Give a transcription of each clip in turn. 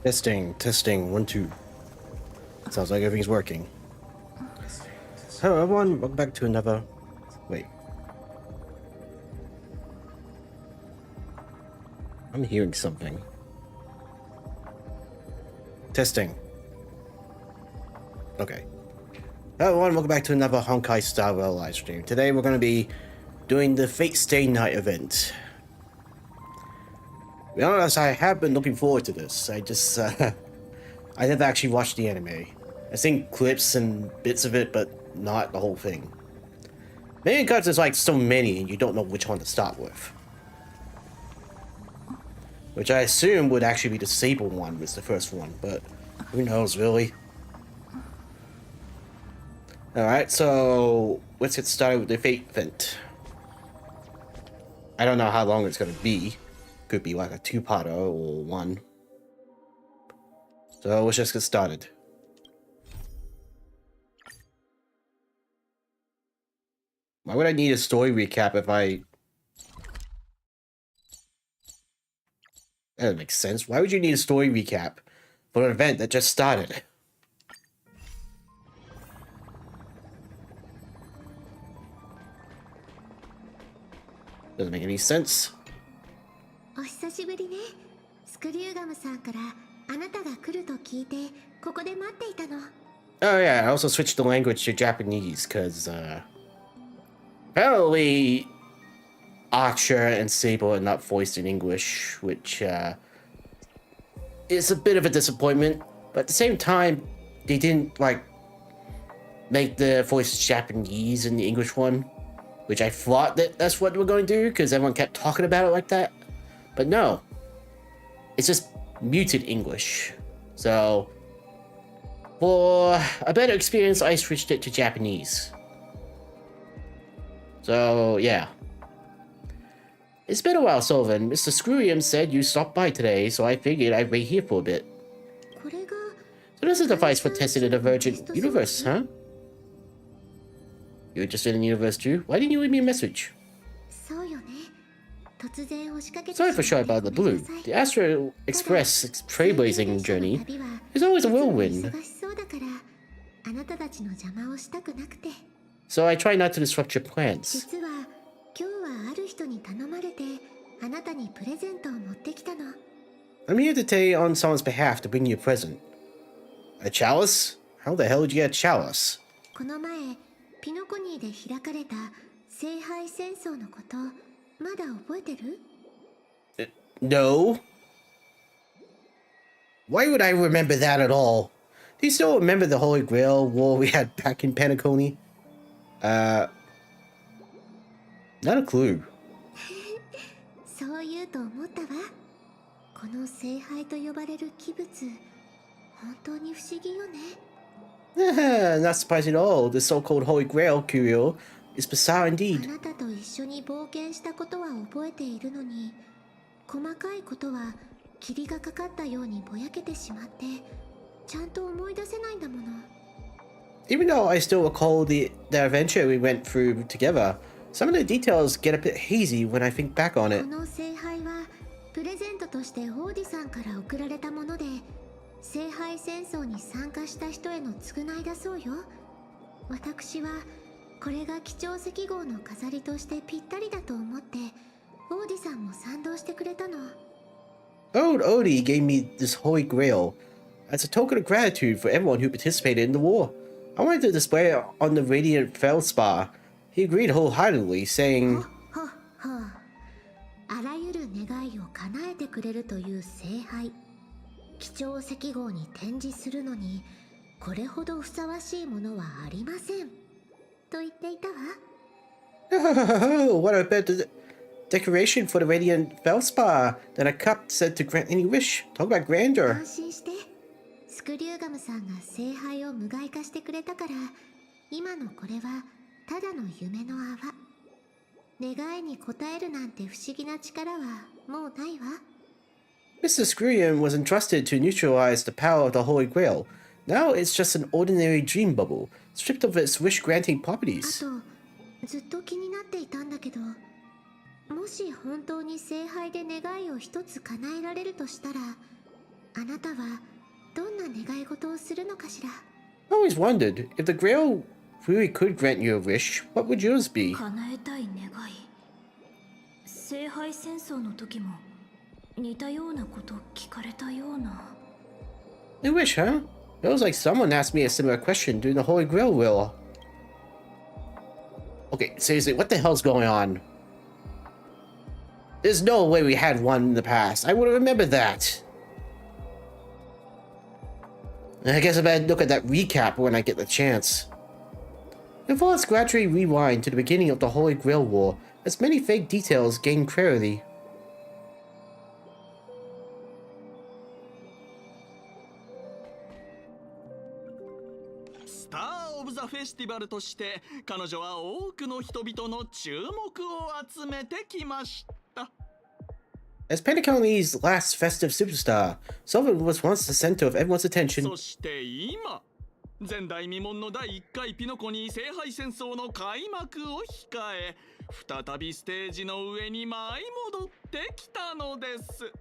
Testing, testing, 1, 2. Sounds like everything's working. Hello everyone, welcome back to another... Wait. I'm hearing something. Testing. Okay. Hello everyone, welcome back to another Honkai Star Rail live stream. Today we're going to be doing the Fate Stay Night event. To be honest, I have been looking forward to this. I just, I never actually watched the anime. I've seen clips and bits of it, but not the whole thing. Maybe because there's like so many and you don't know which one to start with. Which I assume would actually be the Sable one was the first one, but who knows really. Alright, so let's get started with the Fate event. I don't know how long it's gonna be. Could be like a two-parter or one. So let's just get started. Why would I need a story recap if I... That doesn't make sense. Why would you need a story recap for an event that just started? Doesn't make any sense. Oh yeah, I also switched the language to Japanese because apparently Archer and Sable are not voiced in English, which is a bit of a disappointment. But at the same time, they didn't like make the voice Japanese in the English one, which I thought that's what we're going to do because everyone kept talking about it like that. But no, it's just muted English. So for a better experience, I switched it to Japanese. So yeah. It's been a while, Sullivan. Mr. Screwium said you stopped by today, so I figured I'd wait here for a bit. So this is a device for testing in the Virgin Universe, huh? You're interested in the universe too? Why didn't you leave me a message? Sorry for showing about the blue. The Astro Express trailblazing journey is always a whirlwind. So I try not to disrupt your plans. I'm here today on someone's behalf to bring you a present. A chalice? How the hell did you get a chalice? No. Why would I remember that at all? Do you still remember the Holy Grail war we had back in Penacony? Not a clue. Not surprising at all. The so-called Holy Grail curio is bizarre indeed. Even though I still recall the adventure we went through together, some of the details get a bit hazy when I think back on it. Old Odie gave me this Holy Grail as a token of gratitude for everyone who participated in the war. I wanted to display it on the Radiant Feldspar. He agreed wholeheartedly, saying... What a better decoration for the Radiant Feldspar than a cup said to grant any wish. Talk about grandeur. Mr. Screwium was entrusted to neutralize the power of the Holy Grail. Now it's just an ordinary dream bubble, stripped of its wish-granting properties. ずっと気になっていたんだけど、もし本当に聖杯で願いを一つ叶えられるとしたら、あなたはどんな願い事をするのかしら。 I always wondered if the Grail really could grant you a wish, what would yours be? 叶えたい願い。聖杯戦争の時も似たようなこと聞かれたような。A wish, huh? It was like someone asked me a similar question during the Holy Grail War. Okay, seriously, what the hell's going on? There's no way we had one in the past. I would have remembered that. I guess I better look at that recap when I get the chance. Before let's gradually rewind to the beginning of the Holy Grail War, as many fake details gain clarity. スター・オブ・ザ・フェスティバルとして彼女は多くの人々の注目を集めてきました。 As Pentaconi's last festive superstar, Sylvan was once the center of everyone's attention. そして今、前代未聞の第1回ピノコニー聖杯戦争の開幕を控え、再びステージの上に舞い戻ってきたのです。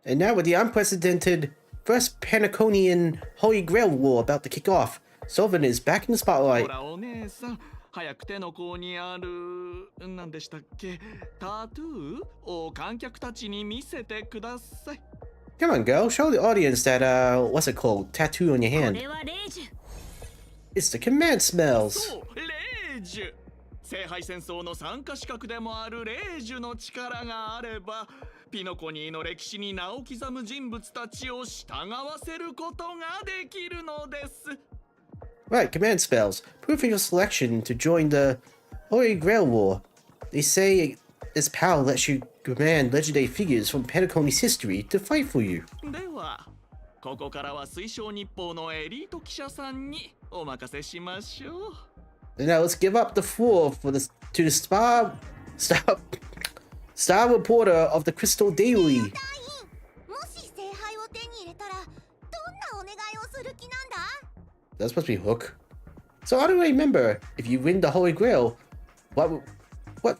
And now with the unprecedented first Pentaconian Holy Grail War about to kick off, Sylvan is back in the ほ spotlight. らお姉さん、早く手の甲にある何でしたっけ、タトゥーを観客たちに見せてください。 Come on, girl, show the audience that, what's it called? Tattoo on your こ hand. れは霊樹。 It's the command smells. そう、霊樹。聖杯戦争の参加資格でもある霊樹の力があれば、ピノコニーの歴史に名を刻む人物たちを従わせることができるのです。 Right, command spells. Proof of your selection to join the Holy Grail War. They say this power lets you command legendary figures from Pentaconi's history to fight for you. では、ここからは水晶日報のエリート記者さんにお任せしましょう。 And now let's give up the floor to the star reporter of the Crystal Daily. もし聖杯を手に入れたらどんなお願いをする気なんだ？ That's supposed to be Hook. So how do I remember? If you win the Holy Grail, what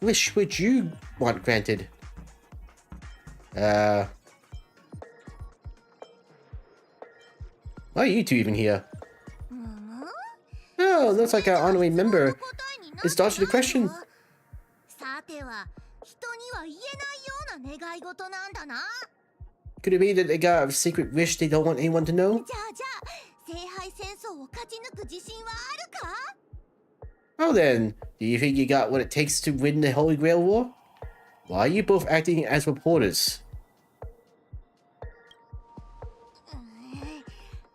wish would you want granted? Why are you two even here? Oh, looks like our honorary member is dodging the question. さては人には言えないような願い事なんだな。 Could it be that they got a secret wish they don't want anyone to know? じゃあ聖杯戦争を勝ち抜く自信はあるか？ Well then, do you think you got what it takes to win the Holy Grail War? Why are you both acting as reporters?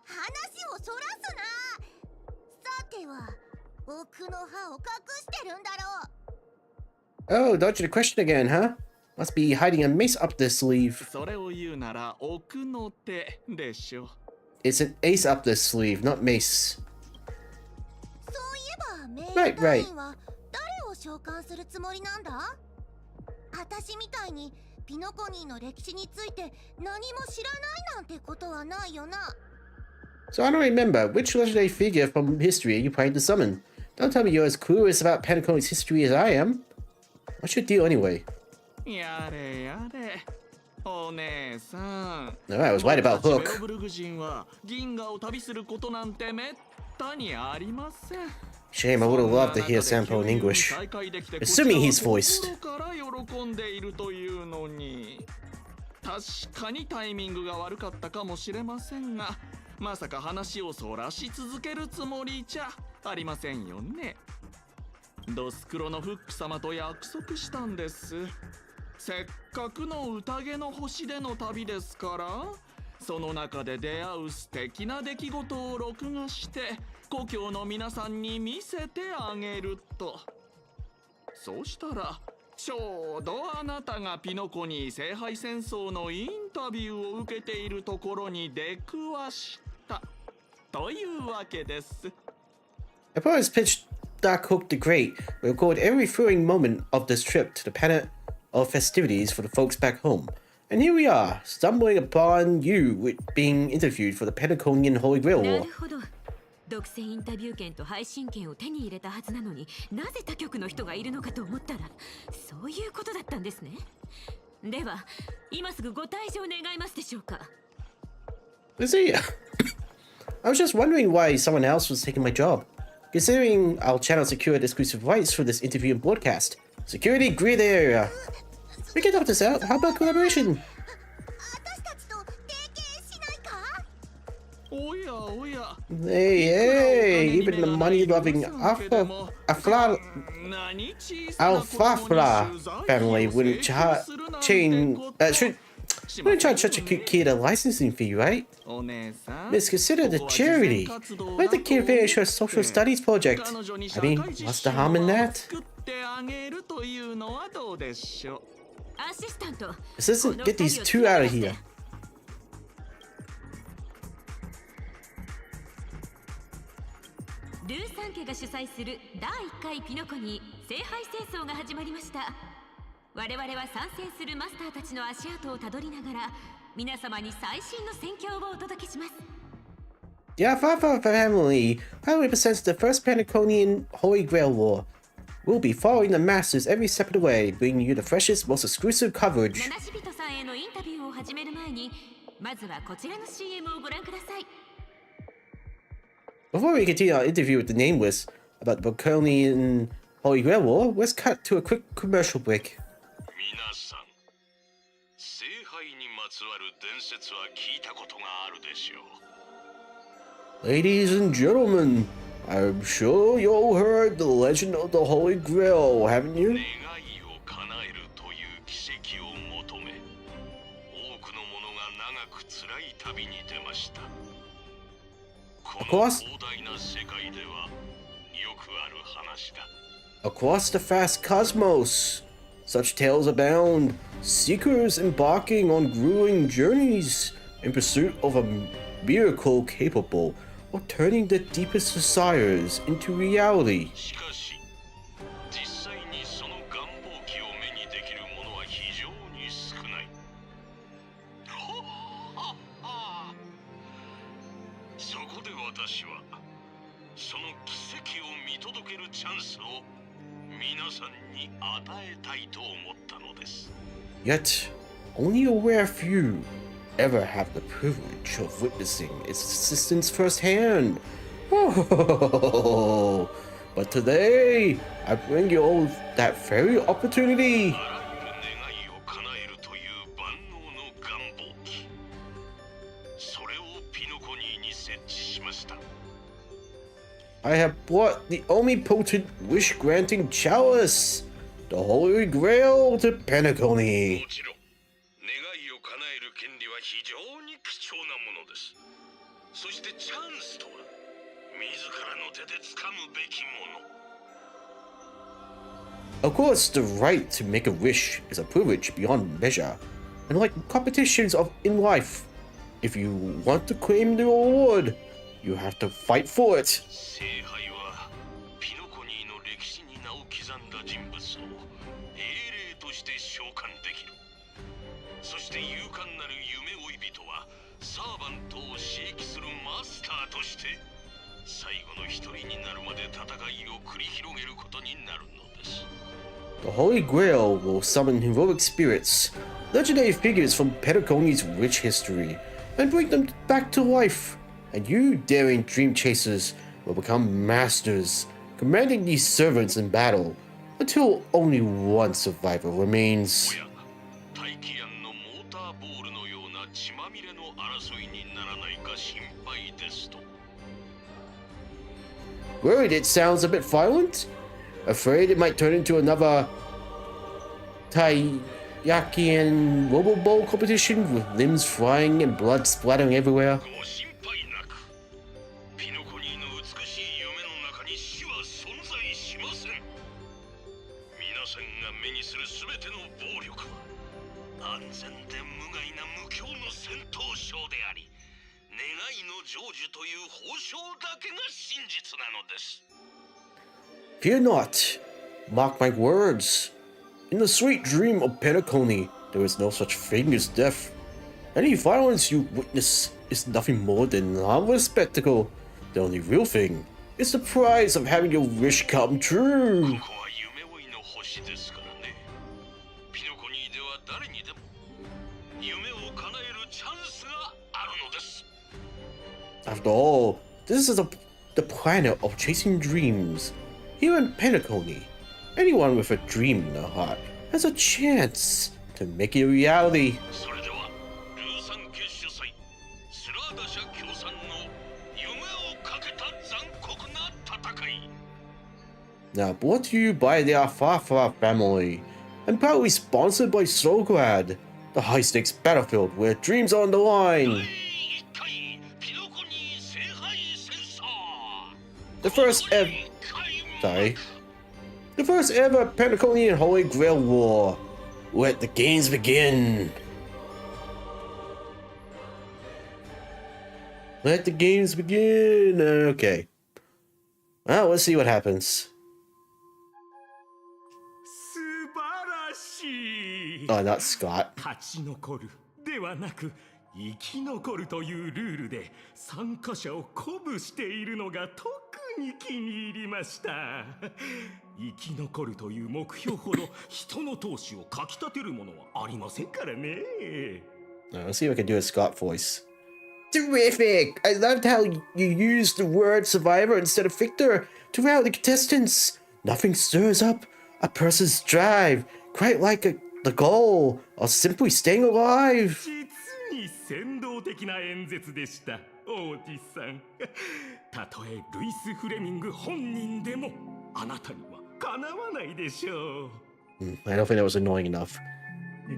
話をそらすな。さては奥の歯を隠してるんだろう。 Oh, dodging the question again, huh? Must be hiding a mace up their sleeve. それを言うなら奥の手でしょう。 It's an ace up their sleeve, not mace. そういえばメイン隊員は誰を召喚するつもりなんだ？私みたいにピノコニーの歴史について何も知らないなんてことはないよな。 So I don't remember, which legendary figure from history are you planning to summon? Don't tell me you're as clueless about Pentaconi's history as I am. What's your deal anyway? やれやれ。お姉さん。 No, I was right about ベロ Hook. ブルグ人は銀河を旅することなんてめったにありません。 Shame, I would have loved to hear Sampo in English. Assuming he's voiced. 心から喜んでいるというのに。確かにタイミングが悪かったかもしれませんが、まさか話をそらし続けるつもりじゃありませんよね。ドスクロのフック様と約束したんです。せっかくの宴の星での旅ですから、その中で出会う素敵な出来事を録画して故郷の皆さんに見せてあげると。そうしたらちょうどあなたがピノコニー聖杯戦争のインタビューを受けているところに出くわしたというわけです。 I promised pitch Dark Hook the Great will record every thrilling moment of this trip to the planet of festivities for the folks back home. And here we are, stumbling upon you with being interviewed for the Pentaconian Holy Grail な War. るほど。独占インタビュー権と配信権を手に入れたはずなのになぜ他局の人がいるのかと思ったらそういうことだったんですね。では今すぐご退場願いますでしょうか。Is he? I was just wondering why someone else was taking my job. Considering our channel secured exclusive rights for this interview and broadcast. Security grid area. We can help this out. How about collaboration? 私たちと提携しないか？おやおや。 Hey, hey, even the money-loving Alfafla family wouldn't charge such a cute kid a licensing fee, right? お姉さん。 It's considered a charity. Let the kid finish her social studies project. I mean, what's the harm in that? 作ってあげるというのはどうでしょう。アシスタント Assistant, get these two out of here. ルーサン家が主催する第1回ピノコに聖杯戦争が始まりました。我々は参戦するマスターたちの足跡をたどりながら皆様に最新の戦況をお届けします。 The Alfafla family proudly represents the first Panaconian Holy Grail War. We'll be following the masters every step of the way, bringing you the freshest, most exclusive coverage. 七し人さんへのインタビューを始める前にまずはこちらの CM をご覧ください。 Before we continue our interview with the Nameless about the Panaconian Holy Grail War, let's cut to a quick commercial break. 皆さん、聖杯にまつわる伝説は聞いたことがあるでしょう。 Ladies and gentlemen, I'm sure you all heard the legend of the Holy Grail, haven't you? 願いを叶えるという奇跡を求め、多くの者が長く辛い旅に出ました。この広大な世界ではよくある話だ。 Across the vast cosmos, such tales abound, seekers embarking on grueling journeys in pursuit of a miracle capable of turning their deepest desires into reality. しかし、実際にその願望機を目にできる者は非常に少ない。そこで私は、その奇跡を見届けるチャンスを皆さんに与えたいと思ったのです。 Yet, only a rare few ever have the privilege of witnessing its existence firsthand. Oh, but today, I bring you all that very opportunity. あらゆる願いを叶えるという万能の願望機。それをピノコニーに設置しました。 I have brought the omnipotent wish-granting chalice, the Holy Grail, to Panacony. もちろん、願いを叶える権利は非常に貴重なものです。そしてチャンスとは、自らの手で掴むべきもの。 Of course, the right to make a wish is a privilege beyond measure, and like competitions in life, if you want to claim the reward, you have to fight for it. 聖杯はピノコニーの歴史に名を刻んだ人物を英霊として召喚できる。そして勇敢なる夢追い人はサーバントを刺激するマスターとして最後の一人になるまで戦いを繰り広げることになるのです。 The Holy Grail will summon heroic spirits, legendary figures from Panacony's rich history, and bring them back to life. And you, daring dream chasers, will become masters, commanding these servants in battle, until only one survivor remains. おや、大気案のモーターボールのような血まみれの争いにならないか心配ですと。 Worried it sounds a bit violent? Afraid it might turn into another Taiyakian Robo Bowl competition with limbs flying and blood splattering everywhere? ご心配なく。ピノコニーの美しい夢の中に死は存在しません。皆さんが目にするすべての暴力は安全で無害な無境の戦闘ショーであり、願いの成就という報奨だけが真実なのです。 Fear not. Mark my words. In the sweet dream of Panacony, there is no such thing as death. Any violence you witness is nothing more than a harmless spectacle. The only real thing is the prize of having your wish come true. ここは夢追いの星ですからね。ピノコニーでは誰にでも夢を叶えるチャンスがあるのです。After all, this is the planet of chasing dreams. Here in Penacony, anyone with a dream in their heart has a chance to make it a reality. それではルーサン結主祭スラーダ社協賛の夢をかけた残酷な戦い Now brought to you by the Alfalfa family, and proudly sponsored by Sograd, the high-stakes battlefield where dreams are on the 第 line. 1回ピノコニー聖杯戦争 The first ever, 開幕 sorry, the first ever Pentaconian Holy Grail War. Let the games begin. Let the games begin. Okay. Well, let's see what happens. 素晴らしい Oh, not Scott. 勝ち残るではなく生き残るというルールで参加者を鼓舞しているのが特に気に入りました生き残るという目標ほど人の闘志をかきたてるものはありませんからね Let's see if I can do a Scott voice. Terrific! I loved how you used the word survivor instead of victor to rally the contestants. Nothing stirs up a person's drive quite like the goal of simply staying alive. 実に先導的な演説でしたオーティスさんたとえルイス・フレミング本人でもあなたにはかなわないでしょう I don't think that was annoying enough.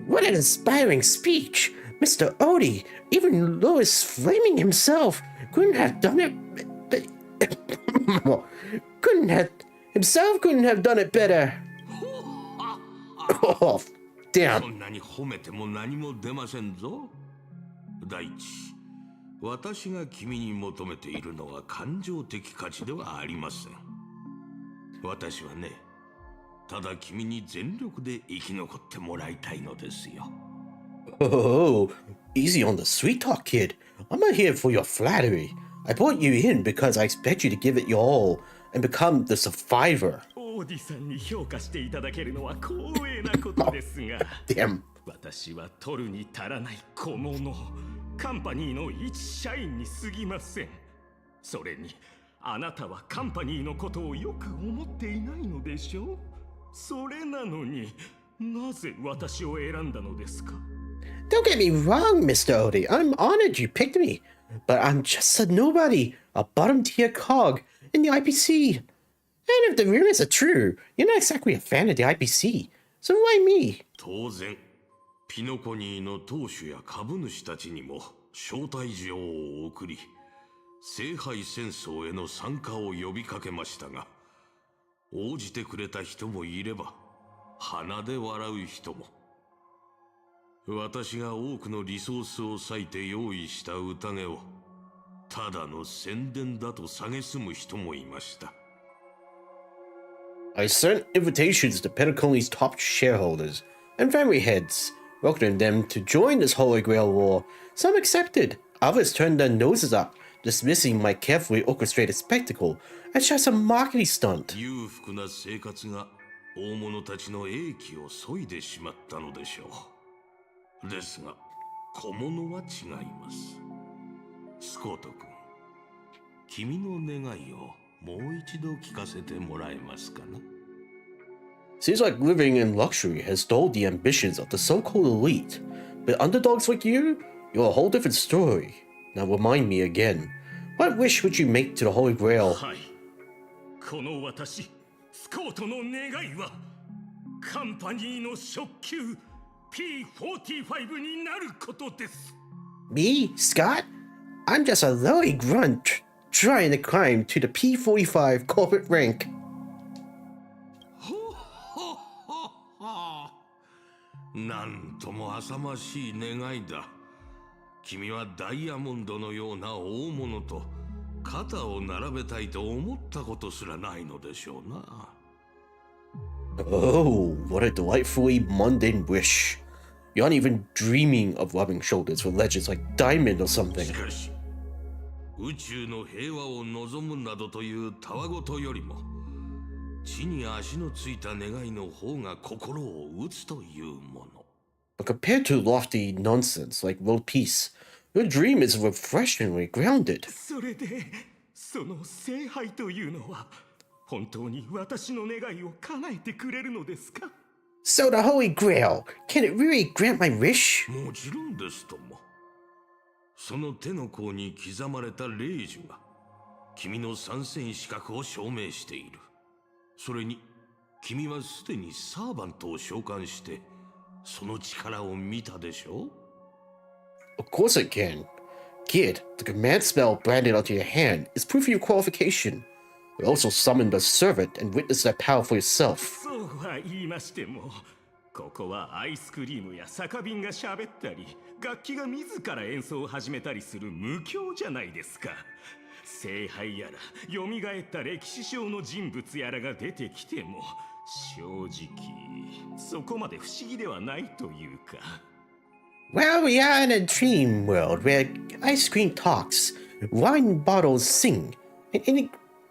What an inspiring speech! Mr. Odie, even Louis Flaming himself couldn't have done it. couldn't have done it better. Oh, こ damn. んなに褒めても何も出ませんぞ第一私が君に求めているのは感情的価値ではありません私はねただ君に全力で生き残ってもらいたいのですよ Oh, easy on the sweet talk, kid. I'm not here for your flattery. I brought you in because I expect you to give it your all and become the survivor. オーディさんに評価していただけるのは光栄なことですが Damn. 私は取るに足らない小物カンパニーの一社員に過ぎませんそれにあなたはカンパニーのことをよく思っていないのでしょうそれなのになぜ私を選んだのですか Don't get me wrong, Mr. Odie. I'm honored you picked me. But I'm just a nobody, a bottom tier cog in the IPC. And if the rumors are true, you're not exactly a fan of the IPC. So why me? 当然ピノコニーの当主や株主たちにも招待状を送り聖杯戦争への参加を呼びかけましたが応じてくれた人もいれば鼻で笑う人も私が多くのリソースを割いて用意した宴をただの宣伝だと蔑む人もいました I sent invitations to Pentaconi's top shareholders and family heads, welcoming them to join this Holy Grail War. Some accepted, others turned their noses up, dismissing my carefully orchestrated spectacle as just a marketing stunt. 裕福な生活が大物たちの英気を削いでしまったのでしょうですが小物は違いますスコート君君の願いをもう一度聞かせてもらえますかな Seems like living in luxury has dulled the ambitions of the so-called elite. But underdogs like you, you're a whole different story. Now remind me again, what wish would you make to the Holy Grail? はいこの私スコートの願いはカンパニーの初級 P45 になることです Me, Scott? I'm just a lowly grunt trying to climb to the P45 corporate rank. なんとも浅ましい願いだ君はダイヤモンドのような大物と肩を並べたいと思ったことすらないのでしょうな Oh, what a delightfully mundane wish. You aren't even dreaming of rubbing shoulders with legends like Diamond or something. しかし宇宙の平和を望むなどというたわごとよりも地に足のついた願いの方が心を打つというもの But compared to lofty nonsense like world peace, Your dream is refreshingly grounded. それでその聖杯というのは本当に私の願いを叶えてくれるのですか？ So the Holy Grail, can it really grant my wish? もちろんですとも。その手の甲に刻まれた霊樹が君の参戦資格を証明している。それに君はすでにサーバントを召喚してその力を見たでしょう？ Of course it can. Kid, the command spell branded onto your hand is proof of your qualification. You also summoned a servant and witnessed that power for yourself. そうは言いましても、ここはアイスクリームや酒瓶が喋ったり、楽器が自ら演奏を始めたりする無教じゃないですか。聖杯やら、蘇った歴史上の人物やらが出てきても、正直、そこまで不思議ではないというか。Well, we are in a dream world where ice cream talks, wine bottles sing, and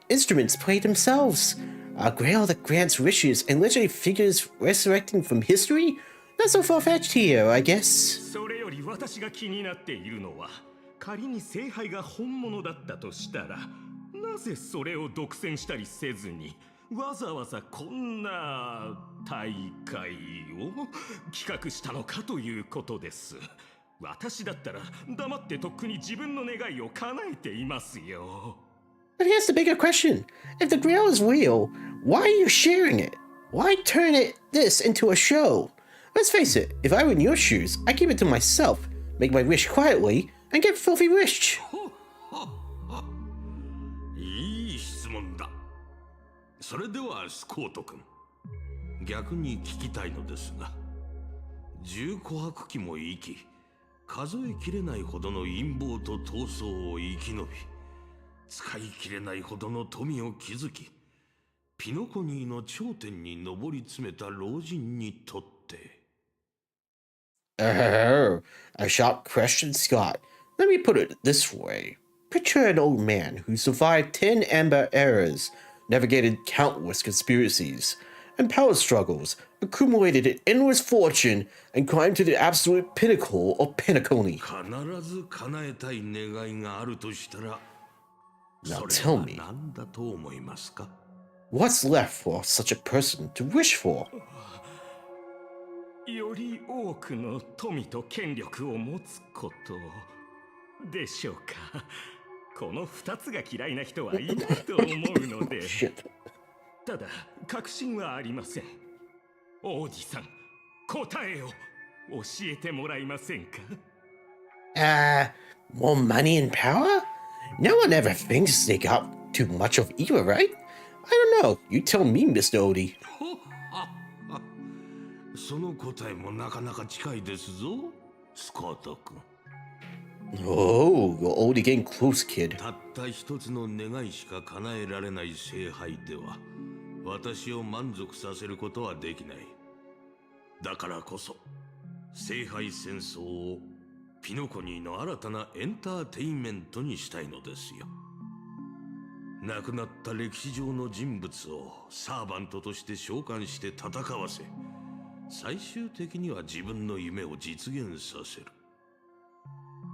instruments play themselves. A grail that grants wishes and legendary figures resurrecting from history? Not so far-fetched here, I guess. それより私が気になっているのは、仮に聖杯が本物だったとしたら、なぜそれを独占したりせずに、わざわざこんな大会を企画したのかということです。私だったら黙ってとっくに自分の願いを叶えていますよ。But here's the bigger question. If the grail is real, why are you sharing it? Why turn this into a show? Let's face it, if I were in your shoes, I'd keep it to myself, make my wish quietly, and get filthy rich. いい質問だ。それではスコート君、逆に聞きたいのですが、10琥珀期も生き、数えきれないほどの陰謀と闘争を生き延び、使い切れないほどの富を築き、ピノコニーの頂点に上り詰めた老人にとって。A sharp question, Scott. Let me put it this way. Picture an old man who survived 10 amber eras, navigated countless conspiracies and power struggles, accumulated an endless fortune, and climbed to the absolute pinnacle of Pinnacle. 必ず叶えたい願いがあるとしたら、 Now それ tell は me, 何だと思いますか？ what's left for such a person to wish for? より多くの富と権力を持つことでしょうか。この2つが嫌いな人はいないと思うので。Shit. ただ確信はありません。王子さん、答えを教えてもらえませんか？ More money and power? No one ever thinks they got too much of either, right? I don't know. You tell me, Mr. Odie. その答えもなかなか近いですぞ、スコート君。 Oh, you're already getting close, kid. たった一つの願いしか叶えられない聖杯では、私を満足させることはできない。だからこそ、聖杯戦争をピノコニーの新たなエンターテインメントにしたいのですよ。亡くなった歴史上の人物をサーバントとして召喚して戦わせ、最終的には自分の夢を実現させる。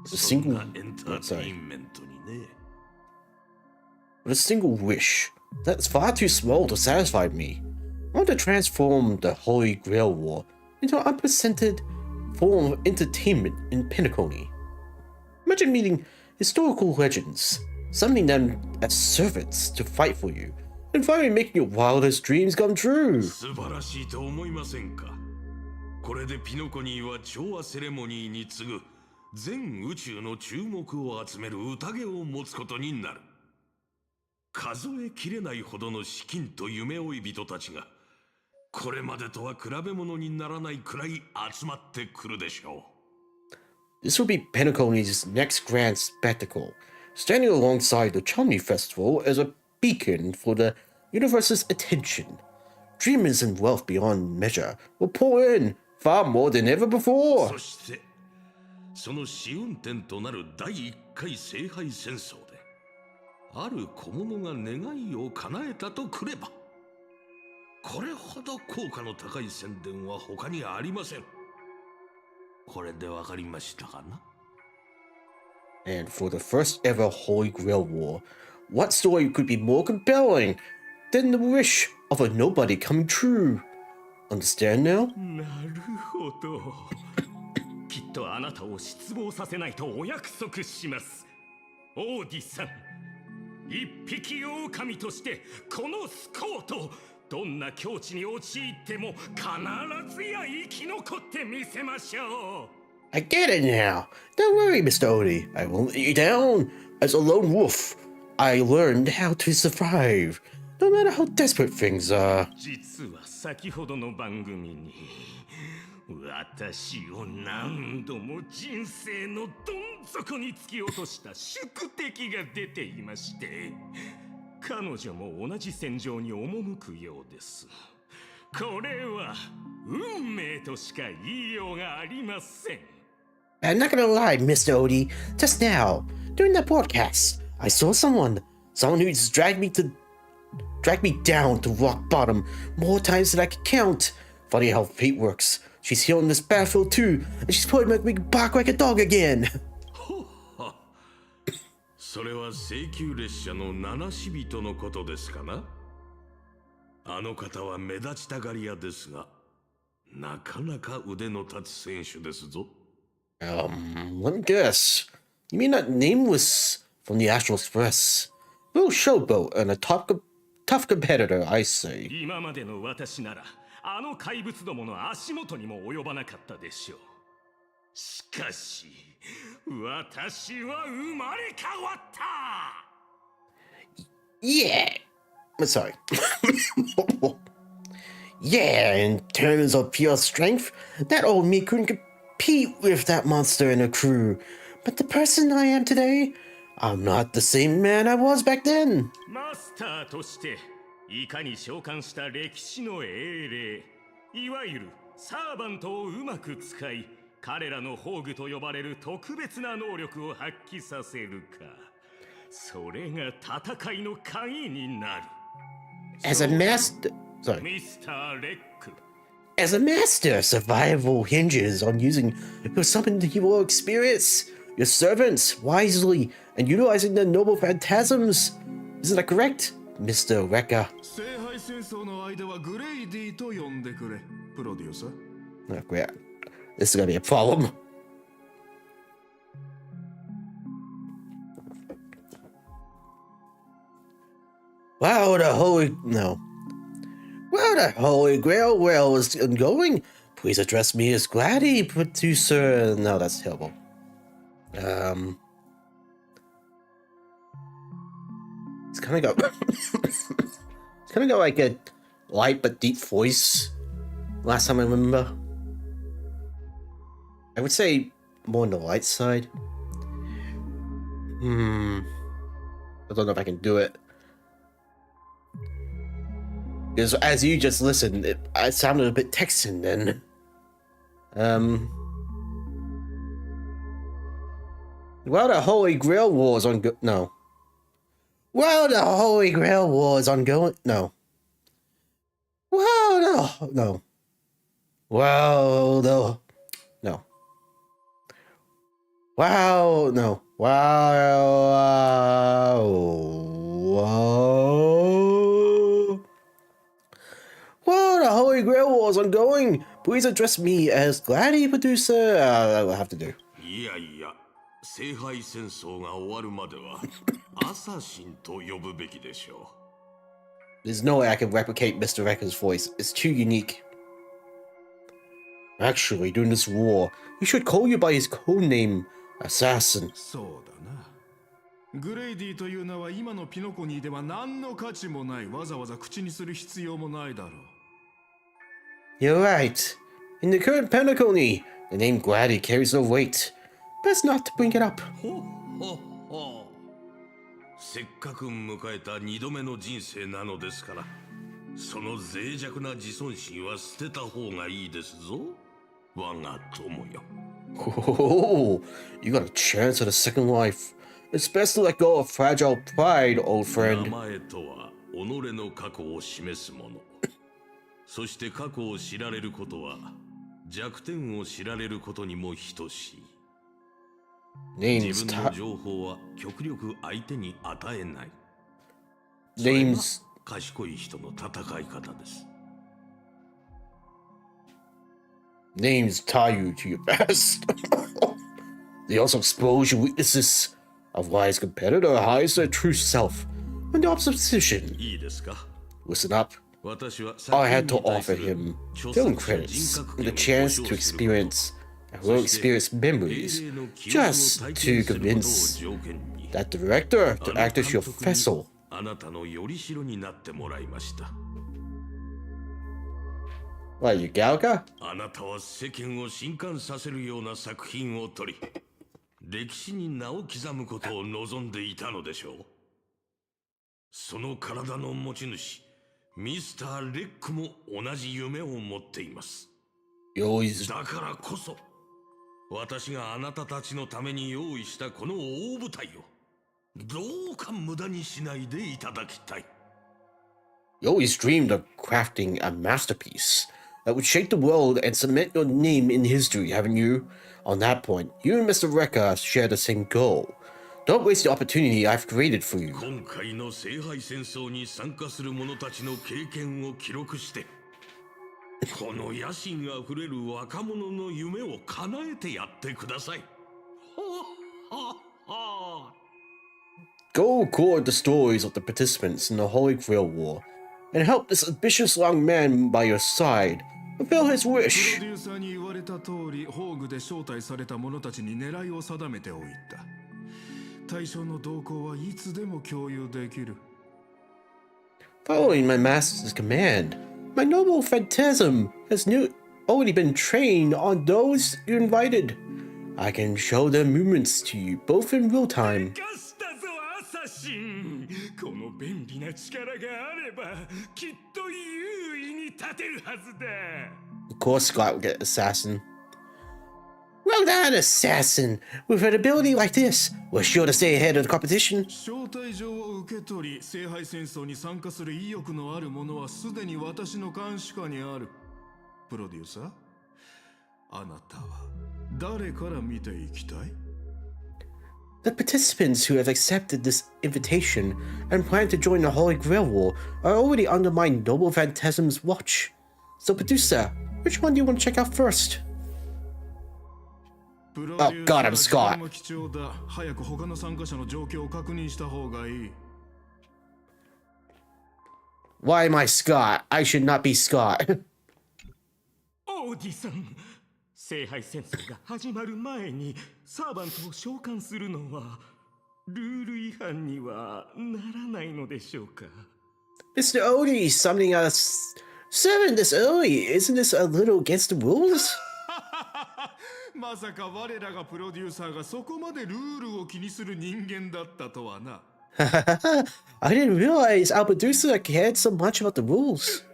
そんなエンターテインメントにね。But a single wish. That's far too small to satisfy me. I want to transform the Holy Grail War into an unprecedented form of entertainment in Pinnacle. Imagine meeting historical legends, summoning them as servants to fight for you, and finally making your wildest dreams come true. 素晴らしいと思いませんか？これでピノコニーは調和セレモニーに次ぐ全宇宙の注目を集める宴を持つことになる。数えきれないほどの資金と夢追い人たちが、これまでとは比べ物にならないくらい集まってくるでしょう。This will be Pinnacle's next grand spectacle, standing alongside the Chumney Festival as a beacon for the universe's attention. Dreamers and wealth beyond measure will pour in far more than ever before. そして、その試運転となる第1回聖杯戦争で、ある小物が願いを叶えたとくれば、これほど効果の高い宣伝は他にありません。これでわかりましたかな？ And for the first ever Holy Grail War, what story could be more compelling than the wish of a nobody coming true? Understand now? なるほど。きっとあなたを失望させないとお約束します。オーディさん、一匹狼としてこのスコーとどんな境地に陥っても必ずや生き残ってみせましょう。I get it now. Don't worry, Mr. Odie. I won't let you down. As a lone wolf, I learned how to survive, no matter how desperate things are. 実は先ほどの番組に私を何度も人生のどん底に突き落とした宿敵が出ていまして、彼女も同じ戦場に赴くようです。これは運命としか言いようがありません。I'm not gonna lie, Mr. Odie. Just now, during that broadcast, I saw someone who just dragged me down to rock bottom more times than I could count. Funny how fate works. She's here on this battlefield too, and she's probably making me bark like a dog again. それは請求列車の七死人のことですかな。あの方は目立ちたがり屋ですが、なかなか腕の立つ選手ですぞ。Let me guess. You mean that nameless from the Astral Express? Real showboat and a tough competitor, I say. 今までの私ならあの怪物どもの足元にも及ばなかったでしょう。しかし私は生まれ変わった。 Yeah. Sorry. Yeah, in terms of pure strength, that old me couldn't compete with that monster and her crew. But the person I am today, I'm not the same man I was back then. マスターとしていかに召喚した歴史の英霊、いわゆるサーバントをうまく使い、彼らの宝具と呼ばれる特別な能力を発揮させるか、それが戦いの鍵になる。 As a master, sorry. ミスター・レック。 As a master, survival hinges on using your summoned hero experience, your servants wisely, and utilizing their noble phantasms. Isn't that correct, Mr. Rekka? 聖杯戦争の間はグレイディと呼んでくれ、プロデューサー。 Oh, great. This is gonna be a problem. Wow, the holy grail well is ongoing. Please address me as Gladdy, producer. No, that's terrible. It's kind of got it's kind of got like a light but deep voice. Last time I remember, I would say more on the light side. I don't know if I can do it. Because as you just listened, it sounded a bit Texan then. Well, the Holy Grail War is no. Well, the Holy Grail War is ongoing. No. Well, no. Well, no. No. Wow, no. Wow. Well, the Holy Grail War is ongoing. Please address me as Gladdy, producer. I'll have to do. いやいや、聖杯戦争が終わるまではアサシンと呼ぶべきでしょう。 There's no way I can replicate Mr. Rekka's voice. It's too unique. Actually, during this war, he should call you by his codename, Assassin. そうだな。グレイディという名は今のピノコニーでは何の価値もない。わざわざ口にする必要もないだろう。 You're right. In the current Pentacony, the name Gladdy carries no weight. Best not to bring it up. ほほほ。せっかく迎えた二度目の人生なのですから、その脆弱な自尊心は捨てた方がいいですぞ。我が友よ。 Oh, you got a chance at a second life. It's best to let go of fragile pride, old 名 friend. 前とは己の過去を示すもの。そして過去を知られることは弱点を知られることにも等しい。Name's 自分の情報は極力相手に与えない。それが name's 賢い人の戦い方です。names tie you to your past. They also expose your weaknesses. A wise competitor hides their true self when the opposition. いいですか。 Listen up. 私は I had 作 to 品に対 offer する him 著 film 作者 credits 人格 and the 権を chance 保 to 障すること。 experience and will experience memories just to convince that director to act as your vessel. あなたのよりしろになってもらいました。 What, you Galga? あなたは世間を震撼させるような作品を撮り、歴史に名を刻むことを望んでいたのでしょう。その体の持ち主、ミスター・レックも同じ夢を持っています。 You always だからこそ、私があなたたちのために用意したこの大舞台を、どうか無駄にしないでいただきたい。 you always dreamed of crafting a masterpiece that would shake the world and cement your name in history, haven't you? On that point, you and Mr. Rekka share the same goal. Don't waste the opportunity I've created for you. 今回の聖杯戦争に参加する者たちの経験を記録して、この野心あふれる若者の夢を叶えてやってください。Go record the stories of the participants in the Holy Grail War and help this ambitious young man by your side fulfill his プロ wish. デューサーに言われた通り、宝具で招待された者たちに狙いを定めておいた。対象の動向はいつでも共有できる。Following my master's command, my noble phantasm has already been trained on those you invited. I can show their movements to you both in real time. かしたぞアサシン。この便利な力があればきっと優位に立てるはずだ。 Of course, Scott would get assassin. Well done, assassin! With an ability like this, we're sure to stay ahead of the competition. 招待状を受け取り、聖杯戦争に参加する意欲のある者はすでに私の監視下にある。プロデューサー、あなたは誰から見ていきたい？ The participants who have accepted this invitation and plan to join the Holy Grail War are already under my noble phantasm's watch. So, producer, which one do you want to check out first? Oh God, I'm Scott. 貴重だ。早く他の参加者の状況を確認した方がいい。Why am I Scott? I should not be Scott. 王子さん、聖杯戦争が始まる前にサーバントを召喚するのはルール違反にはならないのでしょうか？ Mr. Odie summoning us servant this early. Isn't this a little against the rules? まさか我らがプロデューサーがそこまでルールを気にする人間だったとはな。I didn't realize our producer cared so much about the rules.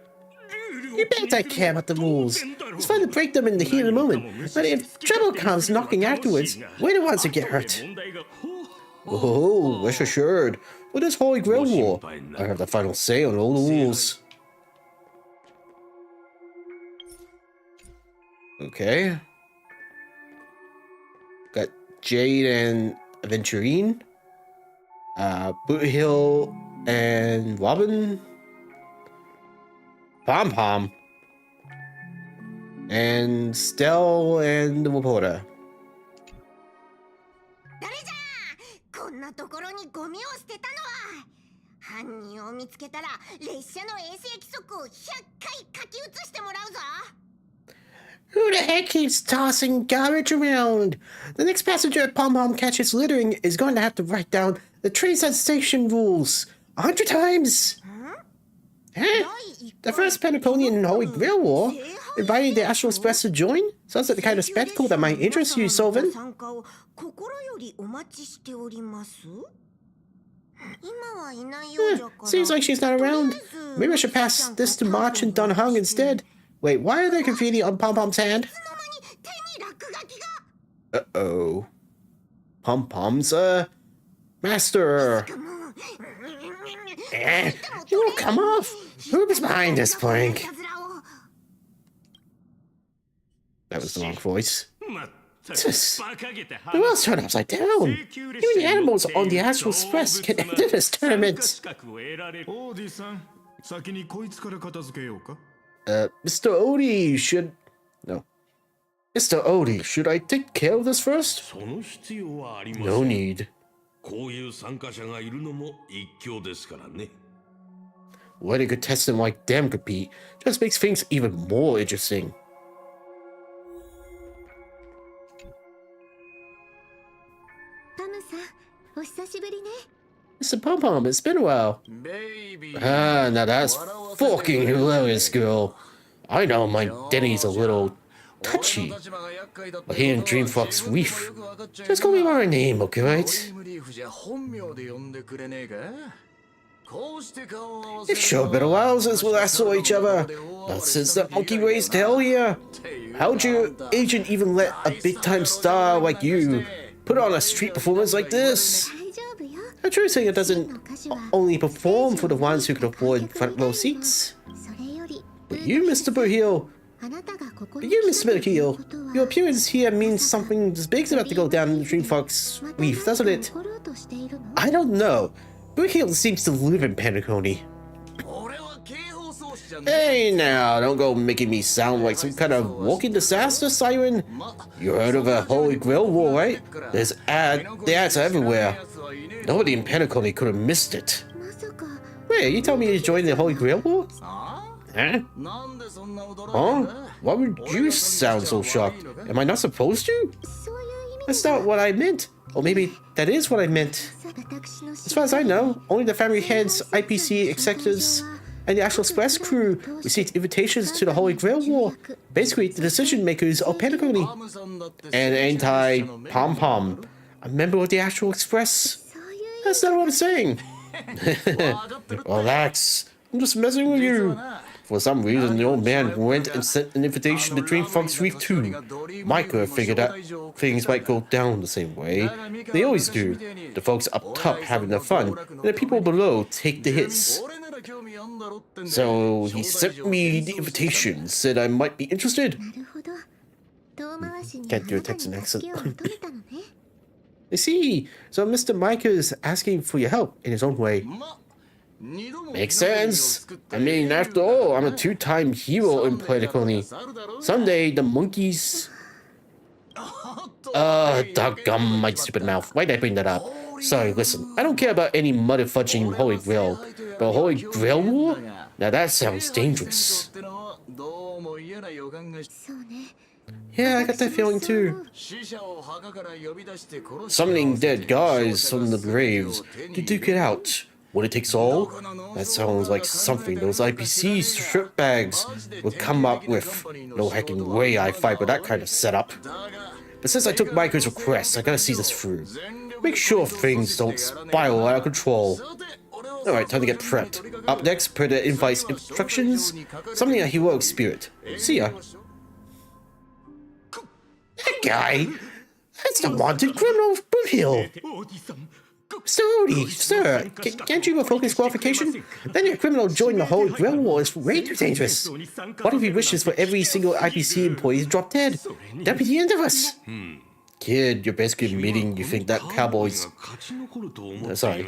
You bet I care about the rules. It's fun to break them in the heat of the moment, but if trouble comes knocking afterwards, we're the ones who get hurt. Oh, rest assured, for this Holy Grail War, I have the final say on all the rules. Okay. Got Jade and Aventurine. Boothill and Robin. Pom Pom. And Stell and the reporter. 誰じゃこんなところにゴミを捨てたのは。犯人を見つけたら列車の衛生規則を100回書き写してもらうぞ。 Who the heck keeps tossing garbage around? The next passenger at Pom Pom catches littering is going to have to write down the train station rules 100 times. Huh? The first Penaconian in Holy Grail War? Inviting the Astral Express to join? Sounds like the kind of spectacle that might interest you, Sylvan. 心よりお待ちしております。今はいないようじゃから。 Seems like she's not around. Maybe I should pass this to March and Dunhung instead. Wait, why are there graffiti on Pom Pom's hand? Uh-oh. Pom Pom's master. It won't come off. Who's behind this prank? That was the wrong voice. まっ Jesus. The world's turned upside down. Even the animals on the Astral Express can enter this tournament. オーディさん、先にこいつから片付けようか。Mr. Odie, should... No. Mr. Odie, should I take care of this first? その必要はありません。 No need. こういう参加者がいるのも一興ですからね。 Letting a contestant like them compete just makes things even more interesting. トムさん、お久しぶりね。 Mr. Pom Pom, it's been a while. ベイビー。 Ah, now that's fucking hilarious, girl. I know my Denny's a little touchy, but here in Dreamfox Reef, just call me by my name, okay, right? リーフじゃ本名で呼んでくれねえか。こうして顔を合わせ It's sure been a while since we last saw each other. Not since that monkey raised hell here. How'd your agent even let a big-time star like you put on a street performance like this? 大丈夫よ。 I'm sure singer doesn't only perform for the ones who can afford front row seats. それより、 But you, Mr. Bohill, あなたがここ but に you, 来 Mr. たという Bohill, ことは your appearance here means something big's about to go down in the Dreamfox また Reef, doesn't 何 it? か起ころうとしているの？ I don't know. Bohill seems to live in Penacony. 俺は警報装置じゃねえ。 Hey now, don't go making me sound like some kind of walking disaster siren. You heard of a Holy Grail War, right? The ads are everywhere. Nobody in Penacony could have missed it. まさか、 Wait, you telling me you joined the Holy Grail War? あ Huh? なんでそんな驚いて Huh? んだ。 Why would you sound so shocked? Am I not supposed to? そういう意味 That's not what I meant. Or maybe that is what I meant. 私の As far as I know, only the family heads, IPC executives, and the Astral Express crew received invitations to the Holy Grail War. Basically, the decision makers of Penacony. パムさんだって And ain't I Pom Pom, a member of the Astral Express? そういう意味 That's not what I'm saying. わかってるって。 Relax. I'm just messing with you. For some reason, the old man went and sent an invitation to Dreamfox Reef too. Micah figured out things might go down the same way. They always do. The folks up top having their fun, and the people below take the hits. 俺なら興味あんだろってんで So he sent me the invitation, said I might be interested. なるほど。遠回しに Can't do a あなたに Texan accent. 助けを求めたのね。 I see. So Mr. Micah is asking for your help in his own way. ま、二度も Makes sense. I mean, after all, I'm a two-time hero in Penacony. Someday, the monkeys... Doggone my stupid mouth. Why'd I bring that up? Sorry, listen. I don't care about any muddy fudging Holy Grail. But Holy Grail War? Now that sounds dangerous. ってのはどうも嫌な予感がしそうね。 Yeah, I got that feeling too. 死者を墓から呼び出して殺し Summoning dead guys from the graves to duke it out. What it takes all? That sounds like something those IPC strip bags would come up with. No hecking way I fight with that kind of setup. But since I took Micah's request, I gotta see this through. Make sure things don't spiral out of control. Alright, time to get prepped. Up next, per the invite's instructions, summoning a heroic spirit. See ya. That guy! That's the wanted criminal of Boothill! Mr. Odie, sir, can't you revoke his qualification? Then your criminal joining the Holy Grail War is way too dangerous. What if he wishes for every single IPC employee to drop dead? That'd be the end of us. Kid, you're basically admitting you think that cowboy's... sorry.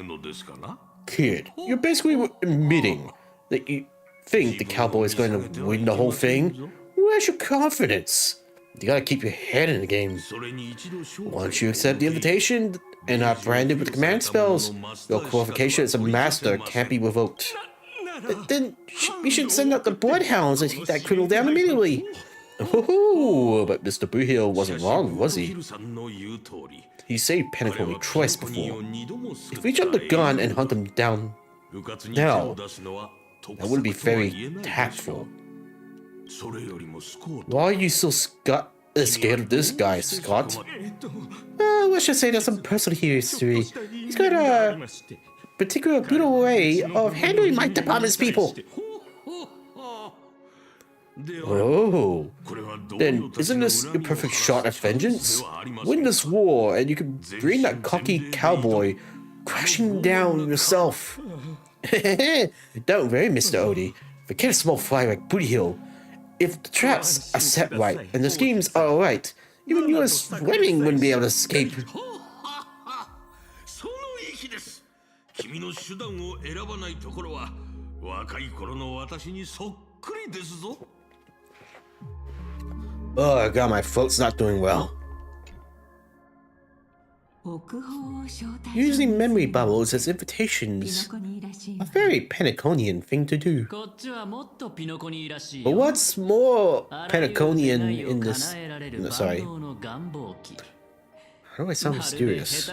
Kid, you're basically admitting that you think the cowboy's going to win the whole thing? Where's your confidence? You gotta keep your head in the game. Once you accept the invitation and are branded with command spells, your qualification as a master can't be revoked. Then we should send out the bloodhounds and take that criminal down immediately. Oh, but Mr. Boothill wasn't wrong, was he? He saved Penacony twice before. If we jump the gun and hunt him down now, that wouldn't be very tactful. Why are you so scared of this guy, Scott? Let's just say there's some personal history. He's got a particular brutal way of handling my department's people. Oh, then isn't this your perfect shot at vengeance? Win this war and you can bring that cocky cowboy crashing down yourself. Don't worry, Mr. Odie. Forget a small fly like Booty Hill. If the traps are set right and the schemes are alright, Even your swimming wouldn't be able to escape. その意気です。君の手段を選ばないところは若い頃の私にそっくりですぞ。Oh god, my throat's not doing well. Using memory bubbles as invitations, a very Penaconian thing to do. But what's more Penaconian in this? No, sorry. How do I sound mysterious?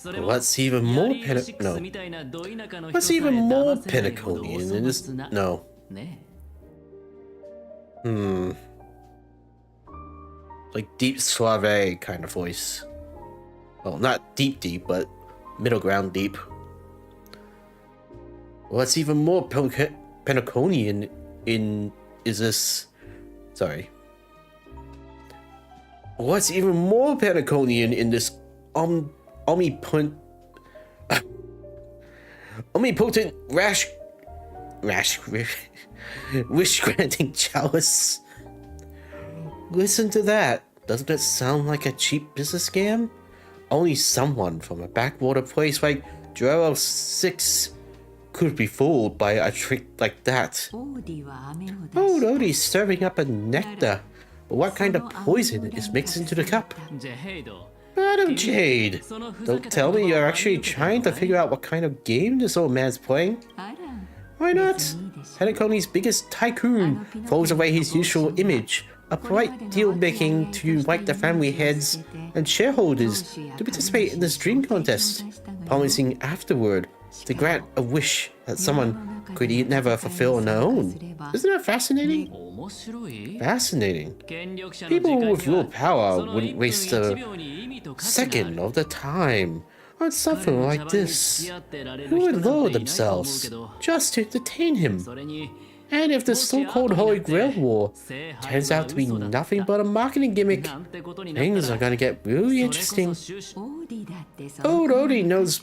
But what's even more What's even more Penaconian in this? No. Like deep suave kind of voice. Well, not deep, but middle ground deep. What's even more Penaconian in is this? Sorry. What's even more Penaconian in this omnipotent wish granting chalice? Listen to that. Doesn't it sound like a cheap business scam? Only someone from a backwater place like Joel 6 could be fooled by a trick like that. Old Odie's serving up a nectar. But what kind of poison is mixed into the cup? Madam Jade, don't tell me you're actually trying to figure out what kind of game this old man's playing. Why not? Penaconi's biggest tycoon throws away his usual image, a polite deal making to invite the family heads and shareholders to participate in this dream contest, promising afterward to grant a wish that someone could never fulfill on their own. Isn't that fascinating? Fascinating. People with real power wouldn't waste a second of their time on something like this. Who would lower themselves just to entertain him? And if the so-called Holy Grail War turns out to be nothing but a marketing gimmick, things are gonna get really interesting. Old Odie knows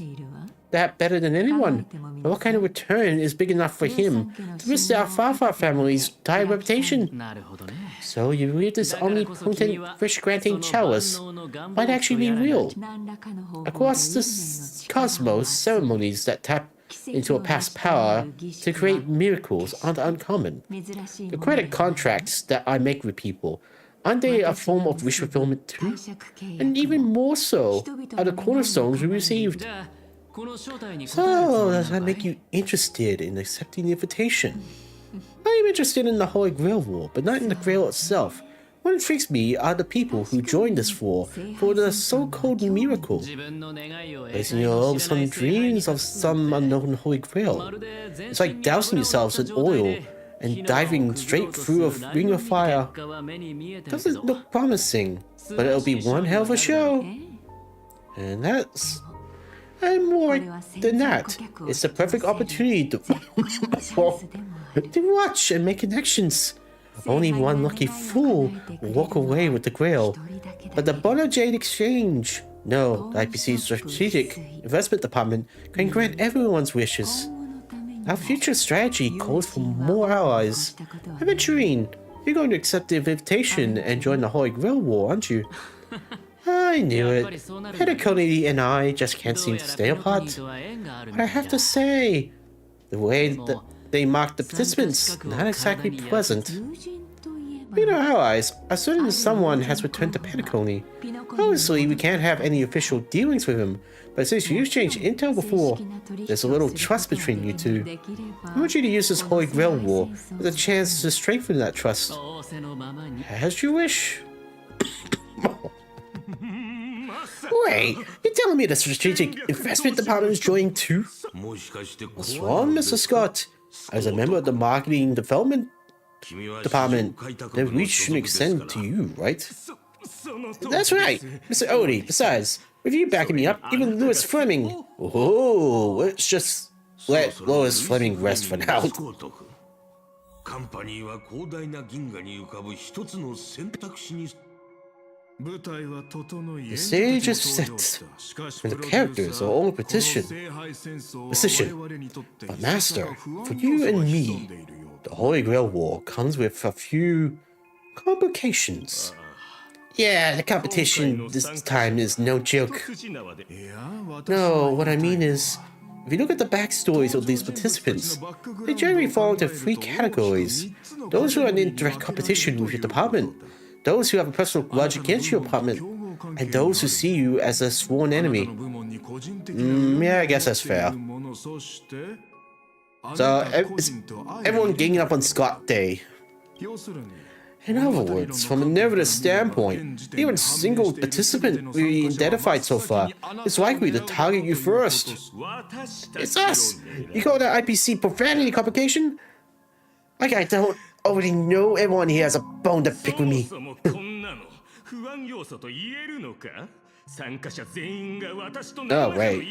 that better than anyone. But what kind of return is big enough for him to risk our Farfar family's dire reputation? So you believe this omnipotent wish-granting chalice might actually be real? Across the cosmos, ceremonies that tap into a past power to create miracles aren't uncommon. The credit contracts that I make with people, aren't they a form of wish fulfillment too? And even more so are the cornerstones we received. So, does that make you interested in accepting the invitation? I am interested in the Holy Grail War, but not in the Grail itself. What intrigues me are the people who joined this war for the so-called miracle. Placing your hopes on dreams of some unknown Holy Grail. It's like dousing yourselves in oil and diving straight through a ring of fire. Doesn't look promising, but it'll be one hell of a show. And more than that, it's the perfect opportunity to watch and make connections. Only one lucky fool will walk away with the Grail. But the Bono Jade Exchange, no, the IPC's Strategic Investment Department can grant everyone's wishes. Our future strategy calls for more allies. Aventurine, you're going to accept the invitation and join the Holy Grail War, aren't you? I knew it. Penacony and I just can't seem to stay apart. But I have to say, the way that they marked the participants, not exactly pleasant. Being our allies, as soon as someone has returned to Penacony. Obviously, we can't have any official dealings with him, but since you exchanged intel before, there's a little trust between you two. I want you to use this Holy Grail War as a chance to strengthen that trust. As you wish. Wait, you're telling me the Strategic Investment Department is joining too? What's wrong, Mr. Scott? As a member of the Marketing Development Department, then we shouldn't extend to you, right? That's right, Mr. Odie. Besides, with you backing me up, even Louis Fleming. Oh, let's just let Louis Fleming rest for now. The stage is set, and the characters are all in position. But Master, for you and me, the Holy Grail War comes with a few Complications. Yeah, the competition this time is no joke. No, what I mean is, if you look at the backstories of these participants, they generally fall into 3 categories. Those who are in direct competition with your department, those who have a personal grudge against your department, and those who see you as a sworn enemy. Yeah, I guess that's fair. So, it's everyone ganging up on Scott Day. In other words, from a narrative standpoint, even a single participant we identified so far is likely to target you first. It's us! You call that IPC profanity complication? Like I don't already know everyone here has a bone to pick with me. Oh, wait.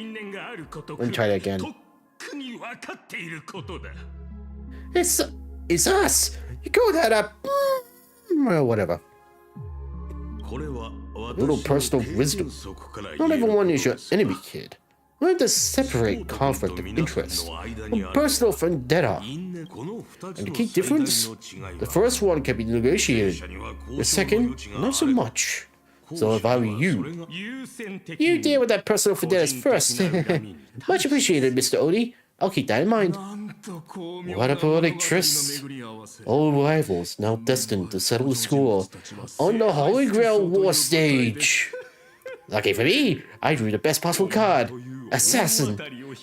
Let me try that again. It's us! You call that a... Well, whatever. Little personal wisdom. Not everyone is your enemy, kid. Learn to separate conflict of interest from personal vendetta. And the key difference? The first one can be negotiated. The second, not so much. So if I were you, you deal with that personal vendettas first. Much appreciated, Mr. Odie. I'll keep that in mind. What a poetic tryst. Old rivals now destined to settle the score on the Holy Grail War stage. Lucky for me, I drew the best possible card. Assassin.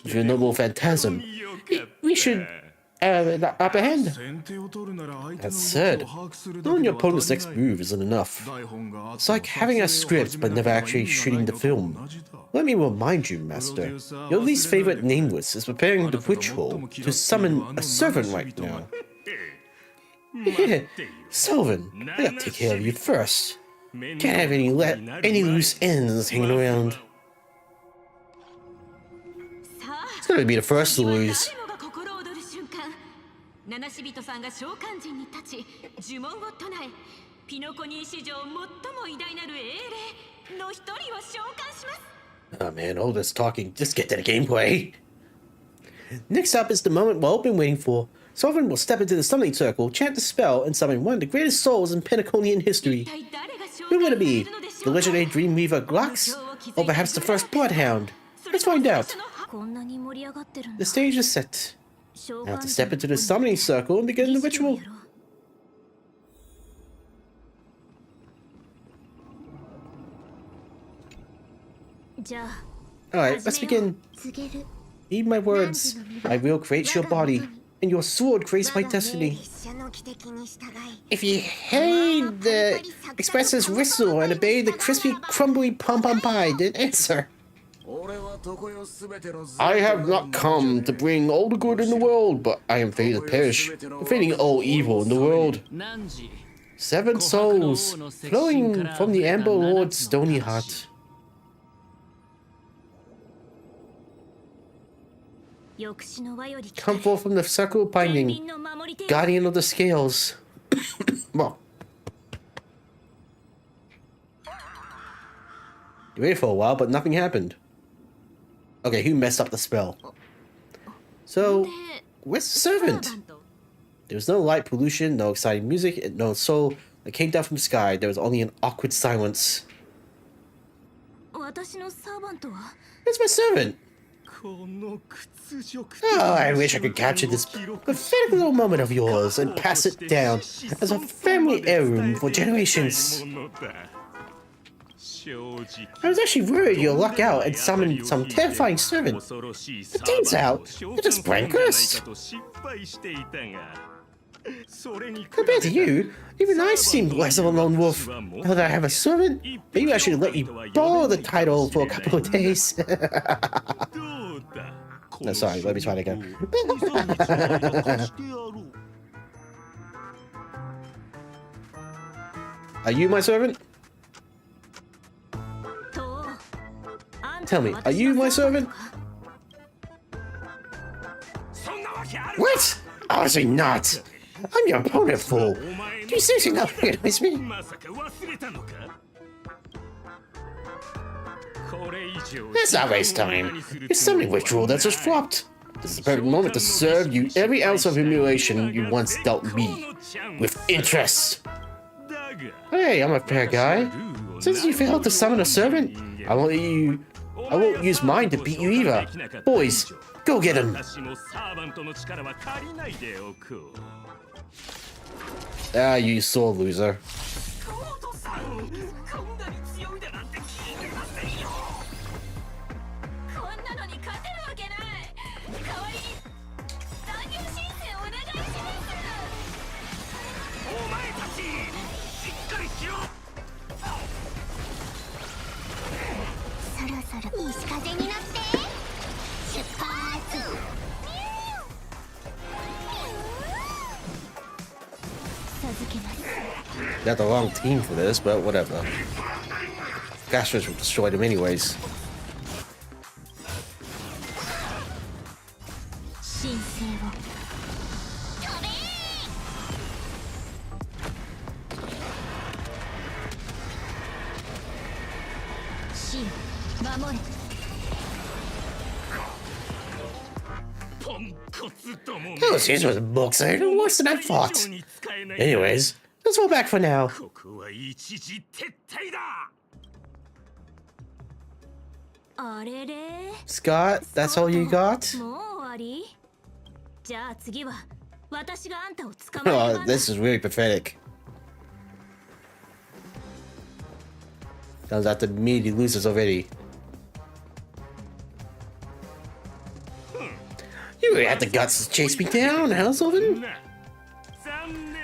With your noble phantasm. We should have an upper hand. That said, knowing your opponent's next move isn't enough. It's like having a script but never actually shooting the film. Let me remind you, Master, your least favorite nameless is preparing the ritual to summon a servant right now. Sylvan, I gotta take care of you first. Can't have any loose ends hanging around. It's gonna be the first to lose. 七死人さんが召喚陣に立ち呪文を唱えピノコニー史上最も偉大なる英霊の一人を召喚します。 Oh man, all this talking, just get to the gameplay. Next up is the moment we've all been waiting for. Sovereign will step into the summoning circle, chant the spell, and summon one of the greatest souls in Pinaconian history. Who will it be? The legendary Dreamweaver Glox? Or perhaps the first Bloodhound? Let's find out. The stage is set. Now to step into the summoning circle and begin the ritual. Alright, let's begin. Heed my words. My will creates your body, and your sword creates my destiny. If you heed the express's whistle and obey the crispy, crumbly pom-pom pie, then answer. I have not come to bring all the good in the world, but I am fated to perish, defeating all evil in the world. 7 souls, flowing from the Amber Lord's stony heart. Come forth from the circle binding, guardian of the scales. Well, you waited for a while, but nothing happened. Okay, who messed up the spell? So, where's the servant? There was no light pollution, no exciting music, and no soul that came down from the sky. There was only an awkward silence. Where's my servant? Oh, I wish I could capture this pathetic little moment of yours and pass it down as a family heirloom for generations. I was actually worried you'll luck out and summon some terrifying servant. It turns out, you're just brain cursed. Compared to you, even I seem less of a lone wolf. Now that I have a servant, maybe I should let you borrow the title for a couple of days. No, sorry, let me try it again. Are you my servant? Tell me, are you my servant? What? Obviously not. I'm your opponent, fool. Do you seriously not recognize me? Let's not waste time. Your summoning ritual that's just flopped. This is the perfect moment to serve you every ounce of humiliation you once dealt me with interest. Hey, I'm a fair guy. Since you failed to summon a servant, I won't use mine to beat you either. Boys, go get him. Ah, you sore loser. こんなのに勝てるわけない。代わりに残業申請お願いします。お前たちしっかりしろ。そろそろ西風になって出発。 Got the wrong team for this, but whatever. Gastros destroyed him anyways. Oh, she's with a boxer. Worse than I thought. Anyways, let's go back for now. Scott, that's all you got? Oh, this is really pathetic. Turns out the meaty losers already. You really had the guts to chase me down, Householden?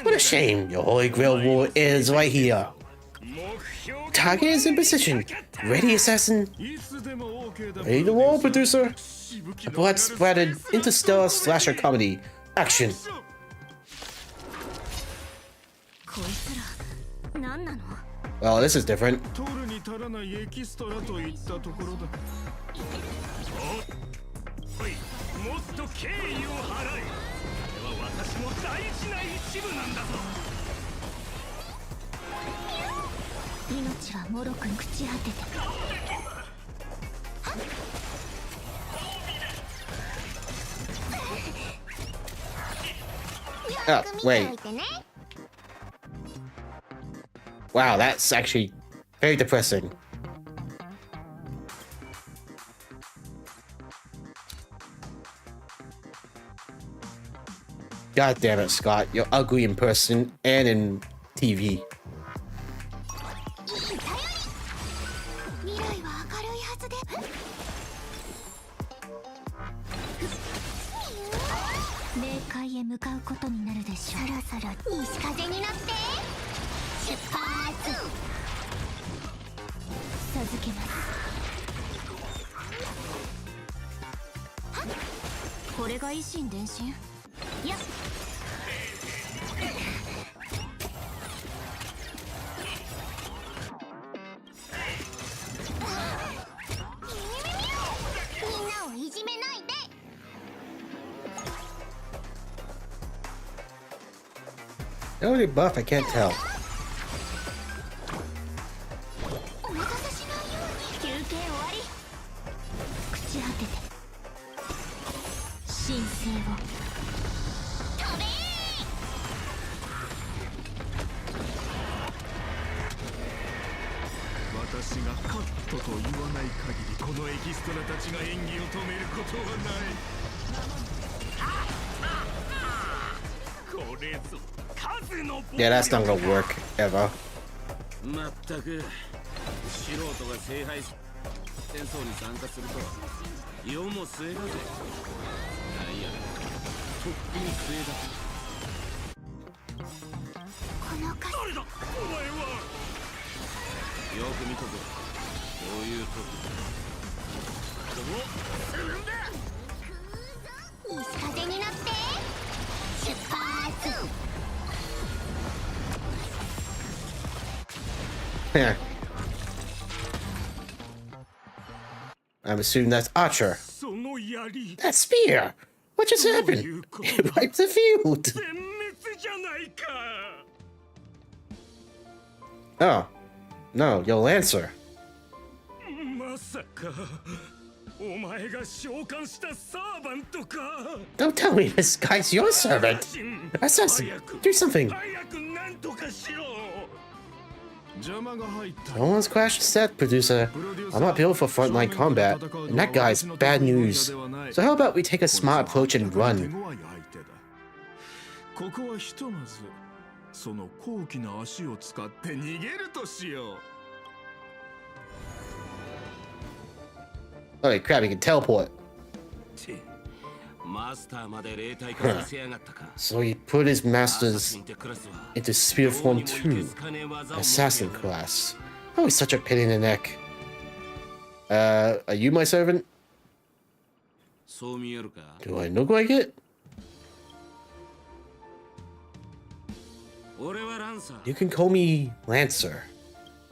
What a shame. Your Holy Grail war is right here. Target is in position. Ready, assassin. Ready to war, producer. A blood-splattered interstellar slasher comedy. Action. Well, this is different. Oh, wait. Wow, that's actually very depressing. God damn it, Scott. You're ugly in person and in TV. They're already buff, I can't tell. Yeah, that's not gonna work ever. Yeah. I'm assuming that's Archer. That spear! What just happened? It wiped the field! Oh. No, your Lancer. Don't tell me this guy's your servant! Assassin, do something! Someone's crashed set, producer. I'm not built for frontline combat, and that guy's bad news. So how about we take a smart approach and run? ここはひとまずその高貴な足を使って逃げるとしよう。 Holy crap, he can teleport. マスターまで霊体化させやがったか。 So he put his masters into spear form 2, assassin class. Oh, he's such a pain in the neck. Are you my servant? そう見えるか。 Do I look like it? 俺はランサー。 You can call me Lancer.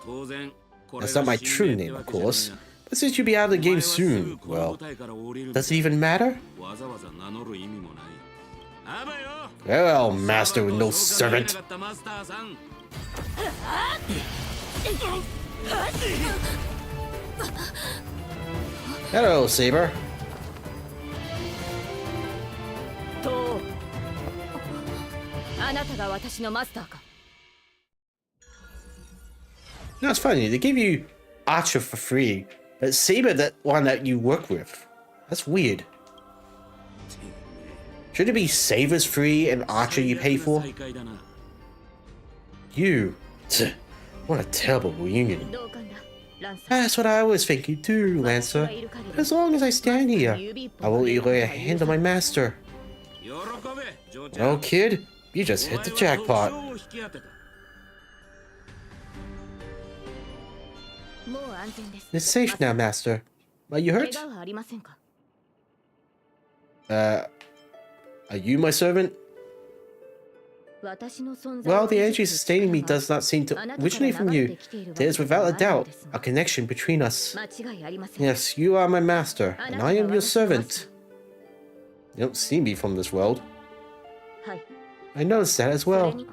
当然。 That's not my true name, of course. But since you'll be out of the game soon, well, does it even matter? Well, master with no servant. Hello, Saber. とあなたが私のマスターか。 No, it's funny. They give you Archer for free, but Saber that one that you work with. That's weird. Should it be Saber's free and Archer you pay for? You. What a terrible reunion. 同感だ、ランサー。 That's what I always think you do, Lancer. As long as I stand here, I won't lay a hand on my master. Oh, kid, you just hit the jackpot. もう安全です。 It's safe now, master. Are you 怪 hurt? 我はありませんか。 Are you my servant? 私の存在 Well, the energy sustaining me does not seem to originate from you. There's without a doubt a connection between us. 間違いありません。 Yes, you are my master, and I am your servant. You don't see me from this world. はい。 I noticed that as それ well. に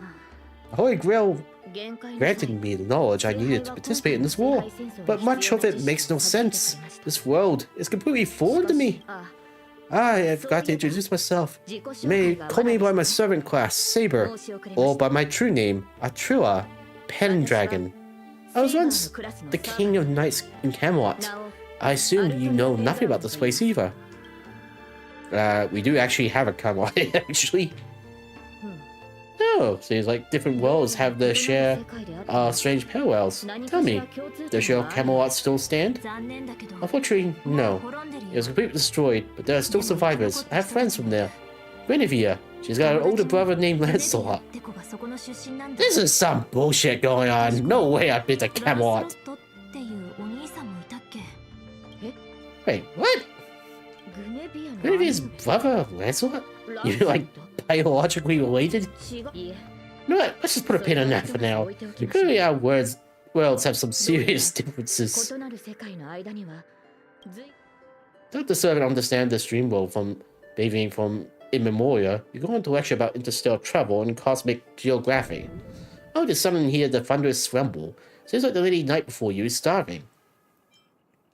The Holy Grail 限界の granted me the knowledge I needed to participate in this war, but much of it makes no sense. This world is completely foreign to me. あ I forgot to introduce myself. 自己 You may 紹介が call me by my servant class, Saber, or by my true name, Atrua, Pendragon. I was once the king of knights in Camelot. I assume you know nothing about this place either. We do actually have a Camelot, actually. Oh, seems like different worlds have their share strange parallels. Tell me, does your Camelot still stand? 残念だけど Unfortunately, no. 滅んでる It よ was completely destroyed, but there are still survivors. I have friends from there. Guinevere, she's got an older brother named Lancelot. って子がそこの出身なんだ This is some bullshit going on. No way I've been to ランスロ Camelot. ットっていうお兄さんもいたっけ。 Wait, what? グネビアの Guinevere's brother, Lancelot? You're like biologically related? 違ういえ You know what? Let's just put a pin on that for now. Clearly our worlds have some serious differences. 異なる世界の間にはずい Don't the servant understand this dream world from bathing from Immemoria? You go on to lecture about interstellar travel and cosmic geography. Oh, there's someone here, the thunderous rumble. Seems like the lady night before you is starving.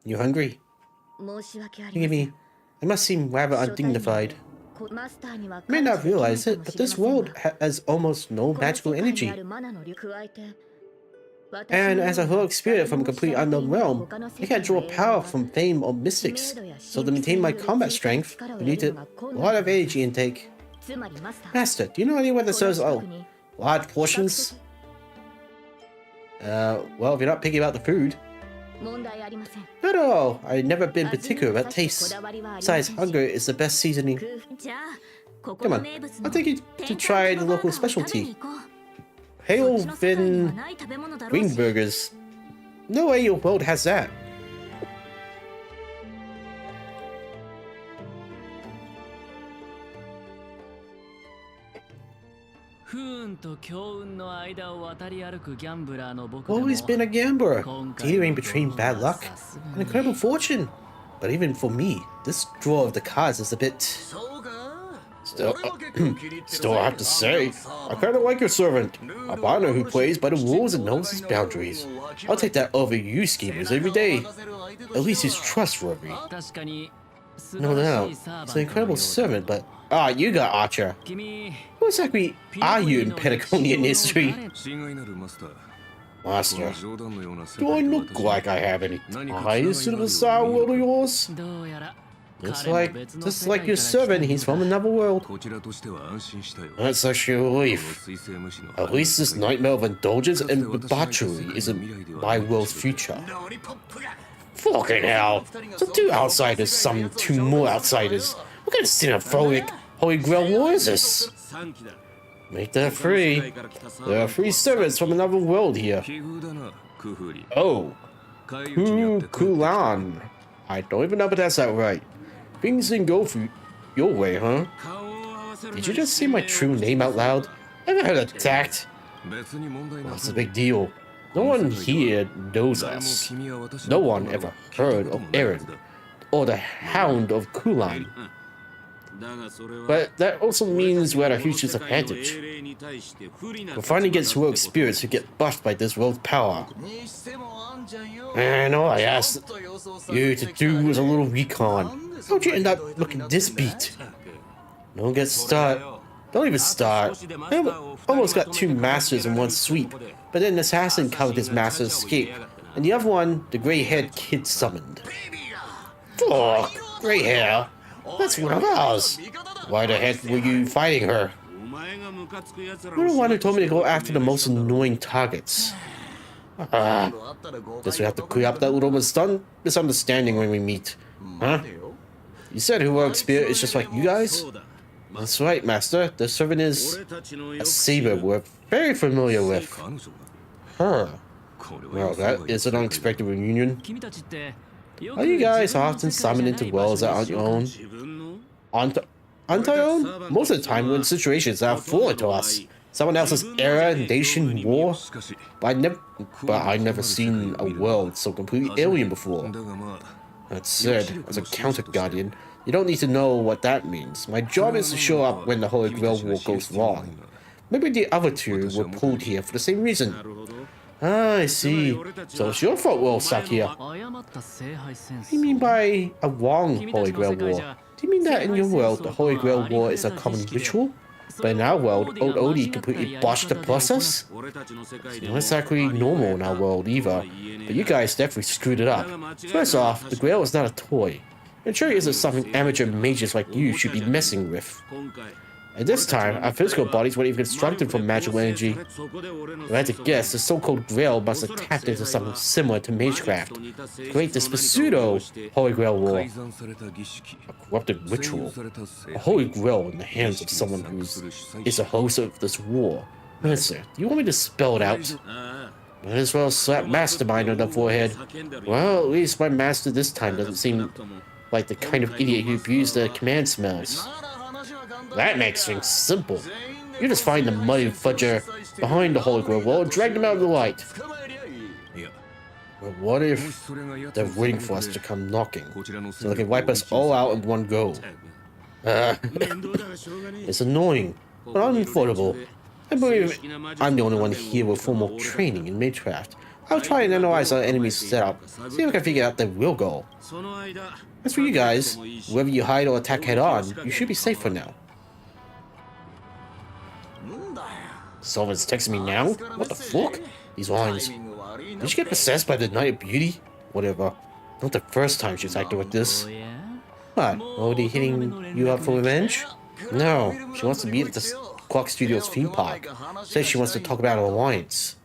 You hungry? 申し訳あり Forgive ませ me. ん I must seem rather undignified. マスターには You may not realize it, but this world has almost no この magical 世界に energy. あるマナの力加えて And as a heroic spirit from a complete unknown realm, I can't draw power from fame or mystics. So to maintain my combat strength, I need a lot of energy intake. つまりマスター Master, do you know anyone that この serves 近くに large portions? Well, if you're not picky about the food. 問題ありません Not at all. I've never been particular about taste. Besides, hunger is the best seasoning. じゃあここ Come の on, 名物 I'll の take you to try the local specialty. Hail Vin Ring Burgers. No way your world has that. 不運と強運の間を渡り歩くギャンブラーの僕でも Always been a gambler, teetering between bad luck and incredible fortune. But even for me, this draw of the cards is a bit. Still, still, I have to say, I kind of like your servant. A partner who plays by the rules and knows his boundaries. I'll take that over you schemers every day. At least he's trustworthy. 確かに No doubt, he's an incredible servant, but you got Archer. 君 Who exactly are you in Pentaconian history? 親愛なるマスター Master, do I look like I have any ties to the bizarre world of yours? どうやら It's 彼も like, 別の just 世 like 界 your から来た servant, he's from みたい another world. こちらとしては安心したよ That's actually a relief. At least this nightmare of indulgence and debauchery isn't my world's future. Fucking hell. So 2 outsiders summon 2 more outsiders. What kind of xenophobic Holy Grail war is this? 3機だ Make that 3. There are 3 servants from another world here. 奇遇だなクフリ Oh, 返り討ちにあって帰ってきた Kulan. I don't even know if that's that right. Things didn't go for your way, huh? 顔を合わせる Did you just say my true name out loud? Ever heard of tact? 別に問題な What's the big deal? No one here knows 誰も us. 君は私 No の one こと ever を聞い heard たこと of もないは Eren ずだ or the Hound of Kulan. だがそれは But that also means we're at a huge disadvantage. We're fighting against heroic spirits who get buffed by this world's power. And all I asked you to do was a little recon. How'd you end up looking this beat? Don't get started. Don't even start. I almost got 2 masters in one sweep, but then an assassin covered his master's escape, and the other one, the gray-haired kid summoned. Fuck, gray hair. That's one of ours. Why the heck were you fighting her? お前がムカつく奴ら You're the one who told me to go after the most annoying targets. Ah, guess we have to clear up that little misunderstanding when we meet. Huh? You said heroic spirit is just like you guys? そうだ That's right, Master. The servant is 俺たちの a saber we're very familiar with. 彼女が Her. これは Well, 予想外 that is an unexpected reunion. 君たちってよ Are you く guys 自分の often 世界じゃ summoned ない into 場所 worlds that aren't your own? 自分の Aren't our own? Most of the time, we're in situations that are foreign to us. Someone else's era, nation, war. しかし But I've never seen a world so completely alien before. だがまあ That said, as a counter guardian, you don't need to know what that means. My job is to show up when the Holy Grail War goes wrong. Maybe the other 2 were pulled here for the same reason. なるほど Ah, I see. So it's your fault we're all stuck here. 誤った聖杯戦 What do you 争 mean by a wrong Holy Grail War? Do you mean that in your world, the Holy Grail War is a common ritual? But in our world, Old Odie completely botched the process? 俺たちの世界で Not exactly normal in our world either, but you guys definitely screwed it up. First off, the Grail is not a toy. It sure isn't something amateur mages like you should be messing with. 今回 At this time, our physical bodies weren't even constructed from magical energy. そこで俺の If I had to guess, the so-called Grail must have tapped into something similar to magecraft. Create this pseudo Holy Grail War, 改ざんされた儀式 a corrupted 占 ritual. 有された聖 A 杯 holy grail in the hands of someone who is the host of this war. Master, do you want me to spell it out? ああ Might as well slap Mastermind on the forehead. Well, at least my master this time doesn't seem like the kind of idiot who abused the command smells. That makes things simple. You just find the muddy fudger behind the Holy Grail Wall and drag them out of the light. いや But what もし if それが奴 they're の waiting 都 for 合 us で to come knocking? こちらの So they can wipe us all out in one go. 面倒だがしょうがねえ It's annoying, but unavoidable. I believe I'm the only one here with formal training in magecraft. I'll try and analyze our enemy's setup, see if I can figure out their real goal. その間 As for you guys, whether you hide or attack head-on, you should be safe for now. Someone's texting me now? What the fuck? These lines. Did she get possessed by the Night of Beauty? Whatever. Not the first time she's acted like this. おや What? Already hitting you up for revenge? No, she wants to meet at the Clock Studios theme park. Says she wants to talk about an alliance.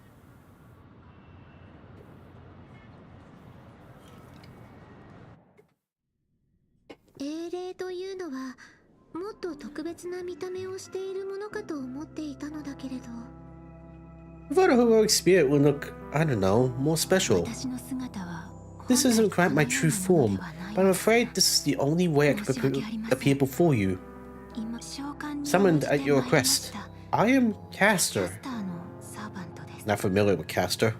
Eirei というのはもっと特別な見た目をしているものかと思っていたのだけれど I thought a heroic spirit would look, I don't know, more special. 私の姿は This isn't quite my true form, but I'm afraid this is the only way I can appear before you. 今召喚に Summoned at your 応じてまいりま request. した I am キャ Caster. スターのサーバントです Not familiar with Caster.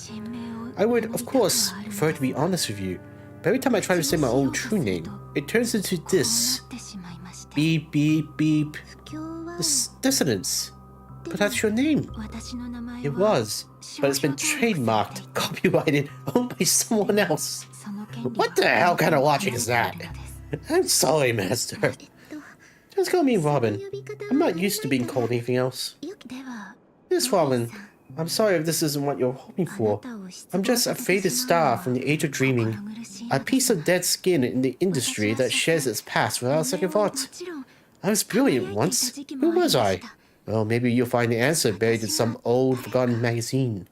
神明を I would, of 守りたく course, はあるの prefer to be honest with you, but every time I try to say my own true name, it turns into こうな this. ってしまいまして Beep, beep, beep. 不況は This dissonance. で But も that's your name. 私の名前 It は was, but it's been trademarked, copyrighted, owned by someone else. その権利 What the hell kind of logic is that? がないのです I'm sorry, Master. えっと Just call me その Robin. 呼び方は I'm not used to being called anything else. よきでは This Robin, I'm sorry if this isn't what you're hoping for. I'm just a faded star from the age of dreaming. A piece of dead skin in the industry that shares its past without a second thought. I was brilliant once. Who was I? Well, maybe you'll find the answer buried in some old, forgotten magazine.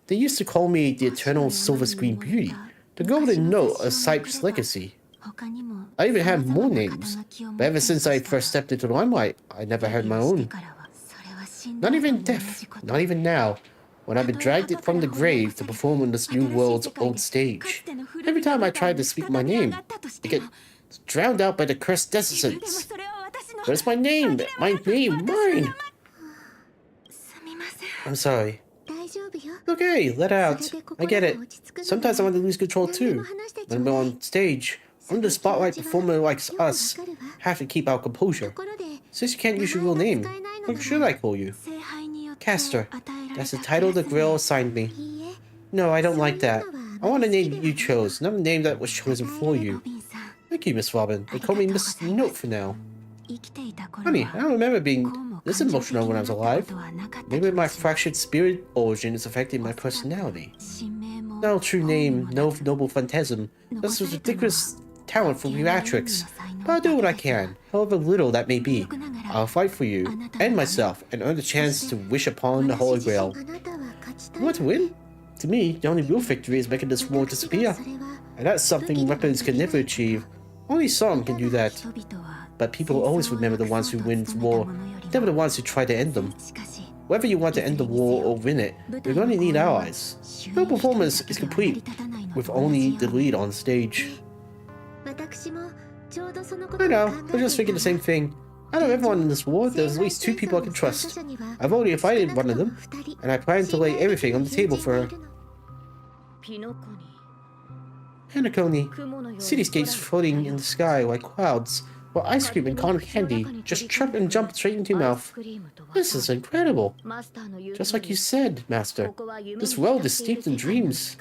They used to call me the eternal silver screen beauty, the golden note of Cyprus legacy. I even had more names, but ever since I first stepped into the limelight, I never had my own. Not even death, not even now, when I've been dragged from the grave to perform on this new world's old stage. Every time I try to speak my name, I get drowned out by the cursed descendants. Where's my name? Mine! I'm sorry. Okay, let out. I get it. Sometimes I want to lose control too. When we're on stage, under the spotlight, performer like us have to keep our composure. Since you can't use your real name, what should I call you? Castor. That's the title the Grail assigned me. No, I don't like that. I want a name you chose, not a name that was chosen for you. Thank you, Miss Robin. They call me Miss Note for now. Honey, I don't remember being this emotional when I was alive. Maybe my fractured spirit origin is affecting my personality. No true name, no noble phantasm. This was ridiculous talent for theatrics. But I'll do what I can, however little that may be. I'll fight for you, and myself, and earn the chance to wish upon the Holy Grail. You want to win? To me, the only real victory is making this war disappear. And that's something weapons can never achieve. Only some can do that. But people always remember the ones who win the war, never the ones who try to end them. Whether you want to end the war or win it, you're going to need allies. No performance is complete with only the lead on stage. I know, we're just thinking the same thing. Out of everyone in this war, there's at least 2 people I can trust. I've already invited one of them, and I plan to lay everything on the table for her. Penacony. Cityscapes floating in the sky like clouds, while ice cream and cotton candy just chirp and jump straight into your mouth. This is incredible. Just like you said, Master, this world is steeped in dreams.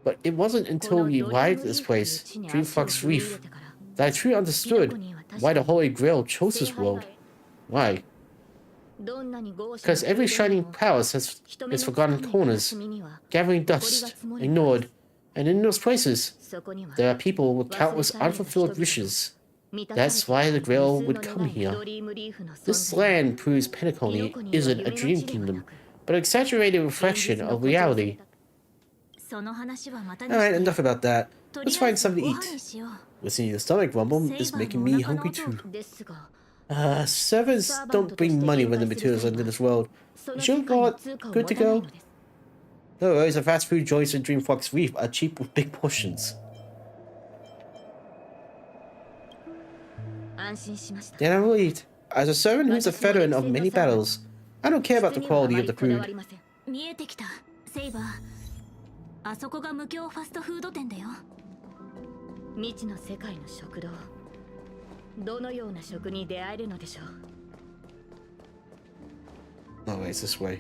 But it wasn't until we arrived at this place, Dreamfox Reef, that I truly understood why the Holy Grail chose this world. Why? Because every shining palace has its forgotten corners, gathering dust, ignored, and in those places, there are people with countless unfulfilled wishes. That's why the Grail would come here. This land proves Penacony isn't a dream kingdom, but an exaggerated reflection of reality. Alright, enough about that. Let's find something to eat. Listening to the stomach rumble is making me hungry too. Servants don't bring money when the materials enter this world. Is your god good to go? No worries, the fast food joints in Dreamfox Reef are cheap with big portions. Then I'm relieved. As a servant who's a veteran of many battles, I don't care about the quality of the food. あそこが無料ファストフード店だよ。未知の世界の食堂。どのような食に出会えるのでしょう。 Oh, wait, it's this way.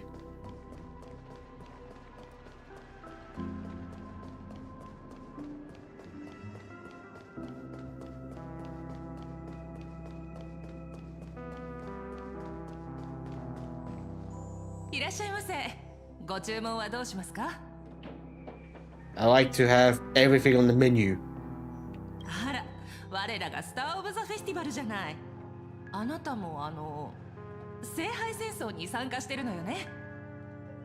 I like to have everything on the menu. あら、我らがスター・オブ・ザ・フェスティバルじゃない。あなたも聖杯戦争に参加してるのよね。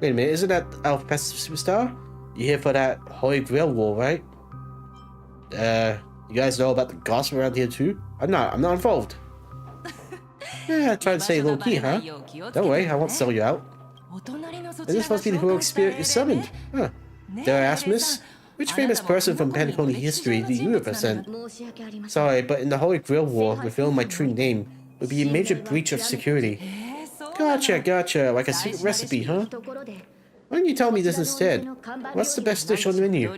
Wait a minute, isn't that our best superstar? You're here for that Holy Grail war, right? You guys know about the gossip around here too? I'm not involved. Yeah, trying to say low key, huh? Don't worry, I won't sell you out. And this must be the heroic spirit you summoned. Huh. Dare I ask, miss? Which famous person from Penacony history do you represent? Sorry, but in the Holy Grail War, revealing my true name would be a major breach of security. Gotcha. Like a secret recipe, huh? Why don't you tell me this instead? What's the best dish on the menu?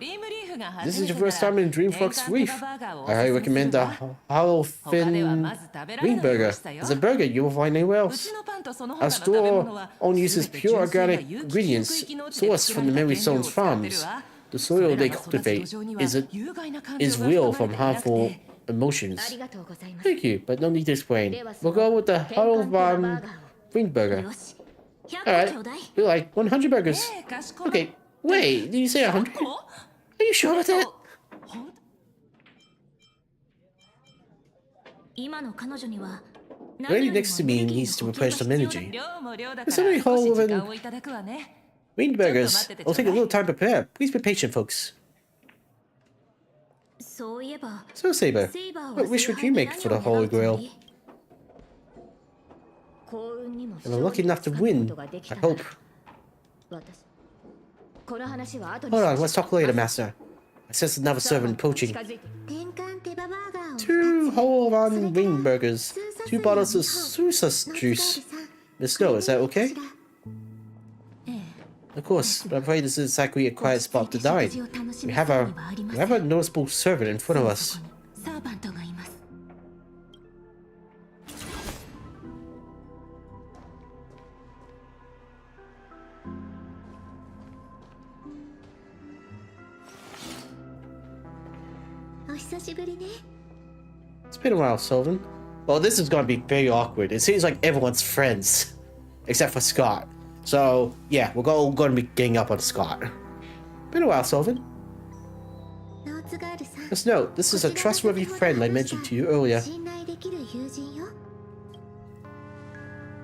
This is your first time in Dreamfox Reef. I highly recommend the hollow fin wing burger. It's a burger you will find anywhere else. Our store only uses pure organic ingredients sourced from the Memory Stone's farms. The soil they cultivate is real from harmful emotions. Thank you, but no need to explain. We'll go with the hollow wing burger. Alright, we like 100 burgers. ええかしこま Okay, wait, did you say 100? 100 Are you sure about that? ほん今の彼女には The lady next to me needs to replenish some energy. 量も量だ There's か so many ら少し whole 時間 and をいただくわね winged burgers. It'll take a little time to prepare. Please be patient, folks. そういえば So, Saber, セイバーは what wish would you make for the Holy Grail? 幸運にも And I'm lucky enough to win, I hope. 私この話は後に Hold on, let's talk later, Master. I sense another servant approaching. 天干手羽バーガーを Two whole on wing burgers, 2 bottles of Susa juice. Miss Snow, is that okay? Of course, but I'm afraid this is exactly a quiet spot to dine. We have a noticeable servant in front of us. サーバントがいます お久しぶりね It's been a while, Sylvan. Well, this is gonna be very awkward. It seems like everyone's friends, except for Scott. So, yeah, we're all gonna be getting up on Scott. Been a while, Sylvan. ノーツガールさん Just note, this is a trustworthy friend I mentioned to you earlier. 信頼できる友人よ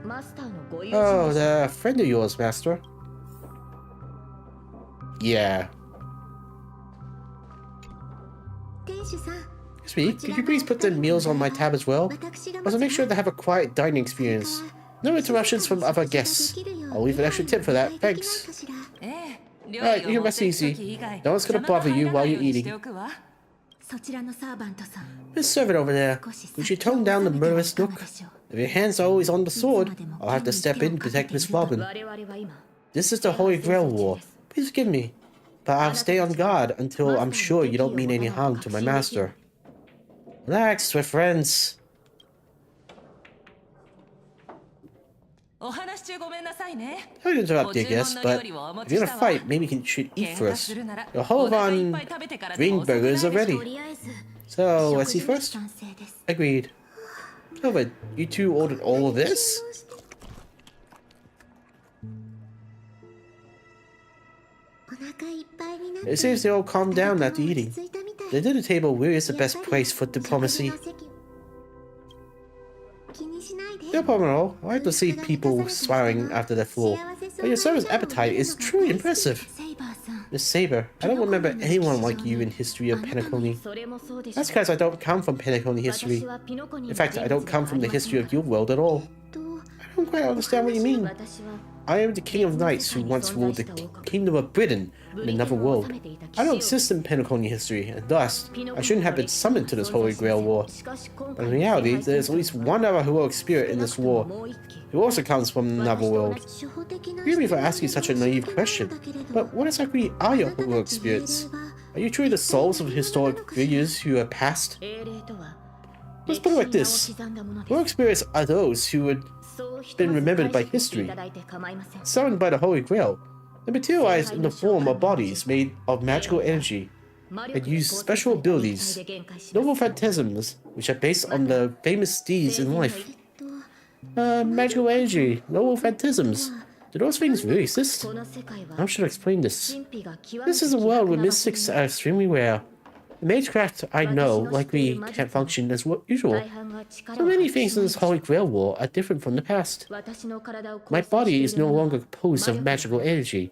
マスターのご友人 Oh, the friend of yours, Master. Yeah. 店主さん Excuse me, could you please put the meals on my tab as well? 私が Also, make sure to have a quiet dining experience. No interruptions from other guests. I'll leave an extra tip for that. Thanks. ええ料 Alright, 理 you を持っ rest ていく easy. 時以外 No one's gonna 邪魔が bother you 入らな while いよ you're うにし eating. ておくわそちらのサーバントさん Miss Servant over there, would you tone down the murderous nook? If your hands are always on the sword, I'll have to step in and protect Miss Robin. 我々は今 This is the Holy Grail War. Please forgive me, but I'll stay on guard until I'm sure you don't mean any harm to my master. Relax, we're friends. お話し中ごめんなさいね Sorry to interrupt you, I guess, but if you're gonna fight, maybe you should eat first. The whole on ring burgers are ready. とりあえず So, let's 食 eat 事に first? 賛成です Agreed. Oh, but you two ordered all of this? お腹いっぱいになっ It て seems they all calmed down after 落 eating. ち着いたみたい The dinner table really is the やっ best ぱり place for diplomacy. 食事の席気にしないで No problem at all. I like to see people smiling after their full. But your servant's appetite is truly impressive. セイバーさん Miss Saber, I don't remember anyone like you in history of Penacony. それもそうでしょ That's because I don't come from Penacony history. 私はピノコに In fact, I don't come from the history of your world at all. と I don't quite understand what you mean. 私は I am the king of knights who once ruled the kingdom of Britain in another world. I don't exist in Penacony history, and thus, I shouldn't have been summoned to this Holy Grail War. しかし今 But 回 in reality, there's at least one other heroic spirit in this war, もう一機 who also comes from another world. 初歩的な Forgive me for asking 質 such a 問を naive している question, んだけれど but what exactly are your あなたが heroic 言う霊 spirits? は Are you truly the souls of historic figures who are past? 英霊とは Let's put it like 歴 this. 史に名を刻んだものです Heroic spirits are those who had そう一つ been remembered by 解釈して history. いただいて構いません summoned by the Holy Grail. They materialize in the form of bodies made of magical energy and use special abilities, noble phantasms, which are based on the famous deeds in life. Magical energy, noble phantasms. Do those things really exist? この世界は How should I explain this? 神秘が極め This て is a 希 world 薄 where な場所に mystics are extremely rare. The magecraft I know likely can't function as usual. 大半が力 So を many 発揮 things し in ない this Holy Grail War are different from the past. 私の体を構 My 成して body い is る no のは longer composed of magical energy,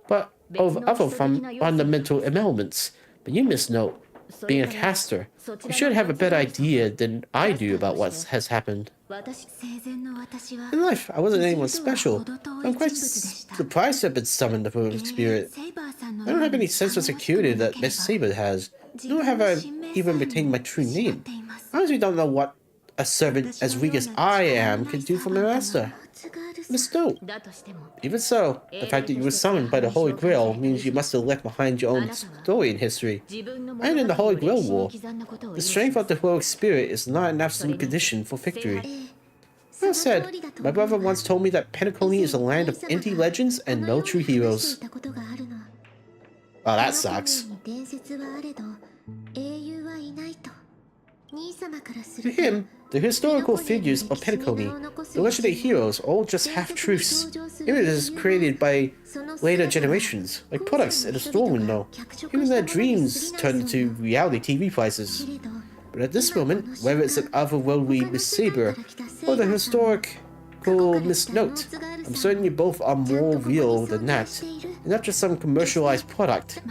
but of other fundamental elements. But you must note, being a caster, you should have a better idea than I do about what has happened. 私生前の私は In life, I wasn't anyone 実は special. 程遠い I'm 人 quite 物でした surprised to have been summoned the Holy Spirit. セイバーさんの I don't have any sense of security that Miss Saber has, nor have I even retained my true name. I honestly don't know what a servant as weak as I am can do for my master. Miss Note. だとしても Even so, the fact that you were summoned by the Holy Grail means you must have left behind your own story in history. 自分の And in the Holy 物 Grail 語を歴史 War, に刻んだことを the 意味し strength ま of the heroic spirit is not an absolute condition for victory. そ Well の通 said, りだと my 思う brother once told me that Penacony is a land of empty legends and no true このように話 heroes. していたことがあるの Oh, that こ sucks. の国に伝説はあれど英雄はいないと兄様からす To ると him, The historical figures of Penacony, the legendary heroes, all just half-truths, images created by later generations, like products in a store window. Even their dreams turned into reality TV prices. But at this moment, whether it's an otherworldly Miss Saber or the historical Miss Note, I'm certain you both are more real than that, and not just some commercialized product.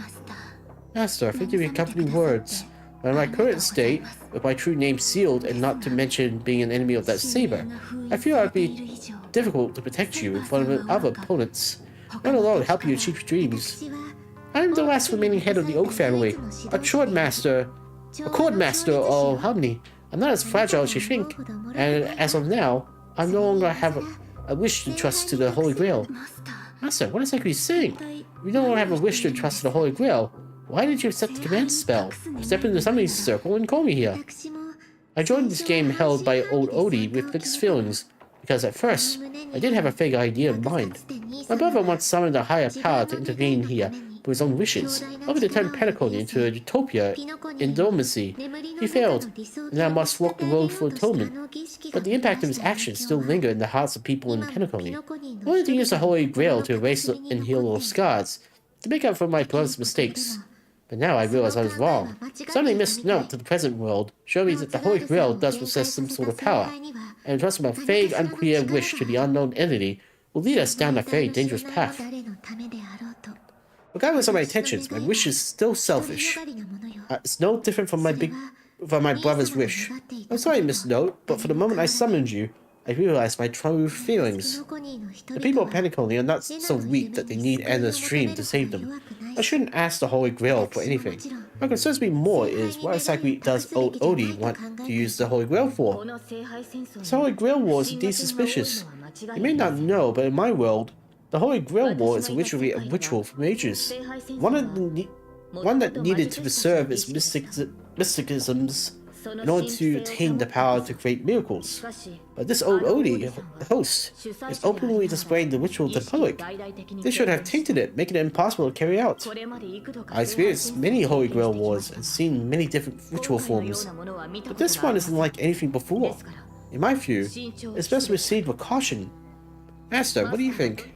Master, forgive your accompanying words. But in my current state, with my true name sealed and not to mention being an enemy of that saber, I fear I'd be difficult to protect you in front of other opponents, let alone help you achieve your dreams. I am the last remaining head of the Oak family, a chord master of harmony. I'm not as fragile as you think, and as of now, I no longer have a wish to trust to the Holy Grail. Master, what exactly are you saying? If you no longer have a wish to trust to the Holy Grail, why did you accept the command spell? Step into somebody's circle and call me here. I joined this game held by old Odie with mixed feelings, because at first, I did have a vague idea in mind. My brother once summoned a higher power to intervene here for his own wishes, hoping to turn Penacony into a utopia in dormancy. He failed, and now must walk the road for atonement. But the impact of his actions still linger in the hearts of people in Penacony. I wanted to use the Holy Grail to erase and heal those scars, to make up for my brother's mistakes. But now I realize I was wrong. Something missed note to the present world showed me that the Holy Grail does possess some sort of power, and trusting a vague, unclear wish to the unknown entity will lead us down a very dangerous path. Regardless of my intentions, my wish is still selfish. It's no different from my brother's wish. I'm sorry, Miss Note, but for the moment I summoned you, I realized my true feelings. The people of Penacony are not so weak that they need endless dream to save them. I shouldn't ask the Holy Grail for anything. What concerns me more is what exactly does old Odie want to use the Holy Grail for? This Holy Grail War is indeed suspicious. You may not know, but in my world, the Holy Grail War is originally a ritual for mages. One that needed to preserve its mysticisms in order to attain the power to create miracles. But this old Odie, the host, is openly displaying the ritual to the public. This should have tainted it, making it impossible to carry out. I experienced many Holy Grail Wars and seen many different ritual forms, but this one isn't like anything before. In my view, it's best received with caution. Master, what do you think?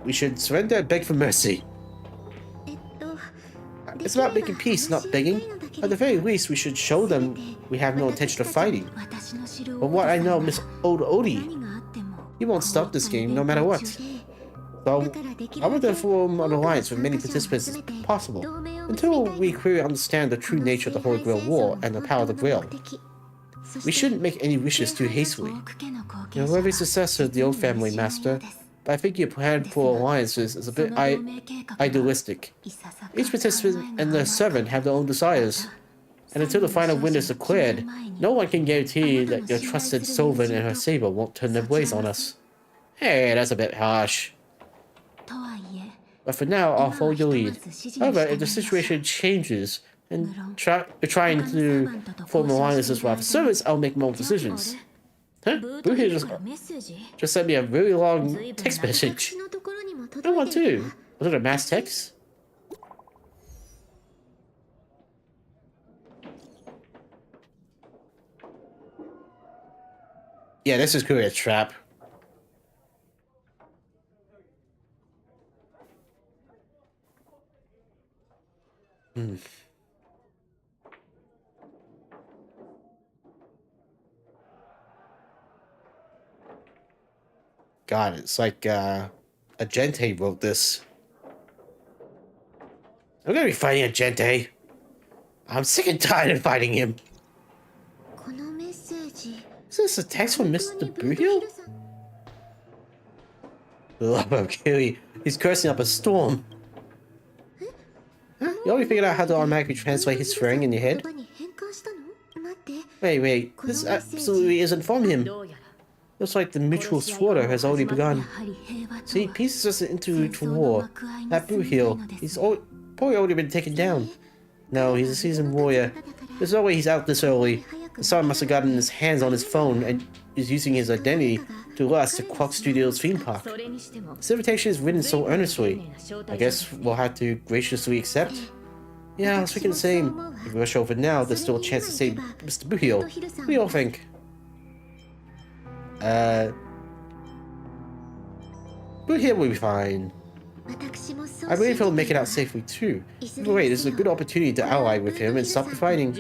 We should surrender and beg for mercy. It's about making peace, not begging. At the very least, we should show them we have no intention of fighting. But what I know of Miss Old Odie, he won't stop this game no matter what. So, I want to form an alliance with many participants as possible, until we clearly understand the true nature of the Holy Grail War and the power of the Grail. We shouldn't make any wishes too hastily. You're a worthy successor of the old family, Master, but I think your plan for alliances is a bit idealistic. Each participant and their servant have their own desires, and until the final winner is declared, no one can guarantee that your trusted Sylvan and her saber won't turn their ways on us. Hey, that's a bit harsh. But for now, I'll follow your lead. However, if the situation changes and trying to form alliances with other servants, I'll make my own decisions. Huh? Bluesky just sent me a really long text message. I want to. Was it a mass text? Yeah, this is clearly a trap. God, it's like Agente wrote this. I'm gonna be fighting Agente. I'm sick and tired of fighting him. Is this a text from Mr. Boohill? Okay, he's cursing up a storm. Huh? You already figured out how to automatically translate his swearing in your head? Wait, this absolutely isn't from him. Looks like the mutual slaughter has already begun. See, peace is just an interlude for war. That Boohill, he's probably already been taken down. No, he's a seasoned warrior. There's no way he's out this early. The son must have gotten his hands on his phone and is using his identity to lure us to Quark Studios theme park. This invitation is written so earnestly. I guess we'll have to graciously accept. Yeah, I was thinking the same. If we rush over now, there's still a chance to save Mr. Buhil. What do you all think? Buhil will be fine. I really feel make it out safely too. Either way, this is a good opportunity to ally with him and stop the fighting.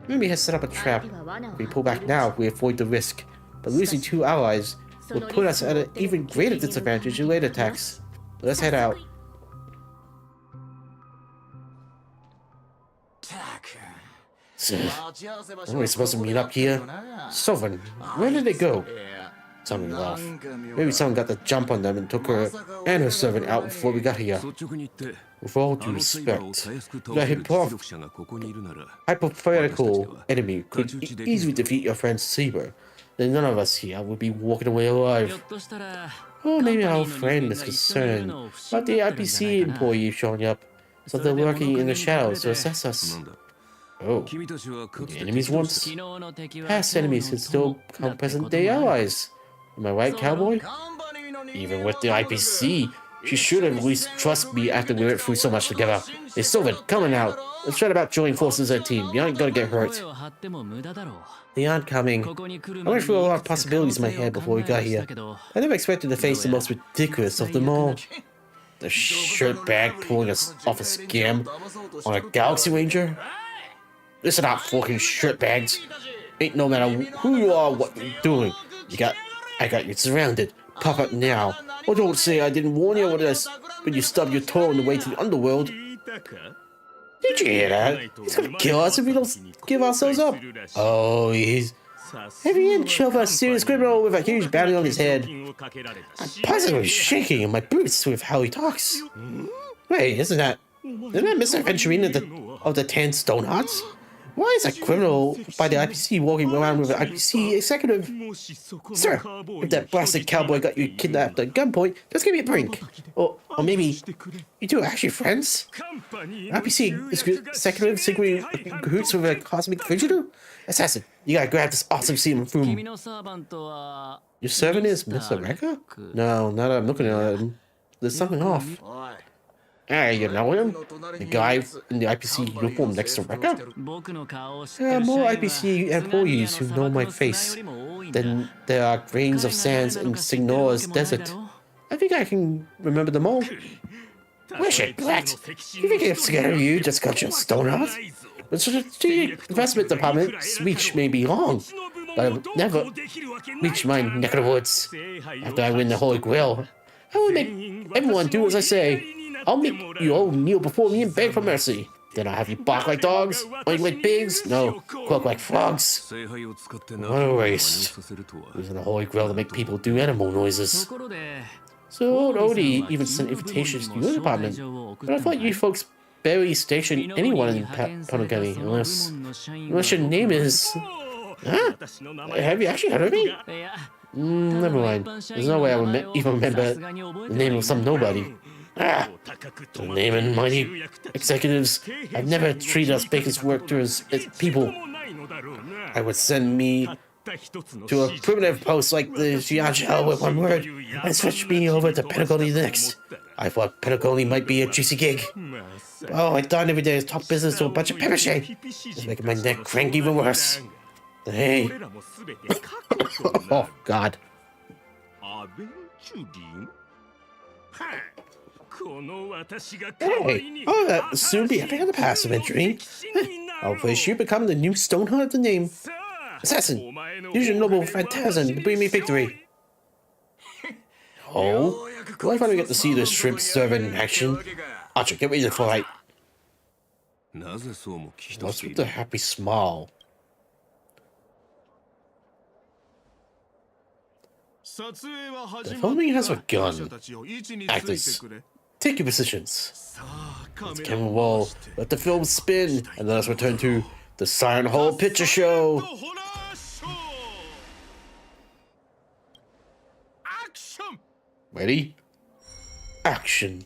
Maybe he has set up a trap. If we pull back now, we avoid the risk. But losing 2 allies will put us at an even greater disadvantage in later attacks. Let's head out. So, aren't we supposed to meet up here? Sovereign, where did they go? Someone left. Maybe someone got the jump on them and took her and her servant out before we got here. With all due respect, the hypothetical enemy could easily defeat your friend Saber. Then none of us here would be walking away alive. Oh, maybe our friend is concerned about the IPC employee showing up, so they're lurking in the shadows to assess us. Oh, the enemies once? Past enemies can still become present-day allies. Am I right, cowboy? Even with the IPC, she should at least trust me after we went through so much together. Hey, Sylvan, come on out. Let's chat about joining forces as a team. You aren't gonna get hurt. They aren't coming. I went through a lot of possibilities in my head before we got here. I never expected to face the most ridiculous of them all. The shirtbag pulling us off a scam on a Galaxy Ranger? Listen up, fucking shirtbags. Ain't no matter who you are, what you're doing. I got you surrounded. Pop up now. Or don't say I didn't warn you when you stubbed your toe on the way to the underworld. Did you hear that? He's gonna kill us if we don't give ourselves up. Oh, he's every inch of a serious criminal with a huge bounty on his head. I'm positively shaking in my boots with how he talks. Wait, isn't that Mr. Venturina of the 10 Stone Hearts? Why is a criminal by the IPC walking around with an IPC executive? Sir, if that blasted cowboy got you kidnapped at gunpoint, just give me a drink. Or maybe you two are actually friends? IPC executive secretly cahoots with a cosmic fidgeter? Assassin, you gotta grab this awesome serum from. Your servant is Mr. Rekka? No, now that I'm looking at him, there's something off. Hey, you know him? The guy in the IPC uniform next to Rekka? More IPC employees who know my face than there are grains of sands in Signora's desert. I think I can remember them all. Wish it, Blatt! You think I'm scared of you just got your stone out? The strategic investment department's speech may be long, but I will never reach my neck of the woods. After I win the Holy Grail, I will make everyone do as I say. I'll make you all kneel before me and beg for mercy. Then I'll have you bark like dogs, oink like pigs, no, croak like frogs. What a waste. Using the Holy Grail to make people do animal noises. So old Odie even sent invitations to your department, but I thought you folks barely stationed anyone in Panogani, unless your name is... Huh? Have you actually heard of me? Never mind. There's no way I would even remember the name of some nobody. The name and mighty executives have never treated us Bacon's workers as people. I would send me to a primitive post like the Gianchel with one word and switch me over to Pentagoni next. I thought Pentagoni might be a juicy gig. Oh, I thought every day is top business to a bunch of papier-mâché. It's making my neck crank even worse. Hey. Oh, God. Hey, oh, that will soon be epic on the passive entry. I'll wish you become the new Stoneheart of the name. Assassin, use your noble phantasm to bring me victory. Oh, do I finally get to see this shrimp servant in action? Archer, get ready to fight. What's with the happy smile? The filming has begun. Actors, take your positions. Let's camera roll, let the film spin, and let us return to the Silent Hall Picture Show. Ready? Action.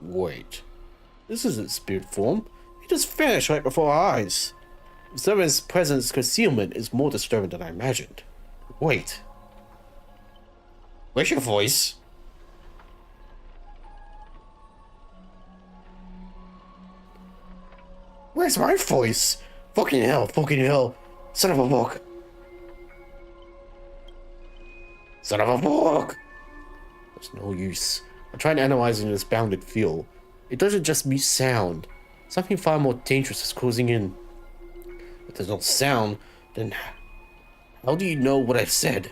Wait, this isn't spirit form. He just vanished right before our eyes. Servant's presence concealment is more disturbing than I imagined. Wait. Where's your voice? Where's my voice? Fucking hell, fucking hell. Son of a book. Son of a book. There's no use. I'm trying to analyze it in this bounded field. It doesn't just mute sound. Something far more dangerous is closing in. If there's no sound, then how do you know what I've said?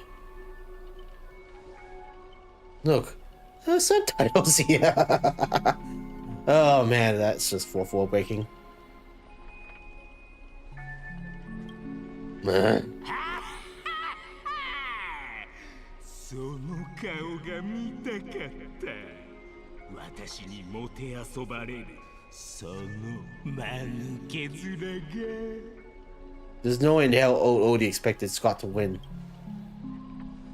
Look, subtitles here. Oh man, that's just fourth wall breaking. Man. その顔が見たかった。私にもて遊ばれるその間抜け面が。There's no way in hell Odie expected Scott to win.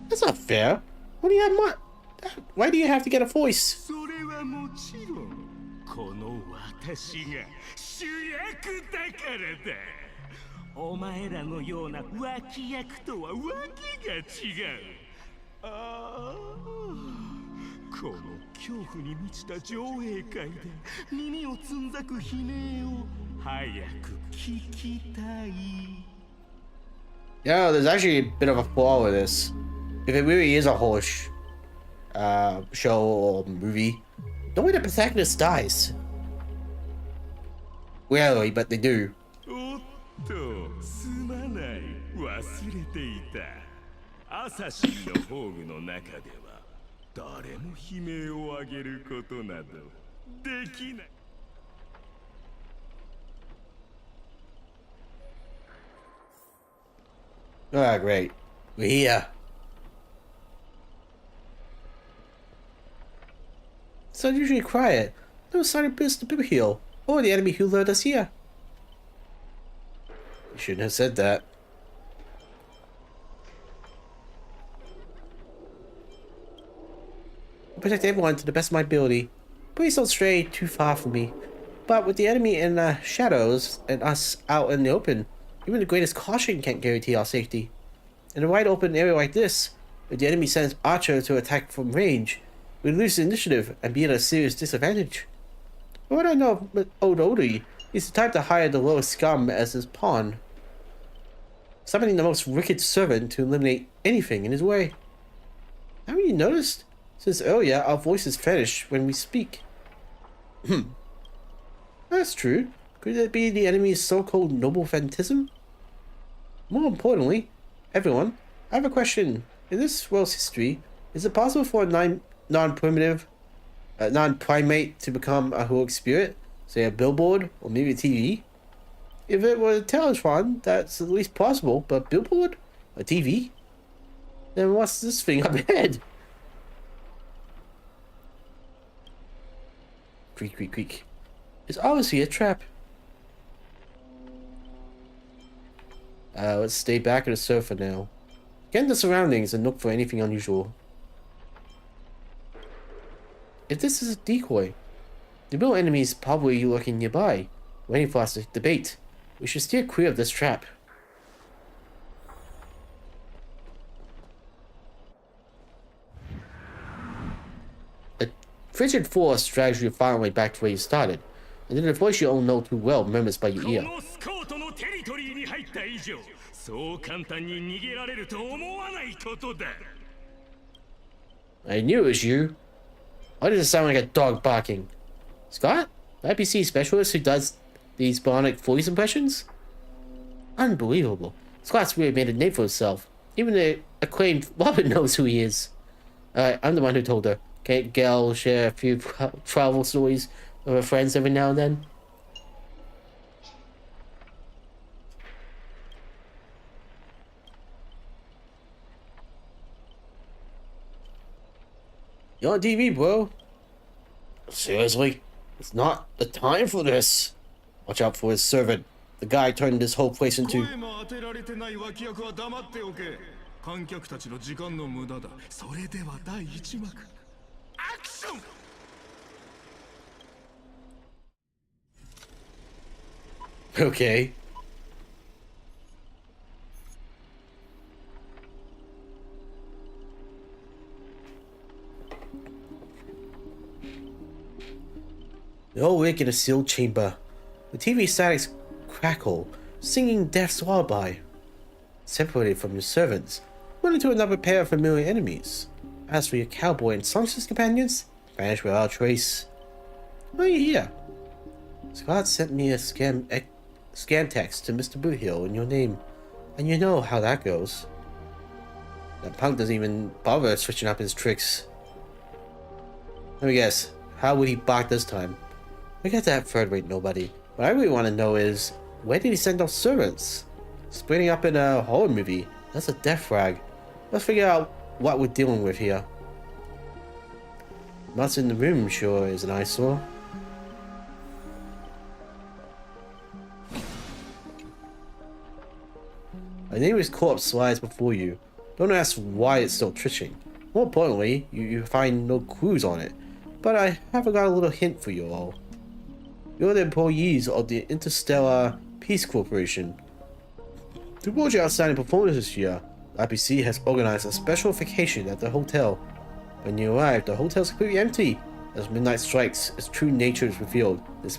That's not fair. What do you have? Why do you have to get a voice? それはもちろんこの私が主役だからだ。お前らのような脇役とはわけが違う。ああ、この恐怖に満ちた上映会で耳をつんざく悲鳴を早く聞きたい。Yeah, there's actually a bit of a flaw with this. If it really is a horse show or movie, don't way the protagonist dies. Rarely, but they do. おっと、すまない、忘れていた。アサシンのホームの中では誰も悲鳴を上げることなどできない。Ah, great. We're here. It's unusually quiet. No sign of business to people here, or the enemy who lured us here. You shouldn't have said that. I protect everyone to the best of my ability. Please don't stray too far from me. But with the enemy in the shadows and us out in the open, even the greatest caution can't guarantee our safety. In a wide open area like this, if the enemy sends Archer to attack from range, we lose the initiative and be at a serious disadvantage. But what I know of Old Odie, he's the type to hire the lowest scum as his pawn, summoning the most wicked servant to eliminate anything in his way. Haven't you noticed? Since earlier, our voices vanish when we speak. That's true. Could it be the enemy's so-called noble phantasm? More importantly, everyone, I have a question. In this world's history, is it possible for a non-primate to become a heroic spirit, say a billboard or maybe a TV? If it were a telethon, that's at least possible, but billboard? A TV? Then what's this thing up ahead? Creak, creak, creak. It's obviously a trap. Let's stay back at the sofa now. Scan the surroundings and look for anything unusual. If this is a decoy, the real enemy is probably lurking nearby, waiting for us to debate. We should steer clear of this trap. A frigid force drags you finally back to where you started, and then a voice you all know too well murmurs by your ear. I knew it was you. Why does it sound like a dog barking? Scott? The IPC specialist who does these bionic voice impressions? Unbelievable. Scott's really made a name for himself. Even the acclaimed Robin knows who he is. I'm the one who told her. Can't Gal share a few travel stories with her friends every now and then? You're on TV, bro. Seriously? It's not the time for this. Watch out for his servant. The guy turned this whole place into... Okay. They're all awake in a sealed chamber. The TV statics crackle, singing death's lullaby. Separated from your servants, run into another pair of familiar enemies. As for your cowboy and songstress companions, vanished without trace. Why are you here? Scott sent me a scam text to Mr. Boothill in your name, and you know how that goes. That punk doesn't even bother switching up his tricks. Let me guess, how would he bark this time? We got that third-rate nobody. What I really want to know is, where did he send those servants? Splitting up in a horror movie, that's a death flag. Let's figure out what we're dealing with here. What's in the room sure is an eyesore. A neighbor's corpse lies before you. Don't ask why it's still twitching. More importantly, you find no clues on it. But I have got a little hint for you all. You're the employees of the Interstellar Peace Corporation. To reward your outstanding performance this year, IPC has organized a special vacation at the hotel. When you arrive, the hotel is completely empty. As midnight strikes, its true nature is revealed. This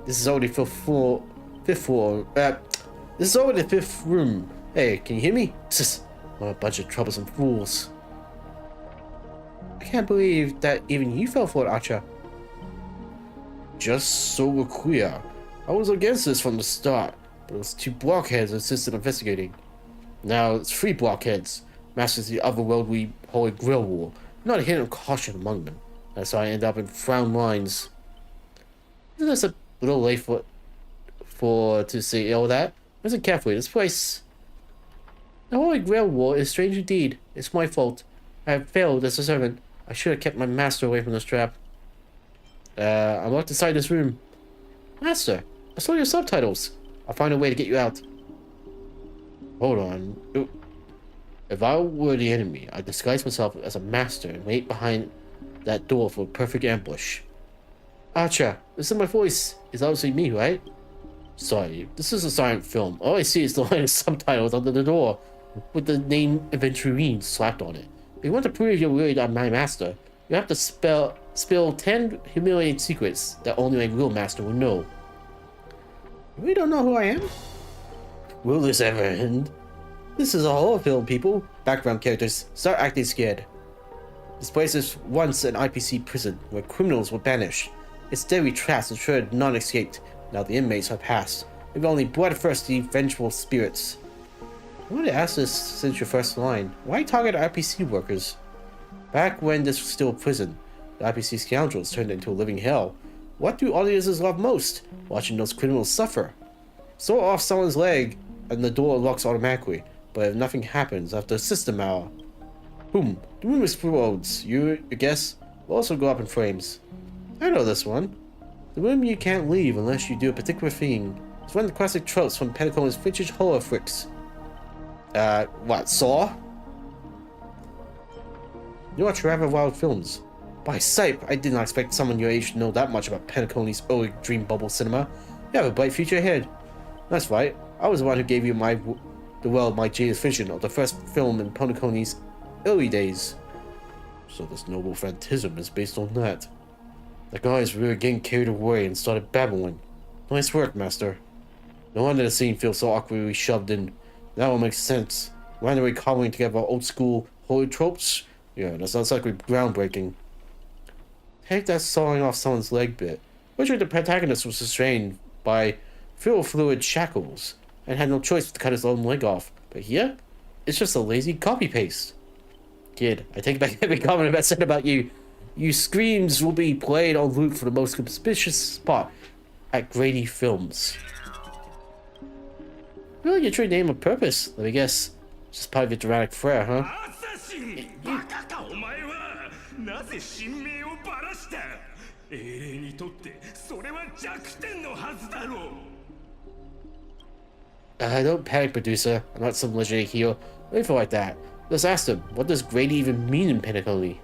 is only the fifth room. Hey, can you hear me? What a bunch of troublesome fools. I can't believe that even you fell for it, Archer. Just so we're clear, I was against this from the start, but it was 2 blockheads who insisted on investigating. Now it's 3 blockheads, masters of the otherworldly Holy Grail War, not a hint of caution among them. That's how I end up in frown lines. Isn't this a little late to say all that? Listen carefully, this place. The Holy Grail War is strange indeed. It's my fault. I have failed as a servant. I should have kept my master away from this trap. I'm locked inside this room. Master, I saw your subtitles. I'll find a way to get you out. Hold on. If I were the enemy, I'd disguise myself as a master and wait behind that door for a perfect ambush. Archer, listen to my voice. It's obviously me, right? Sorry, this is a silent film. All I see is the line of subtitles under the door with the name Aventurine slapped on it. If you want to prove you're really my master, you have to spill 10 humiliating secrets that only a real master will know. We don't know who I am? Will this ever end? This is a horror film, people. Background characters, start acting scared. This place is once an IPC prison where criminals were banished. Its deadly traps ensured none escaped. Now the inmates have passed. We've only bloodthirsty, vengeful spirits. I wanted to ask this since your first line. Why target IPC workers? Back when this was still a prison, the IPC scoundrels turned it into a living hell. What do audiences love most? Watching those criminals suffer. Saw off someone's leg and the door locks automatically, but if nothing happens after system hour. Boom. The room explodes. Your guess will also go up in flames. I know this one. The room you can't leave unless you do a particular thing. It's one of the classic tropes from Pentagon's vintage horror flicks. What, Saw? You watch rather wild films. By sight, I did not expect someone your age to know that much about Pentagon's early dream bubble cinema. You have a bright future ahead. That's right, I was the one who gave you the world my jaded vision of the first film in Pentagon's early days. So this noble phantasm is based on that. The guys really getting carried away and started babbling. Nice work, master. No wonder the scene feels so awkwardly shoved in. That all makes sense. Randomly cobbling together old school horror tropes? Yeah, that sounds like groundbreaking. Take that sawing off someone's leg bit. Which the protagonist was restrained by fluid shackles and had no choice but to cut his own leg off. But here, it's just a lazy copy-paste. Kid, I take back every comment I said about you. Your screams will be played on loop for the most conspicuous spot at Grady Films. Really, your true name on purpose, let me guess. Just part of your dramatic flair, huh? Don't panic, producer. I'm not some legendary hero. Wait for like that. Let's ask him, what does Grady even mean in Pentagon?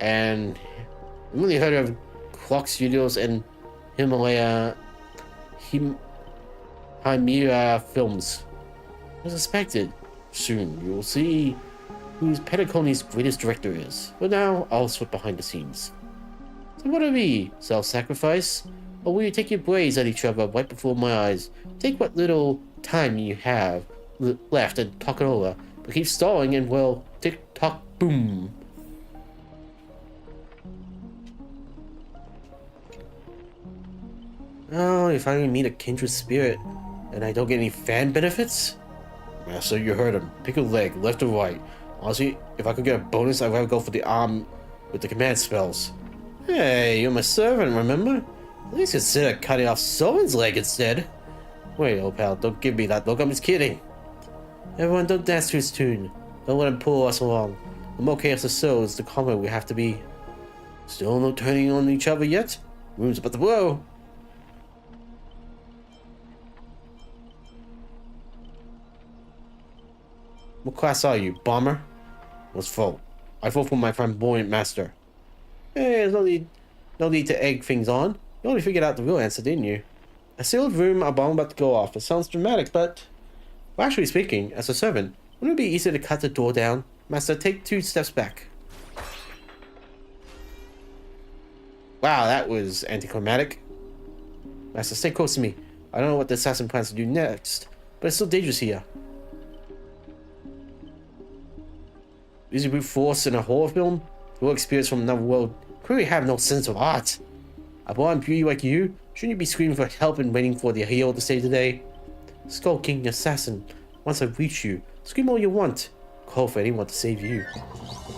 And I've really heard of Clock Studios and Himera Films. As expected, soon you will see who's Petaconi's greatest director is. But now, I'll slip behind the scenes. So what are we? Self-sacrifice? Or will you take your blades at each other right before my eyes? Take what little time you have left and talk it over. But keep stalling and, well, tick-tock, boom. Oh, if I only meet a kindred spirit and I don't get any fan benefits? Yeah, so you heard him. Pick a leg, left or right. Honestly, if I could get a bonus, I'd rather go for the arm with the command spells. Hey, you're my servant, remember? At least consider cutting off someone's leg instead. Wait, old pal, don't give me that look, I'm just kidding. Everyone, don't dance to his tune. Don't let him pull us along. The more chaos or so is the calmer we have to be. Still no turning on each other yet? Room's about to blow. What class are you, bomber? Let's vote. I vote for my flamboyant master. Hey, there's no need to egg things on. You only figured out the real answer, didn't you? A sealed room, a bomb about to go off. It sounds dramatic, but... Well, actually speaking, as a servant, wouldn't it be easier to cut the door down? Master, take 2 steps back. Wow, that was anticlimactic. Master, stay close to me. I don't know what the assassin plans to do next, but it's still dangerous here. Using brute force in a horror film? Real experience from another world. Clearly have no sense of art. A blonde beauty like you, shouldn't you be screaming for help and waiting for the hero to save the day? Skull King Assassin, once I reach you, scream all you want. Call for anyone to save you.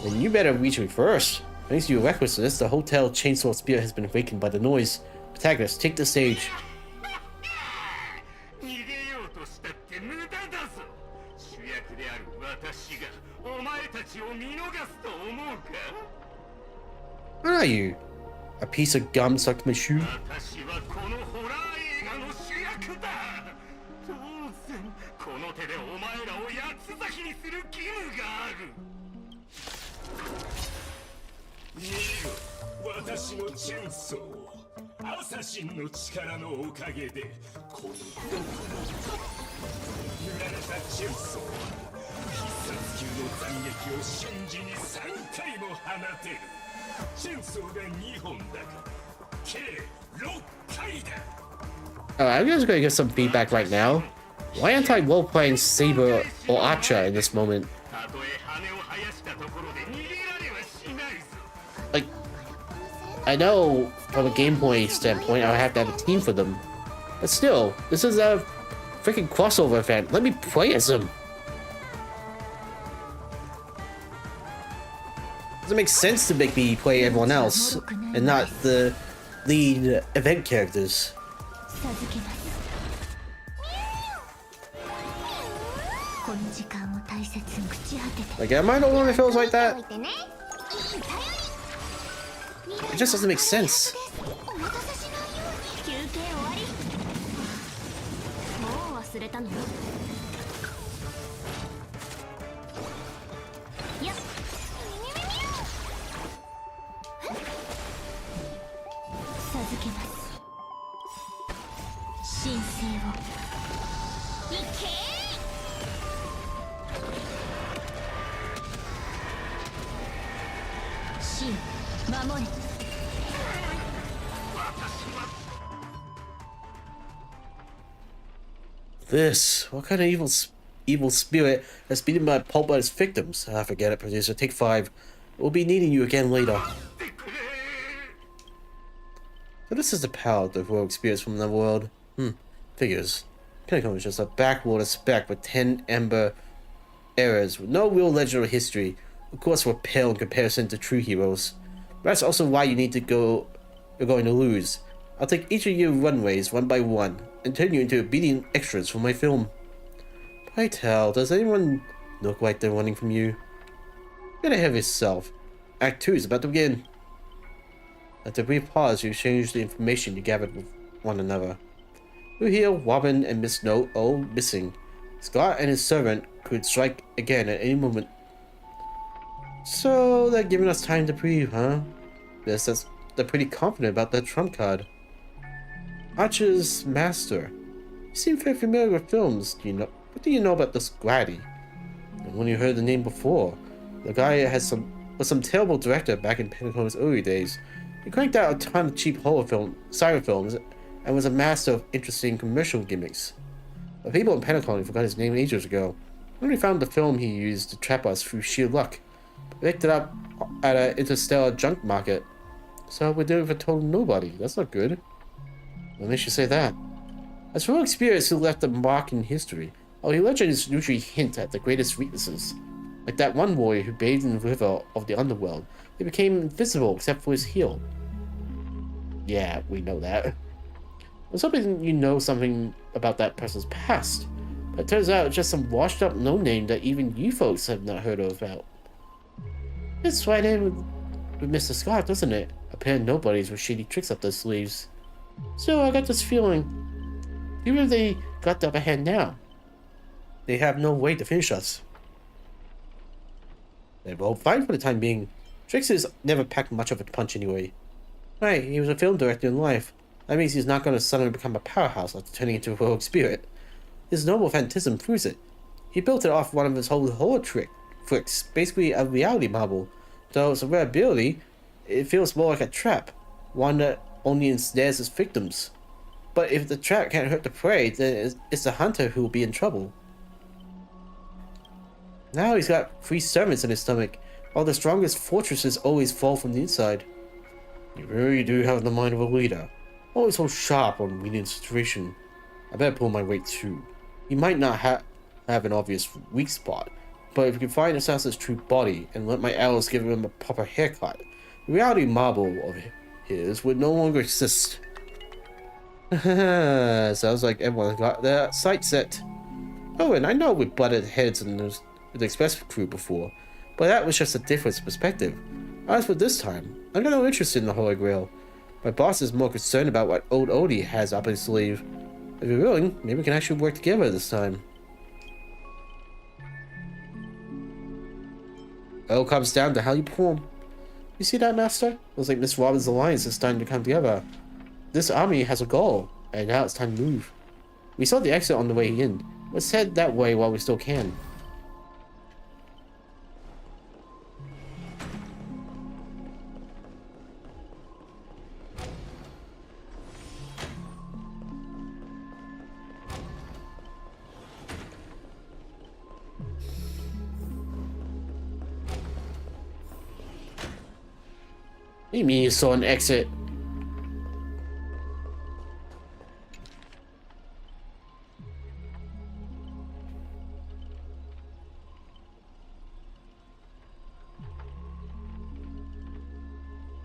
And you better reach me first. Thanks to your recklessness, the hotel chainsaw spirit has been awakened by the noise. Protagonist, take the stage. What are you? A piece of gum stuck to my shoe? I'm just gonna give some feedback right now. Why aren't I role-playing Saber or Archer in this moment? Like, I know from a gameplay standpoint I have to have a team for them. But still, this is a freaking crossover event. Let me play as them. Doesn't make sense to make me play everyone else and not the lead event characters. Like, am I the one that feels like that? It just doesn't make sense. This, what kind of evil spirit has beaten my pulp by its victims? I forget it, producer. Take 5. We'll be needing you again later. So this is the power of the royal experience from another world. Figures. Pinnacle is just a backwater speck with 10 ember eras with no real legend or history. Of course, we're pale in comparison to true heroes. But that's also why you're going to lose. I'll take each of your runways one by one and turn you into obedient extras for my film. Pray tell, does anyone look like they're running from you? Get ahead of yourself. Act 2 is about to begin. After a brief pause, you exchange the information you gathered with one another. We hear Robin and Miss Note all missing. Scott and his servant could strike again at any moment. So they're giving us time to breathe, huh? Yes, they're pretty confident about that trump card. Archer's master. You seem very familiar with films. What do you know about this Grady? And when you heard the name before, The guy was some terrible director back in Pinnacole's early days. He cranked out a ton of cheap siren films and was a master of interesting commercial gimmicks. But people in Pinnacle forgot his name ages ago. We only found the film he used to trap us through sheer luck. We picked it up at an interstellar junk market. So we're doing it for total nobody. That's not good. What makes you say that? As for experience who left a mark in history, our legends usually hint at the greatest weaknesses. Like that one warrior who bathed in the river of the underworld. He became invisible except for his heel. Yeah, we know that. I was hoping you know something about that person's past. But it turns out it's just some washed up no-name that even you folks have not heard about. It's right in with Mr. Scott, doesn't it? A pair of nobodies with shady tricks up their sleeves. So I got this feeling. Even if they got the upper hand now, they have no way to finish us. They will fine for the time being. Trixie's never packed much of a punch anyway. Right, he was a film director in life. That means he's not going to suddenly become a powerhouse after turning into a rogue spirit. His noble phantasm proves it. He built it off one of his whole horror tricks, basically a reality marble. Though it's a rare ability, it feels more like a trap, one that only ensnares its victims. But if the trap can't hurt the prey, then it's the hunter who will be in trouble. Now he's got 3 servants in his stomach, while the strongest fortresses always fall from the inside. You really do have the mind of a leader. Always so sharp on reading the situation. I better pull my weight too. He might not have an obvious weak spot, but if we can find Assassin's true body and let my arrows give him a proper haircut, the reality marble of his would no longer exist. Sounds like everyone got their sights set. Oh, and I know we butted heads in the Express crew before, but that was just a different perspective. As for this time, I'm not interested in the Holy Grail. My boss is more concerned about what old Odie has up his sleeve. If you're willing, maybe we can actually work together this time. It all comes down to how you perform. You see that, Master? Looks like Miss Robin's alliance is starting to come together. This army has a goal, and now it's time to move. We saw the exit on the way in. Let's head that way while we still can. What do you mean you saw an exit?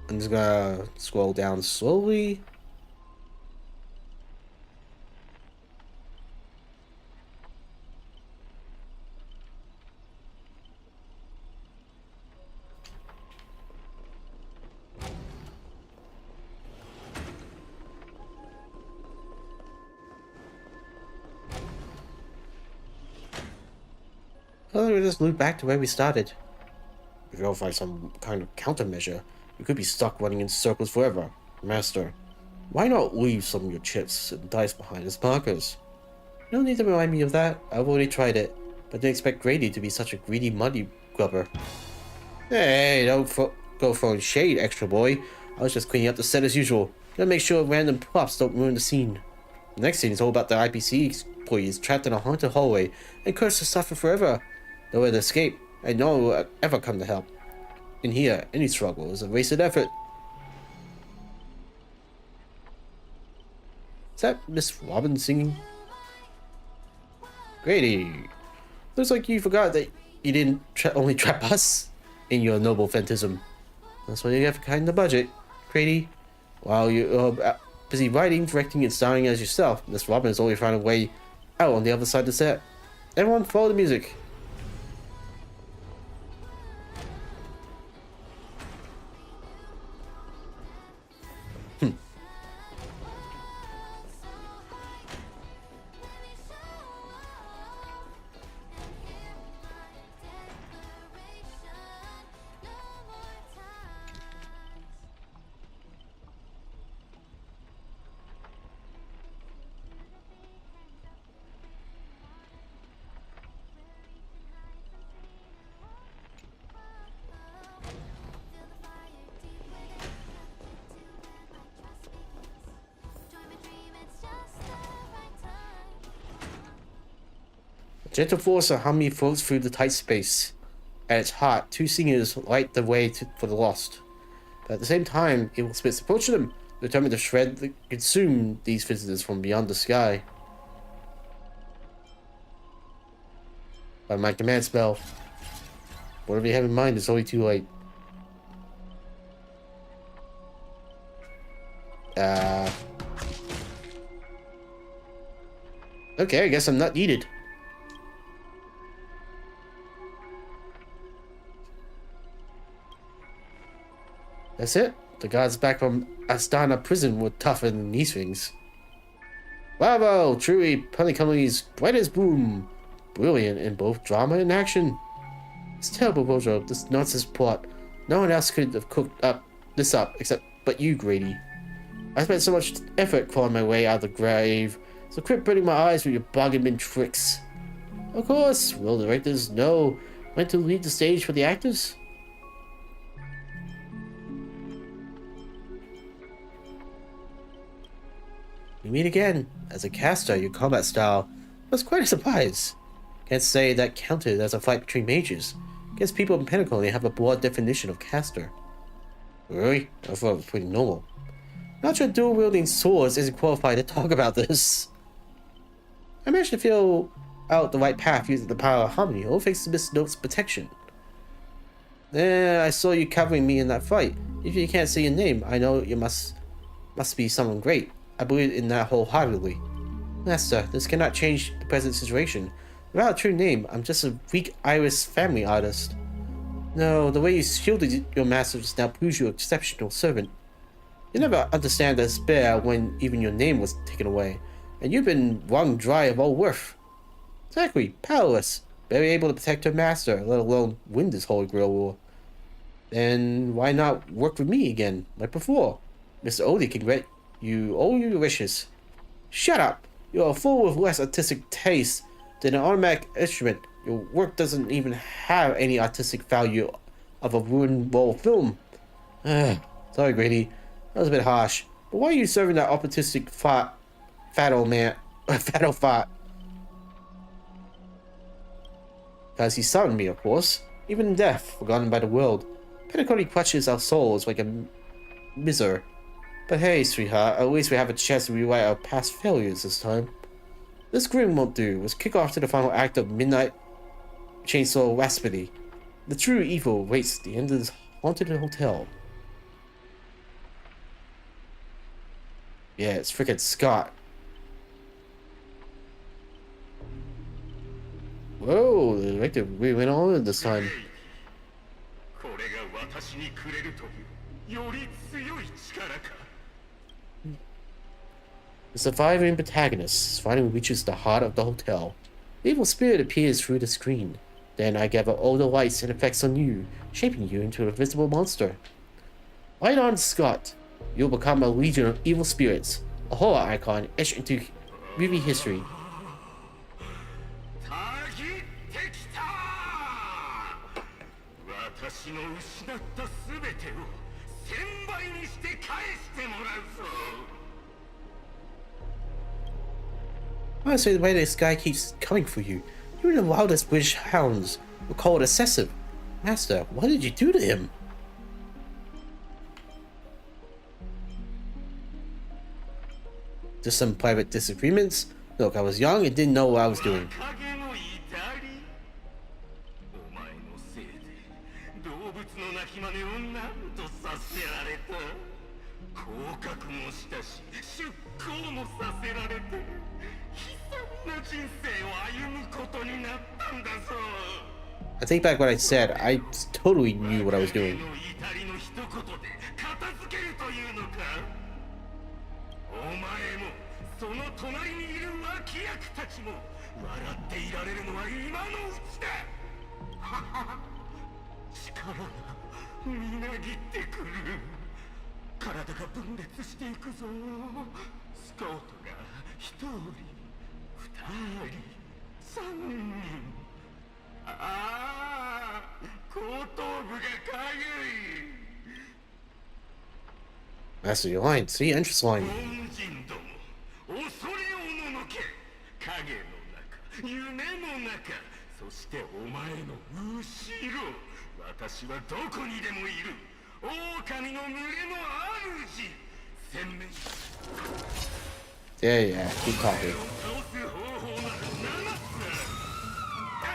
I'm just gonna scroll down slowly. Well, we'll just loop back to where we started. If we don't find some kind of countermeasure, we could be stuck running in circles forever. Master, why not leave some of your chips and dice behind as markers? No need to remind me of that. I've already tried it, but didn't expect Grady to be such a greedy muddy grubber. Hey, don't go throwing shade, extra boy. I was just cleaning up the set as usual. Gotta make sure random props don't ruin the scene. The next scene is all about the IPC employees trapped in a haunted hallway and cursed to suffer forever. No way to escape, and no one will ever come to help. In here, any struggle is a wasted effort. Is that Miss Robin singing? Grady, looks like you forgot that you didn't only trap us in your noble phantasm. That's why you have to kind the budget, Grady. While you're busy writing, directing, and starring as yourself, Miss Robin has always found a way out on the other side of the set. Everyone follow the music. Gentle force of harmony flows through the tight space. At its heart, two singers light the way for the lost. But at the same time, evil spirits approach them, determined to consume these visitors from beyond the sky. By my command spell. Whatever you have in mind, it's only too late. Okay, I guess I'm not needed. That's it. The guards back from Astana prison were tougher than these things. Bravo! Truly, Paniculi's brightest boom. Brilliant in both drama and action. It's terrible, Bojo. This nonsense plot. No one else could have cooked this up except but you, Grady. I spent so much effort clawing my way out of the grave, so quit burning my eyes with your bargain tricks. Of course, will directors know when to leave the stage for the actors? We meet again. As a caster, your combat style was quite a surprise. Can't say that counted as a fight between mages. Guess people in Pinnacle only have a broad definition of caster. Really? I thought it was pretty normal. Not sure dual-wielding swords isn't qualified to talk about this. I managed to feel out the right path using the power of harmony, all thanks to Miss Note's protection. I saw you covering me in that fight. If you can't say your name, I know you must be someone great. I believe in that wholeheartedly. Master, this cannot change the present situation. Without a true name, I'm just a weak Iris family artist. No, the way you shielded your master just now proves you're an exceptional servant. You never understand the despair when even your name was taken away, and you've been wrung dry of all worth. Exactly, powerless, barely able to protect her master, let alone win this Holy Grail war. Then why not work with me again, like before? Mr. Odie can grant you all your wishes. Shut up! You're a fool with less artistic taste than an automatic instrument. Your work doesn't even have any artistic value of a ruined roll film. Sorry, Grady. That was a bit harsh. But why are you serving that opportunistic fat old fart? Because he summoned me, of course. Even in death, forgotten by the world. Pentecost clutches our souls like a miser. But hey, sweetheart, at least we have a chance to rewrite our past failures this time. This grim won't do. Let's kick off to the final act of Midnight Chainsaw Raspity. The true evil waits at the end of this haunted hotel. Yeah, it's freaking Scott. Whoa, the director really went on this time. The surviving protagonist finally reaches the heart of the hotel. The evil spirit appears through the screen. Then I gather all the lights and effects on you, shaping you into a visible monster. Light on, Scott. You'll become a legion of evil spirits, a horror icon etched into movie history. Honestly, the way this guy keeps coming for you, even the wildest British hounds will call it excessive. Master, what did you do to him? Just some private disagreements? Look, I was young and didn't know what I was doing. I take back what I said. I totally knew what I was doing. Master, your line. See, entrance line. 夢の中、そしてお前の後ろ、私はどこにでもいる狼の群れの主。鮮明 Yeah, keep talking. 倒す方法な7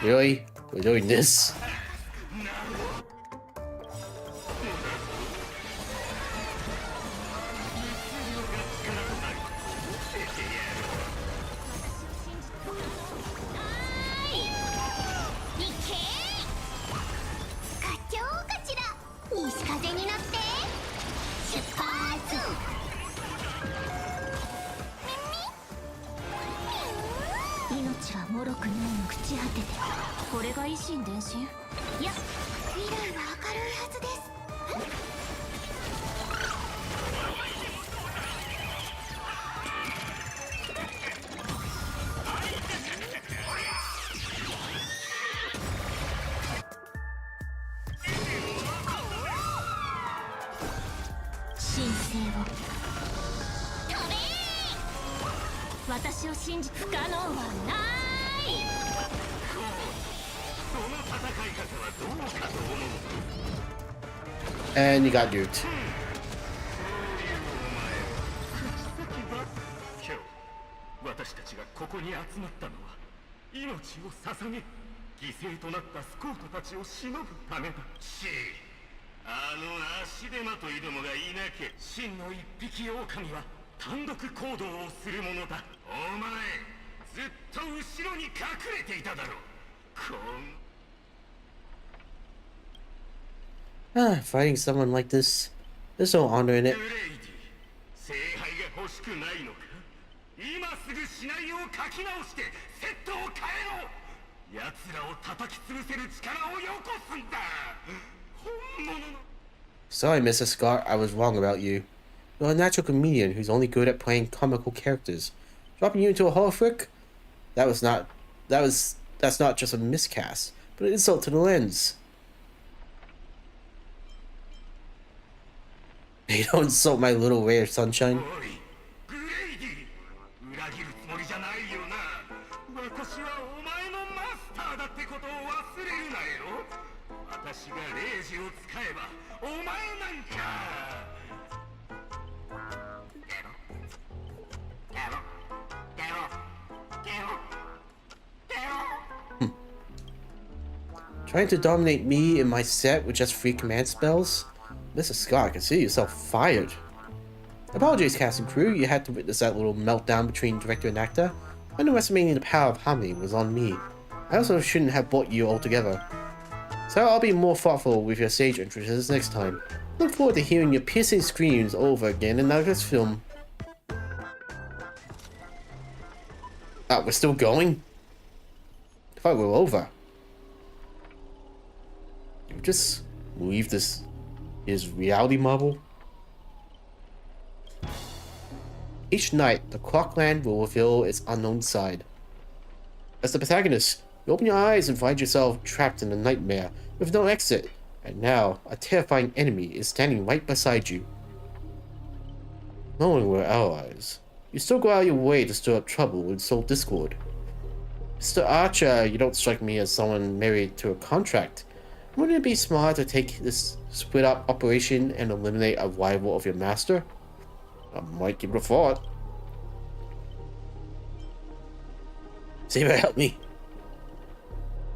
つ。 Really? We're doing this? 課長かちら西風になって出発。命はもろくないの朽ち果てて、これが維新伝心。いや、未来は明るいはずです。神聖を飛べー。私を信じ不可能はない。その戦い方はどうかと思う。 And you got duped. 今日私たちがここに集まったのは命を捧げ犠牲となったスコートたちを偲ぶためだ。あの足手まといどもがいなきゃ真の一匹狼は単独行動をするものだ。お前ずっと後ろに隠れていただろう。Fighting someone like this, there's no honor in it. ブレイディ、聖杯が欲しくないのか。今すぐシナリオを書き直してセットを変えろ。奴らを叩き潰せる力をよこすんだ。本物の Sorry, Mr. Scott, I was wrong about you. You're a natural comedian who's only good at playing comical characters. Dropping you into a horror flick? That's not just a miscast, but an insult to the lens. Hey, don't insult my little ray of sunshine. おい、グレイディ、裏切るつもりじゃないよな。私はお前のマスターだってことを忘れるなよ。私がレイジを使えばお前なんか。Trying to dominate me and my set with just 3 command spells? Mr. Scott, consider yourself fired. Apologies, cast and crew. You had to witness that little meltdown between director and actor. Underestimating the power of harmony was on me. I also shouldn't have brought you all together. So I'll be more thoughtful with your stage entrances next time. Look forward to hearing your piercing screams over again in the next film. Ah, we're still going? I thought we were over. Just leave this reality marble. Each night, the Clockland will reveal its unknown side. As the protagonist, you open your eyes and find yourself trapped in a nightmare with no exit, and now a terrifying enemy is standing right beside you. Knowing we're allies, you still go out of your way to stir up trouble and sow discord. Mr. Archer, you don't strike me as someone married to a contract. Wouldn't it be smart to take this split-up operation and eliminate a rival of your master? I might give it a thought. Saber, help me.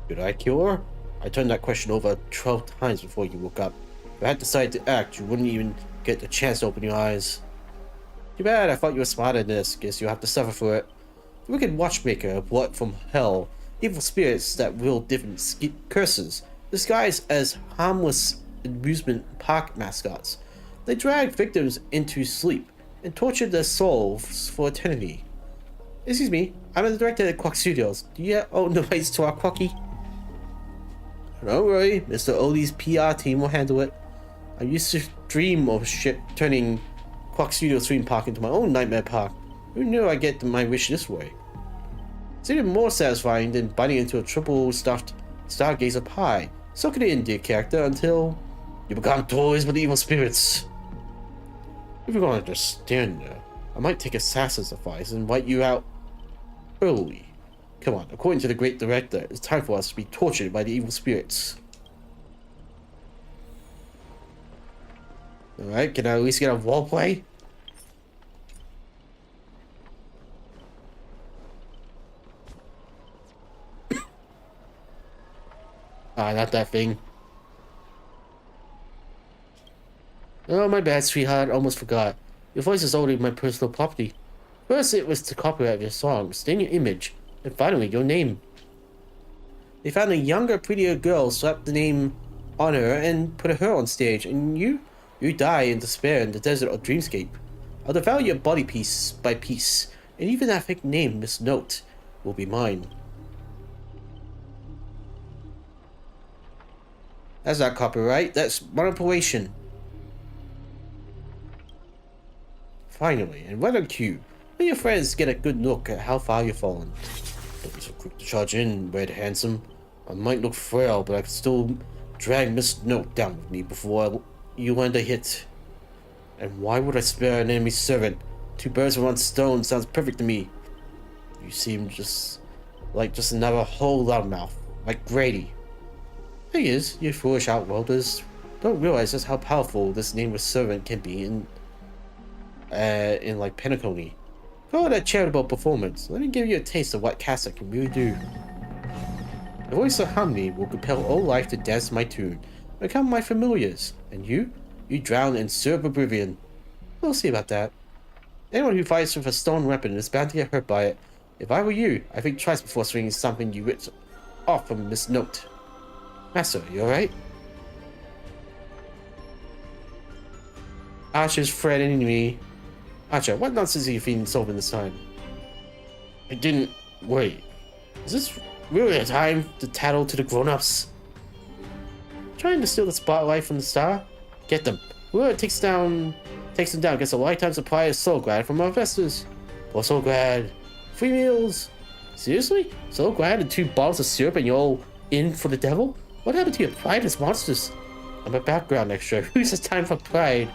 Should I kill her? I turned that question over 12 times before you woke up. If I had decided to act, you wouldn't even get the chance to open your eyes. Too bad, I thought you were smarter than this. Guess you'll have to suffer for it. The wicked watchmaker, blood from hell, evil spirits that wield different curses, disguised as harmless amusement park mascots. They drag victims into sleep and torture their souls for eternity. Excuse me, I'm the director at Quack Studios. Do you own the rights to our Quacky? Don't worry, Mr. Odie's PR team will handle it. I used to dream of turning Quack Studios theme park into my own nightmare park. Who knew I'd get my wish this way? It's even more satisfying than biting into a triple stuffed Stargazer pie. Soak it in, dear character, until you become toys with evil spirits. If you're going to just stand there, I might take assassin's advice and invite you out early. Come on, according to the great director, it's time for us to be tortured by the evil spirits. Alright, can I at least get a wall play? Ah, not that thing. Oh, my bad, sweetheart. Almost forgot. Your voice is already my personal property. First, it was the copyright of your songs, then your image, and finally, your name. They found a younger, prettier girl, slapped the name on her, and put her on stage, and you die in despair in the desert of Dreamscape. I'll devour your body piece by piece, and even that fake name, Miss Note, will be mine. That's not copyright, that's manipulation. Finally, and right on cue, let your friends get a good look at how far you've fallen. Don't be so quick to charge in, Red Handsome. I might look frail, but I can still drag Miss Note down with me before you land a hit. And why would I spare an enemy servant? 2 birds with 1 stone sounds perfect to me. You seem just another whole loudmouth, like Grady. Thing is, you foolish outworlders don't realize just how powerful this nameless servant can be in like Penacony. Call it a charitable performance. Let me give you a taste of what Casa can really do. The voice of harmony will compel all life to dance my tune, become my familiars, and you drown in serve oblivion. We'll see about that. Anyone who fights with a stone weapon is bound to get hurt by it. If I were you, I think twice before swinging something you ripped off from Miss Note. Master, you alright? Archer's threatening me. Archer, what nonsense are you feeding Sylvan this time? I didn't... Wait. Is this really a time to tattle to the grown-ups? Trying to steal the spotlight from the star? Get them. Whoever takes them down gets a lifetime supply of Soul Grad from our investors. Or Soul Grad. Free meals. Seriously? Soul Grad and 2 bottles of syrup and you're all in for the devil? What happened to your pride as monsters? I'm a background extra. Who's has time for pride?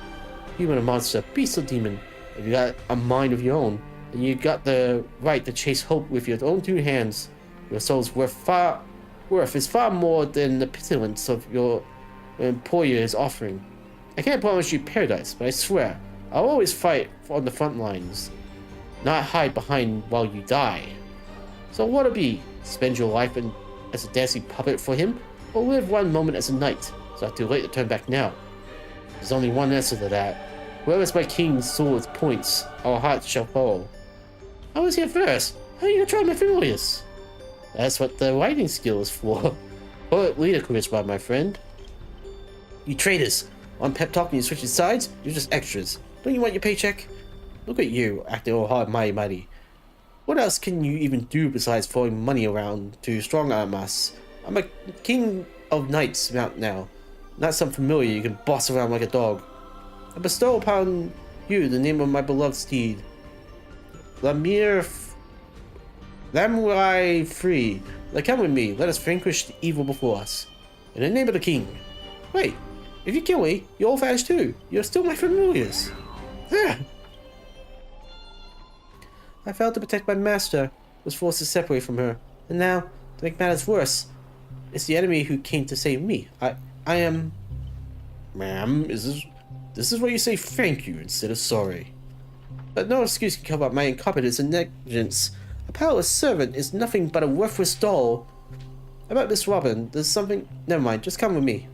Human or monster, beast or demon. If you got a mind of your own, then you got the right to chase hope with your own 2 hands. Your soul's worth is far more than the pittance of your employer is offering. I can't promise you paradise, but I swear, I'll always fight on the front lines, not hide behind while you die. So what'll be? Spend your life as a dancing puppet for him, or live one moment as a knight, so it's not too late to turn back now? There's only one answer to that. Whereas my king's sword points, our hearts shall fall. I was here first. How are you gonna try my familiars? That's what the writing skill is for. Poet leader charisma, my friend. You traitors! On pep talk and you switching sides? You're just extras. Don't you want your paycheck? Look at you, acting all hard mighty. What else can you even do besides throwing money around to strong arm us? I'm a king of knights now, not some familiar you can boss around like a dog. I bestow upon you the name of my beloved steed. Lamir free. Now come with me, let us vanquish the evil before us. In the name of the king. Wait, if you kill me, you're all vanished too. You're still my familiars. I failed to protect my master, was forced to separate from her. And now, to make matters worse, it's the enemy who came to save me. I am... Ma'am, this is where you say thank you instead of sorry. But no excuse can cover up my incompetence and negligence. A powerless servant is nothing but a worthless doll. About Miss Robin, there's something... Never mind, just come with me.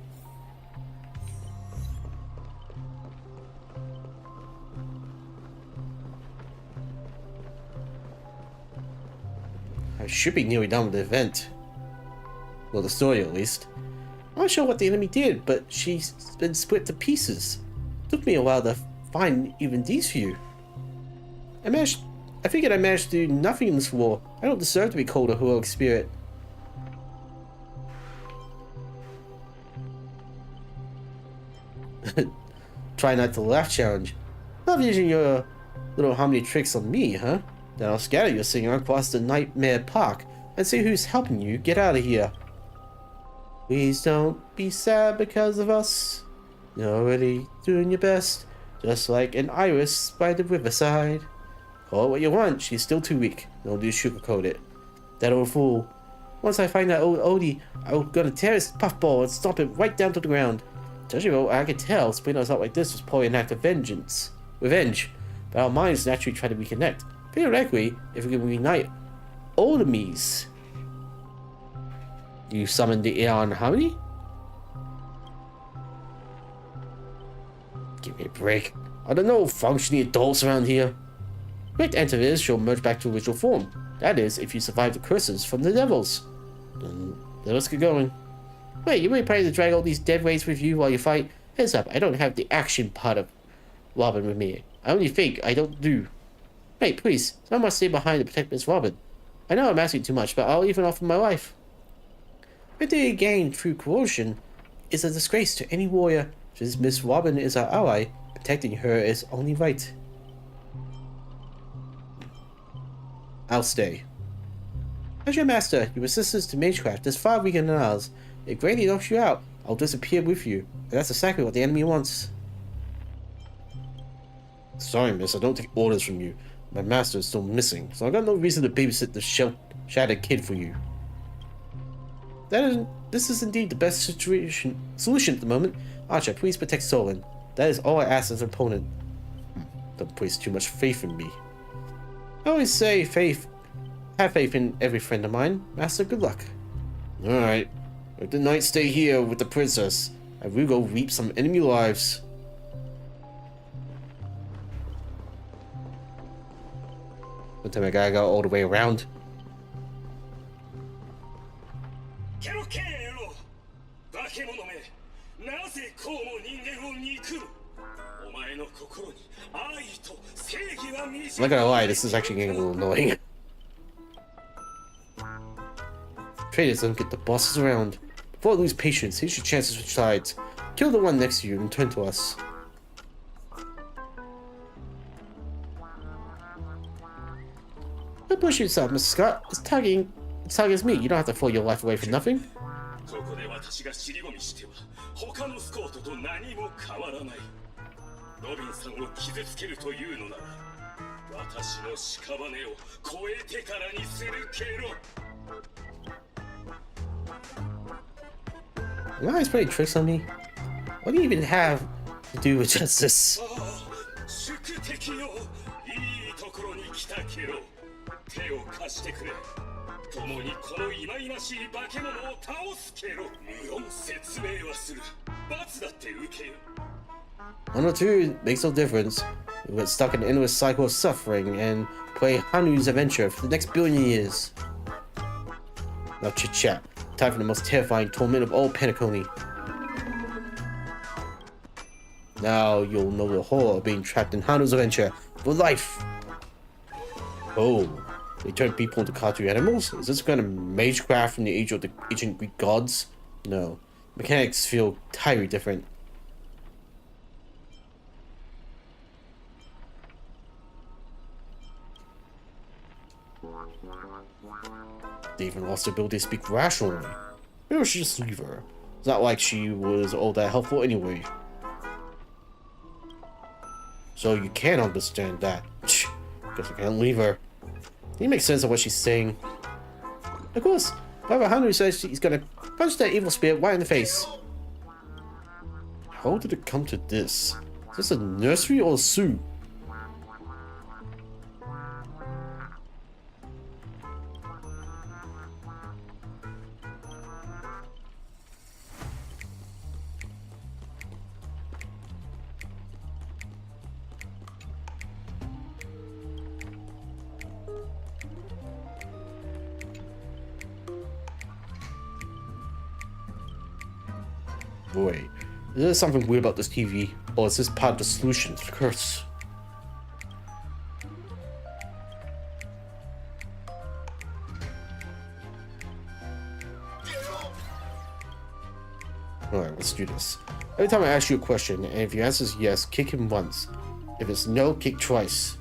I should be nearly done with the event. Well, the story at least. I'm not sure what the enemy did, but she's been split to pieces. It took me a while to find even these few. I figured I managed to do nothing in this war. I don't deserve to be called a heroic spirit. Try not to laugh challenge. Love using your little harmony tricks on me, huh? Then I'll scatter your singer across the Nightmare Park and see who's helping you get out of here. Please don't be sad because of us. You're already doing your best, just like an iris by the riverside. Call it what you want, she's still too weak. Don't do sugarcoat it. That old fool. Once I find that old Odie, I'm gonna tear his puffball and stomp it right down to the ground. Toshiro, I could tell splitting us out like this was probably an act of revenge. But our minds naturally try to reconnect. Theoretically, if we can reunite all the me's. You summoned the Aeon Harmony? Give me a break. I don't know functioning adults around here. Great enter this, she'll merge back to original form. That is, if you survive the curses from the devils. Then let's get going. Wait, you really planning to drag all these dead weights with you while you fight? Heads up, I don't have the action part of Robin with me. I only think, I don't do. Wait, please, someone must stay behind to protect Miss Robin. I know I'm asking too much, but I'll even offer my life. Everything you gain through coercion is a disgrace to any warrior. Since Miss Robin is our ally, protecting her is only right. I'll stay. As your master, your resistance to magecraft is far weaker than ours. It greatly helps you out. I'll disappear with you. And that's exactly what the enemy wants. Sorry, miss, I don't take orders from you. My master is still missing, so I've got no reason to babysit the shattered kid for you. This is indeed the best solution at the moment. Archer, please protect Solon. That is all I ask as an opponent. Don't place too much faith in me. I always say have faith in every friend of mine. Master, good luck. Alright. Let the knight stay here with the princess, and we'll go reap some enemy lives. One time I gotta go all the way around. I'm not gonna lie, this is actually getting a little annoying. Traders don't get the bosses around. Before I lose patience, here's your chances for sides. Kill the one next to you and turn to us. Don't push yourself, Mr. Scott. It's targeting me. You don't have to throw your life away for nothing. You always playing tricks on me? What do you even have to do with justice? One or two makes no difference. We get stuck in an endless cycle of suffering and play Hanu's adventure for the next billion years. Now chit chat. Time for the most terrifying torment of all Penacony. Now you'll know the horror of being trapped in Hanu's adventure for life. Oh, they turn people into cartoon animals? Is this kind of magecraft from the age of the ancient Greek gods? No. Mechanics feel entirely different. They even lost the ability to speak rationally. Maybe we should just leave her. It's not like she was all that helpful anyway. So you can understand that. Guess I can't leave her. It makes sense of what she's saying. Of course, Baba Hanu says he's gonna punch that evil spirit right in the face. How did it come to this? Is this a nursery or a zoo? Boy, is there something weird about this TV? Or is this part of the solution to the curse? Alright, let's do this. Every time I ask you a question, and if your answer is yes, kick him once. If it's no, kick twice.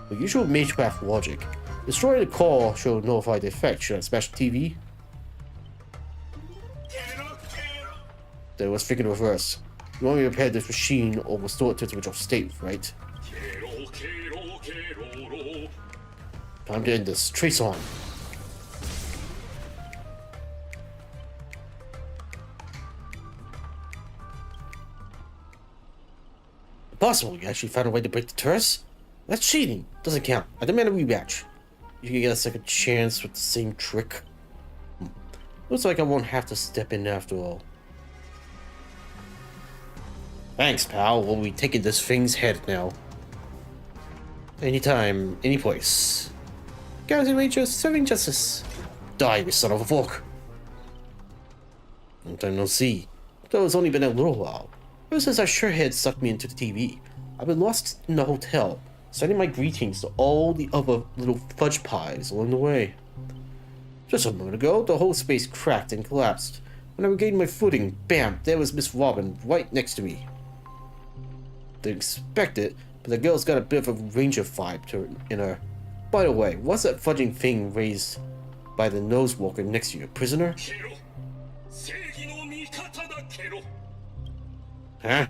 The usual magecraft logic. Destroy the core should notify the effect. Should I smash the TV? Then let's figure the reverse. You want me to repair this machine or restore it to its original state, right? Time to end this. Trace on. Impossible. You actually found a way to break the terrace? That's cheating. Doesn't count. I demand a rematch. You can get a second chance with the same trick. Looks like I won't have to step in after all. Thanks, pal. We'll be taking this thing's head now. Anytime, any place. Galaxy Rangers serving justice. Die, you son of a fork. Long time no see. Though it's only been a little while. Ever since our sure head sucked me into the TV, I've been lost in the hotel, sending my greetings to all the other little fudge pies along the way. Just a moment ago, the whole space cracked and collapsed. When I regained my footing, bam, there was Miss Robin right next to me. Didn't expect it, but the girl's got a bit of a ranger vibe in her. By the way, what's that fudging thing raised by the nose walker next to you, prisoner? Huh?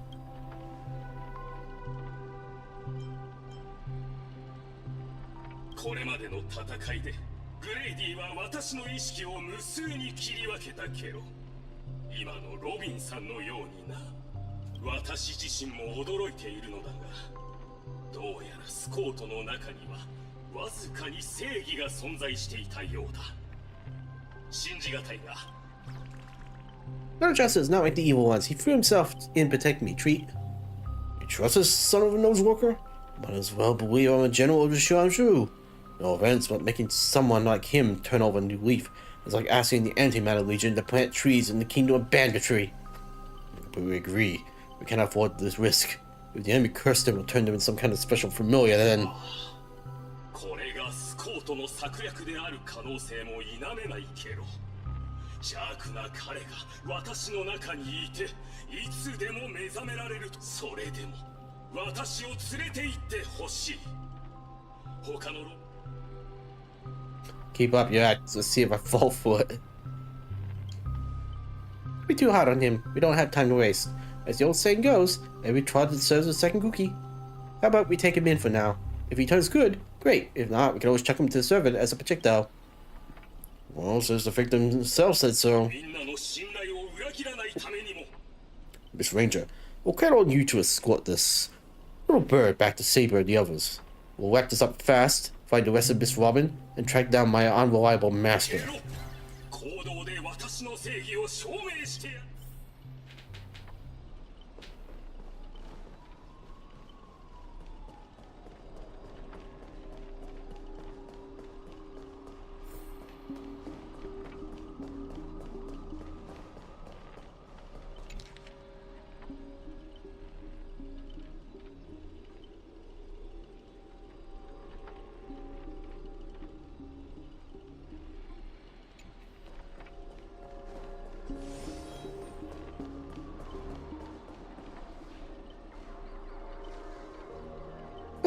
Lord Justice is not like the evil ones. He threw himself in protecting me. Treat. You trust this son of a nose walker? Might as well believe I'm a general of the Shu. No offense, but making someone like him turn over a new leaf is like asking the Antimatter Legion to plant trees in the kingdom of banditry. But we agree. We cannot afford this risk. If the enemy cursed him or turned him into some kind of special familiar, then... Keep up your act. Let's see if I fall for it. Be too hard on him. We don't have time to waste. As the old saying goes, every trot deserves a second cookie. How about we take him in for now? If he turns good, great. If not, we can always chuck him to the servant as a projectile. Well, since the victim himself said so. Miss Ranger, we'll count on you to escort this little bird back to Saber and the others. We'll wrap this up fast, find the rest of Miss Robin, and track down my unreliable master.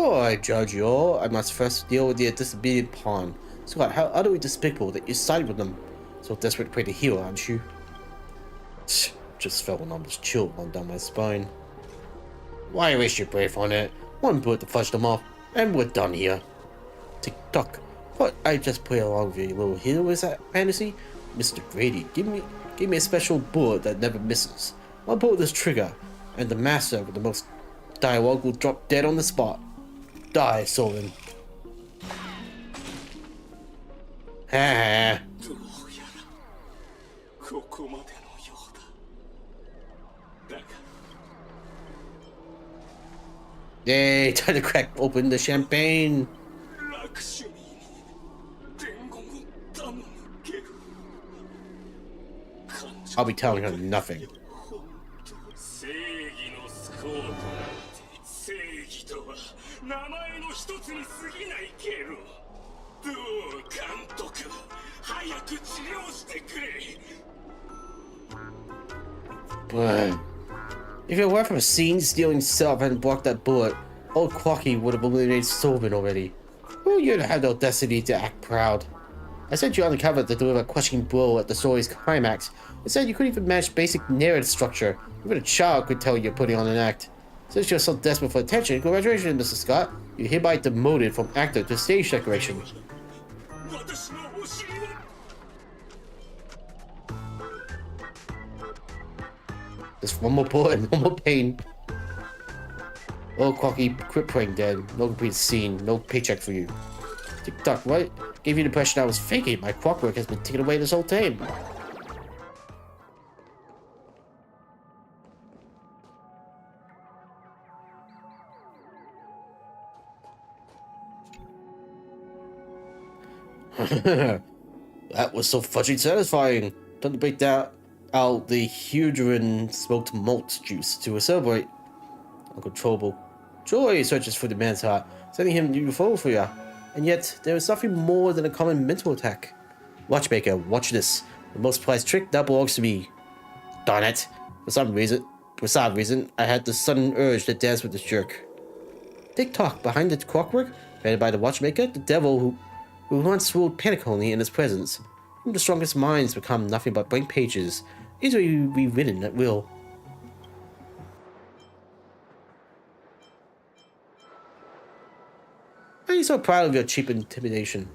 Oh, I judge you all. I must first deal with the disobedient pawn. Scott, how utterly despicable that you sided with them. So desperate to play the hero, aren't you? Just felt an almost chill run down my spine. Why waste your breath on it? One bullet to flush them off, and we're done here. Tick-tock. What I just play along with your little hero is that fantasy? Mr. Grady, give me a special bullet that never misses. I'll pull this trigger, and the master with the most dialogue will drop dead on the spot. Die, Solon. Ha. Yay, time to crack open the champagne. I'll be telling her nothing. But if it weren't for Scene stealing himself and blocked that bullet, old Quacky would have eliminated Solvin already. Oh, you'd have no destiny to act proud. I sent you on the cover to deliver a crushing blow at the story's climax. It said you couldn't even match basic narrative structure. Even a child could tell you're putting on an act. Since you're so desperate for attention, congratulations, Mr. Scott. You're hereby demoted from actor to stage decoration. Just one more bullet and one more pain. Oh, Quacky, quit praying dead. No complete scene. No paycheck for you. Tick-tock, what? Gave you the impression I was faking. My clockwork has been taken away this whole time. That was so fudgy satisfying. Time to break that out the Hudron smoked malt juice to celebrate. Uncontrollable joy searches for the man's heart, sending him to fall for you. And yet, there is nothing more than a common mental attack. Watchmaker, watch this. The most prized trick that belongs to me. Darn it. For some reason, I had the sudden urge to dance with this jerk. Tick-tock, behind the clockwork, created by the watchmaker, the devil who once ruled panic only in his presence. Even the strongest minds become nothing but blank pages, easily rewritten at will. Why are you so proud of your cheap intimidation?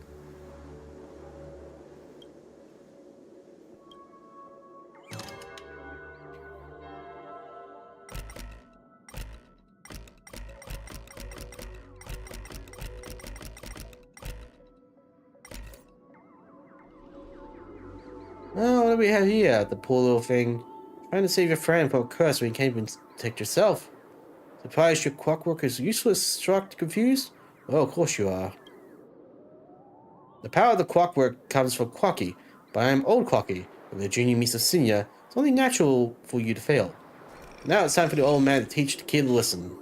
Oh, what do we have here? The poor little thing. Trying to save your friend from a curse when you can't even protect yourself. Surprised your clockwork is useless, shocked, confused? Oh, of course you are. The power of the clockwork comes from Quacky, but I am old Quacky. When the junior meets the senior, it's only natural for you to fail. Now it's time for the old man to teach the kid a lesson.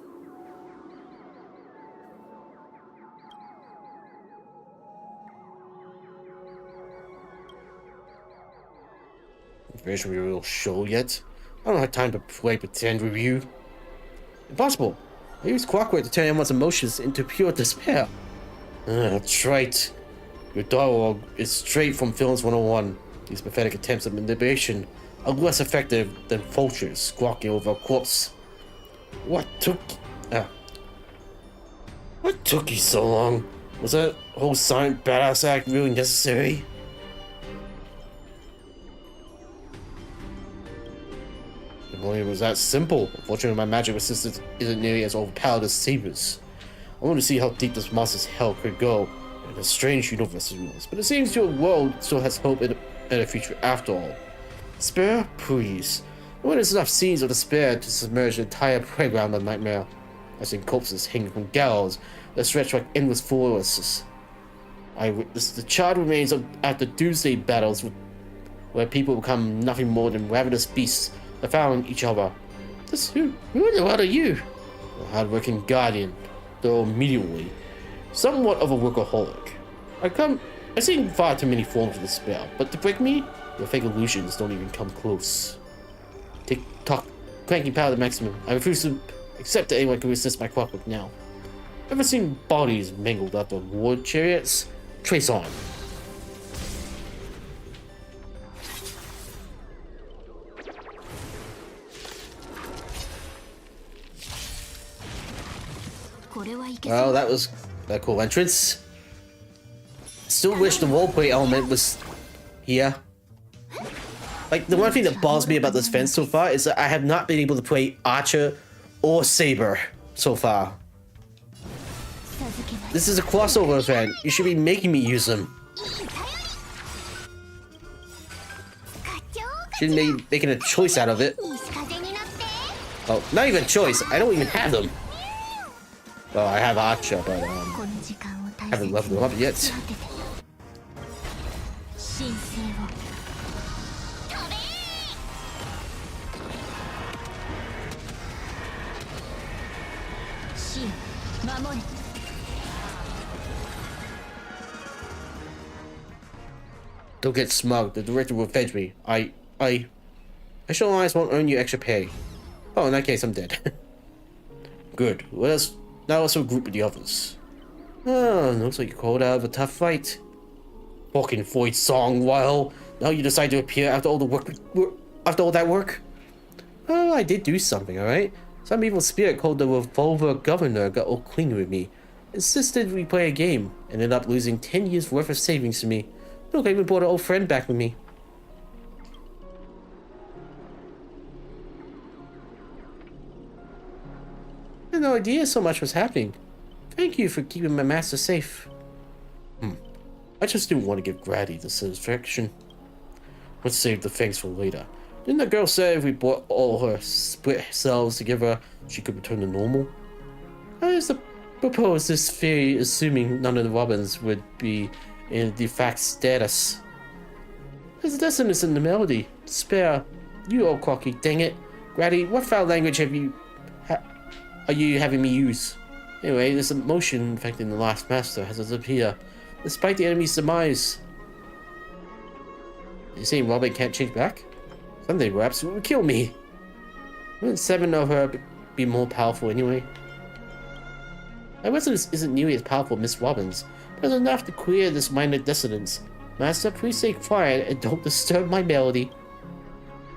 Finished with your little show yet? I don't have time to play pretend with you. Impossible! I used clockwork to turn everyone's emotions into pure despair. That's right. Your dialogue is straight from Films 101. These pathetic attempts at manipulation are less effective than vultures squawking over a corpse. What took you so long? Was that whole silent badass act really necessary? If only it was that simple. Unfortunately, my magic resistance isn't nearly as overpowered as Saber's. I want to see how deep this monster's hell could go in a strange universe it was, but it seems your world still has hope in a future after all. Despair? Please. When there's enough scenes of despair to submerge the entire playground of nightmare. I've seen corpses hanging from gallows that stretch like endless forests. I witnessed the charred remains at the Doomsday battles where people become nothing more than ravenous beasts that found each other. Who in the world are you? A hard-working guardian, though immediately somewhat of a workaholic. I've seen far too many forms of despair, but to break me, your fake illusions don't even come close. Tick-tock, cranking power to maximum. I refuse to accept that anyone can resist my clockwork now. Ever seen bodies mangled after war chariots? Trace on. Well, that was a cool entrance. Still wish the roleplay element was here. Like, the one thing that bothers me about this event so far is that I have not been able to play Archer or Saber so far. This is a crossover event. You should be making me use them. Shouldn't be making a choice out of it. Oh, not even a choice. I don't even have them. Well, I have Archer, but haven't leveled them up yet. Don't get smug. The director will fetch me. I shall alliance won't earn you extra pay. Oh, in that case, I'm dead. Good. Now let's regroup with the others. Oh, looks like you called out of a tough fight. Fucking void song, while now you decide to appear after all that work. Oh, I did do something, alright? Some evil spirit called the Revolver Governor got all clingy with me. Insisted we play a game. Ended up losing 10 years worth of savings to me. Look, I even brought an old friend back with me. no idea so much was happening. Thank you for keeping my master safe. I just didn't want to give Grady the satisfaction. Let's save the thanks for later. Didn't the girl say if we brought all her split cells together, she could return to normal? I propose this theory, assuming none of the Robins would be in a de facto status. There's a dissonance in the melody. Despair. You old cocky, dang it. Grady, what foul language are you having me use? Anyway, this emotion affecting the last master has disappeared, despite the enemy's demise. You saying Robin can't change back? Someday perhaps it will kill me. Wouldn't 7 of her be more powerful anyway? My resonance isn't nearly as powerful as Miss Robin's, but it's enough to clear this minor dissonance. Master, please stay quiet and don't disturb my melody.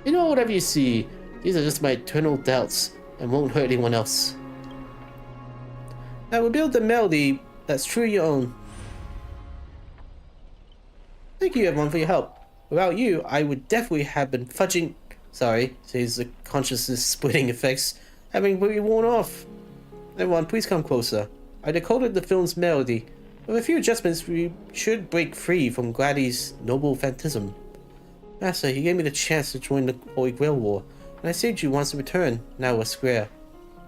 You know, whatever you see, these are just my eternal doubts and won't hurt anyone else. Now rebuild the melody that's truly your own. Thank you everyone for your help. Without you, I would definitely have been fudging. Sorry, says the consciousness splitting effects having really worn off. Everyone, please come closer. I decoded the film's melody. With a few adjustments, we should break free from Grady's noble phantasm. Master, he gave me the chance to join the Holy Grail War, and I saved you once to return. Now we're square.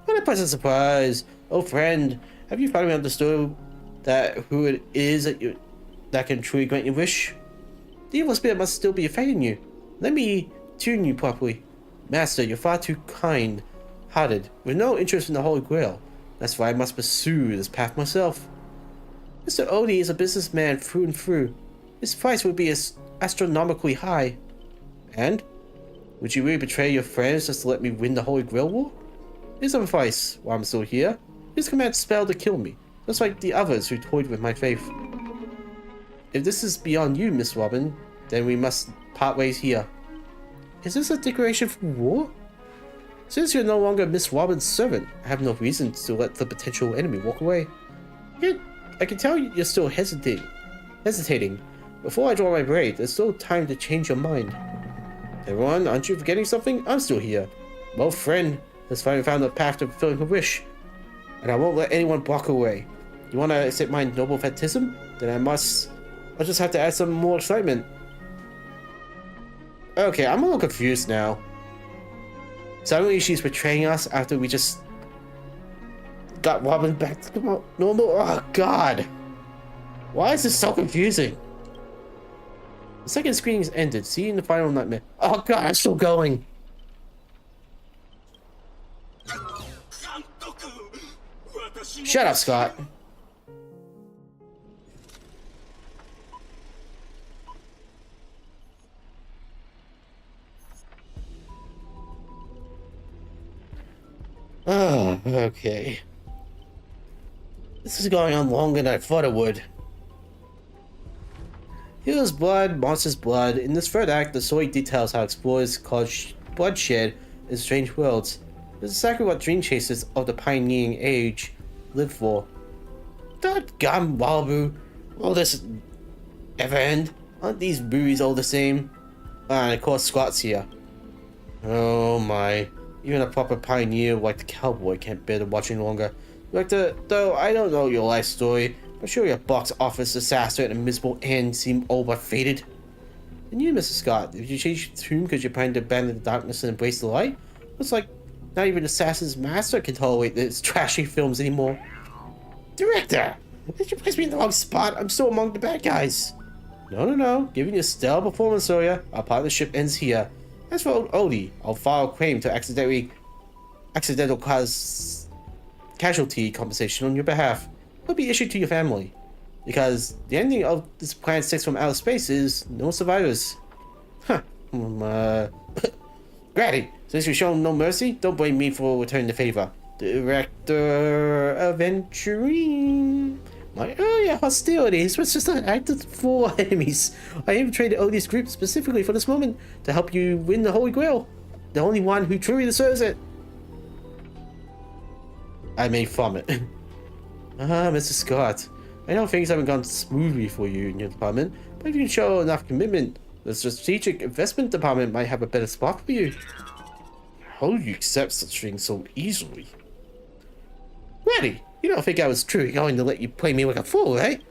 What a pleasant surprise! Oh friend, have you finally understood who it is that can truly grant your wish? The evil spirit must still be affecting you. Let me tune you properly. Master, you're far too kind-hearted, with no interest in the Holy Grail. That's why I must pursue this path myself. Mr. Odie is a businessman through and through. His price would be astronomically high. And? Would you really betray your friends just to let me win the Holy Grail War? Here's some advice while I'm still here. His command spell to kill me, just like the others who toyed with my faith. If this is beyond you, Miss Robin, then we must part ways here. Is this a declaration for war? Since you're no longer Miss Robin's servant, I have no reason to let the potential enemy walk away. Yet, I can tell you're still hesitating. Before I draw my blade, there's still time to change your mind. Everyone, aren't you forgetting something? I'm still here. My friend has finally found a path to fulfilling her wish, and I won't let anyone block her way. You want to accept my noble phantasm? Then I'll just have to add some more excitement. Okay, I'm a little confused now. Suddenly she's betraying us after we just got Robin back to normal? Oh god! Why is this so confusing? The second screening's ended. See you in the final nightmare. Oh god, I'm still going! Shut up, Scott. Oh, okay. This is going on longer than I thought it would. Hero's blood, monster's blood. In this third act, the story details how explorers cause bloodshed in strange worlds. This is exactly what dream chasers of the pioneering age live for. Dadgum Wallabu, will this ever end? Aren't these movies all the same? And of course Scott's here. Oh my. Even a proper pioneer like the cowboy can't bear to watch any longer. Though I don't know your life story, I'm sure your box office disaster and a miserable end seem all but fated. And you, Mr. Scott, did you change your tune because you're planning to abandon the darkness and embrace the light? Looks like not even Assassin's Master can tolerate these trashy films anymore. Director! Did you place me in the wrong spot? I'm still among the bad guys. No. Giving you a stellar performance, Sawyer. Our partnership ends here. As for Odie, I'll file a claim to accidental cause casualty compensation on your behalf. It'll be issued to your family. Because the ending of this Planet 6 from outer space is no survivors. Huh. Grady, since you've shown no mercy, don't blame me for returning the favor. Director Aventurine. My earlier hostilities was just an act of full enemies. I infiltrated Odie's group specifically for this moment to help you win the Holy Grail. The only one who truly deserves it. I may vomit. Mr. Scott. I know things haven't gone smoothly for you in your department, but if you show enough commitment, the strategic investment department might have a better spot for you. How do you accept such things so easily? Maddie, you don't think I was truly going to let you play me like a fool, right?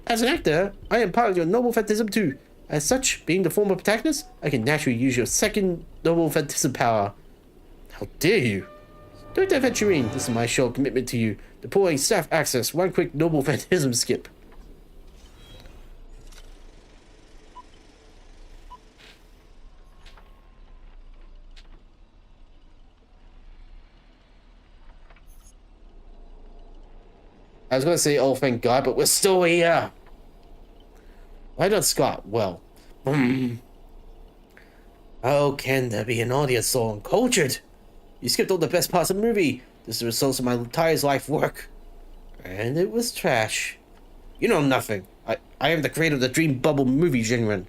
As an actor, I am part of your noble phantasm too. As such, being the former protagonist, I can naturally use your second noble phantasm power. How dare you? Director Venturine, this is my show commitment to you. Deploying staff access, one quick noble phantasm skip. I was gonna say, oh thank God, but we're still here. Why not Scott? Well, how can there be an audience so uncultured? You skipped all the best parts of the movie. This is the result of my entire life work. And it was trash. You know nothing. I am the creator of the dream bubble movie genre.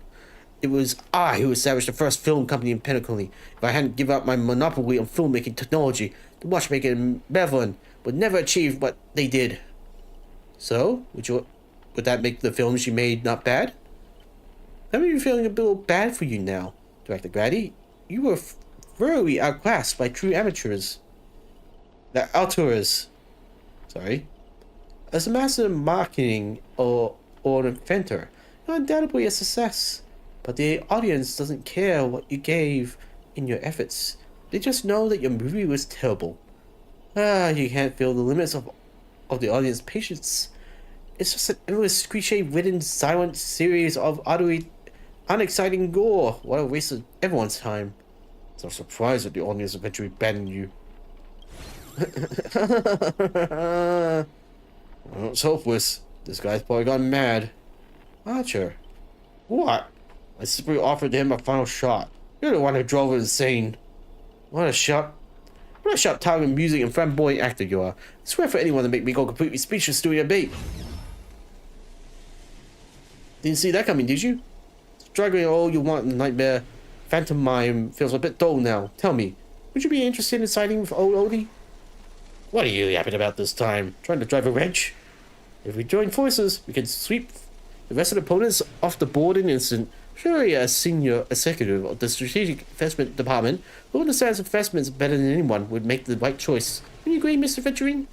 It was I who established the first film company in Pinnacle. If I hadn't given up my monopoly on filmmaking technology, the watchmaker in Beverland would never achieve what they did. So, would that make the films you made not bad? I may be feeling a little bad for you now, Director Grady. You were thoroughly outclassed by true amateurs. The auteurs. Sorry. As a master of marketing or an inventor, you're undoubtedly a success. But the audience doesn't care what you gave in your efforts. They just know that your movie was terrible. You can't feel the limits of the audience patience. It's just an endless cliche-ridden silent series of utterly unexciting gore. What a waste of everyone's time. It's not surprised that the audience eventually abandoned you. Well, it's hopeless. This guy's probably gone mad. Archer. What? I simply offered him a final shot. You're the one who drove him insane. What a sharp talent, music, and flamboyant actor you are. I swear for anyone to make me go completely speechless doing a bait. Didn't see that coming, did you? Struggling all you want in the nightmare pantomime feels a bit dull now. Tell me, would you be interested in siding with old Odie? What are you yapping about this time? Trying to drive a wrench? If we join forces, we can sweep the rest of the opponents off the board in an instant. Surely, as senior executive of the strategic investment department, who understands investments better than anyone, would make the right choice. Can you agree, Mr. Venturine? You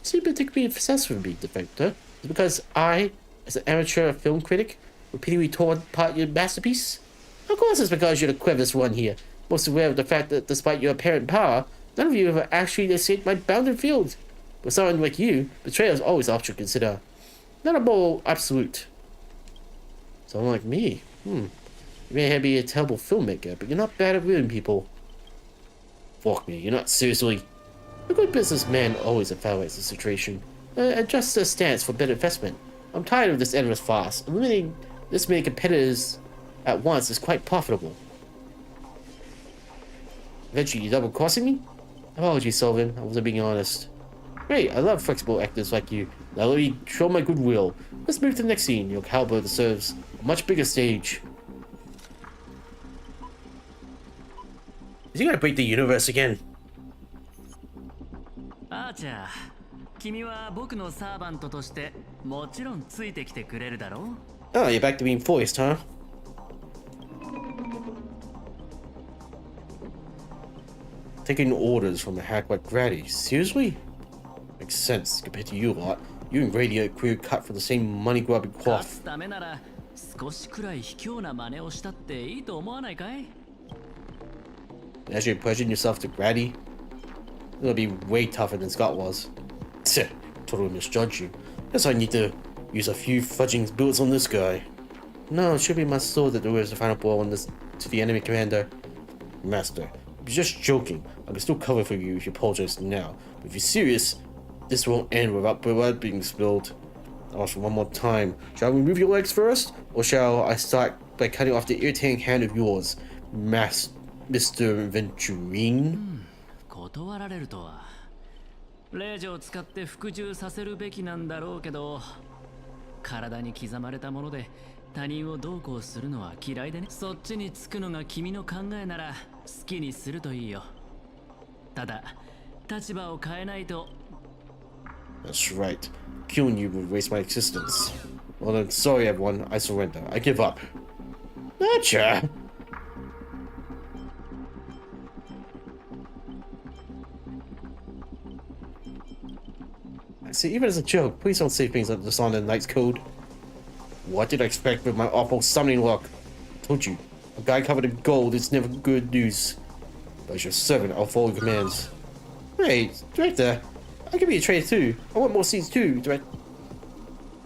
seem particularly obsessed with me, Defector. Is it because I, as an amateur film critic, repeatedly tore apart your masterpiece? Of course it's because you're the cleverest one here, most aware of the fact that despite your apparent power, none of you have actually escaped my bounded field. For someone like you, betrayal is always an option to consider. Not a moral absolute. Someone like me, You may be a terrible filmmaker, but you're not bad at ruining people. Fuck me, you're not seriously. A good businessman always evaluates the situation, adjusts their stance for better investment. I'm tired of this endless farce. Eliminating this many competitors at once is quite profitable. Eventually, you double-crossing me? Apologies, Sullivan. I wasn't being honest. Great, I love flexible actors like you. Now let me show my goodwill. Let's move to the next scene. Your caliber deserves a much bigger stage. Is he gonna break the universe again? Archer, 君は僕のサーバントとしてもちろんついてきてくれるだろう? Oh, you're back to being voiced, huh? Taking orders from a hack like Grady. Seriously? Makes sense compared to you lot. You and Grady are clear cut from the same money-grubbing cloth. ためなら少しくらい卑怯な真似をしたっていいと思わないかい? As you're pledging yourself to Grady, it'll be way tougher than Scott was. Totally misjudged you. Guess I need to use a few fudging bullets on this guy. No, it should be my sword that delivers the final blow on this to the enemy commander. Master, I'm just joking. I can still cover for you if you apologize now. But if you're serious, this won't end without blood being spilled. I'll ask one more time. Shall I remove your legs first? Or shall I start by cutting off the irritating hand of yours, Mr. Venturine? 断られるとは。令状を使って服従させるべきなんだろうけど、体に刻まれたもので他人をどうこうするのは嫌いでね。そっちにつくのが君の考えなら好きにするといいよ。ただ、立場を変えないと。That's right. Killing you would waste my existence. Well then, sorry everyone. I surrender. I give up. Gotcha. See, even as a joke, please don't say things like this on the Knight's Code. What did I expect with my awful summoning luck? Told you, a guy covered in gold is never good news. But as your servant, I'll follow commands. Wait, Director, I can be a traitor too. I want more scenes too, Director.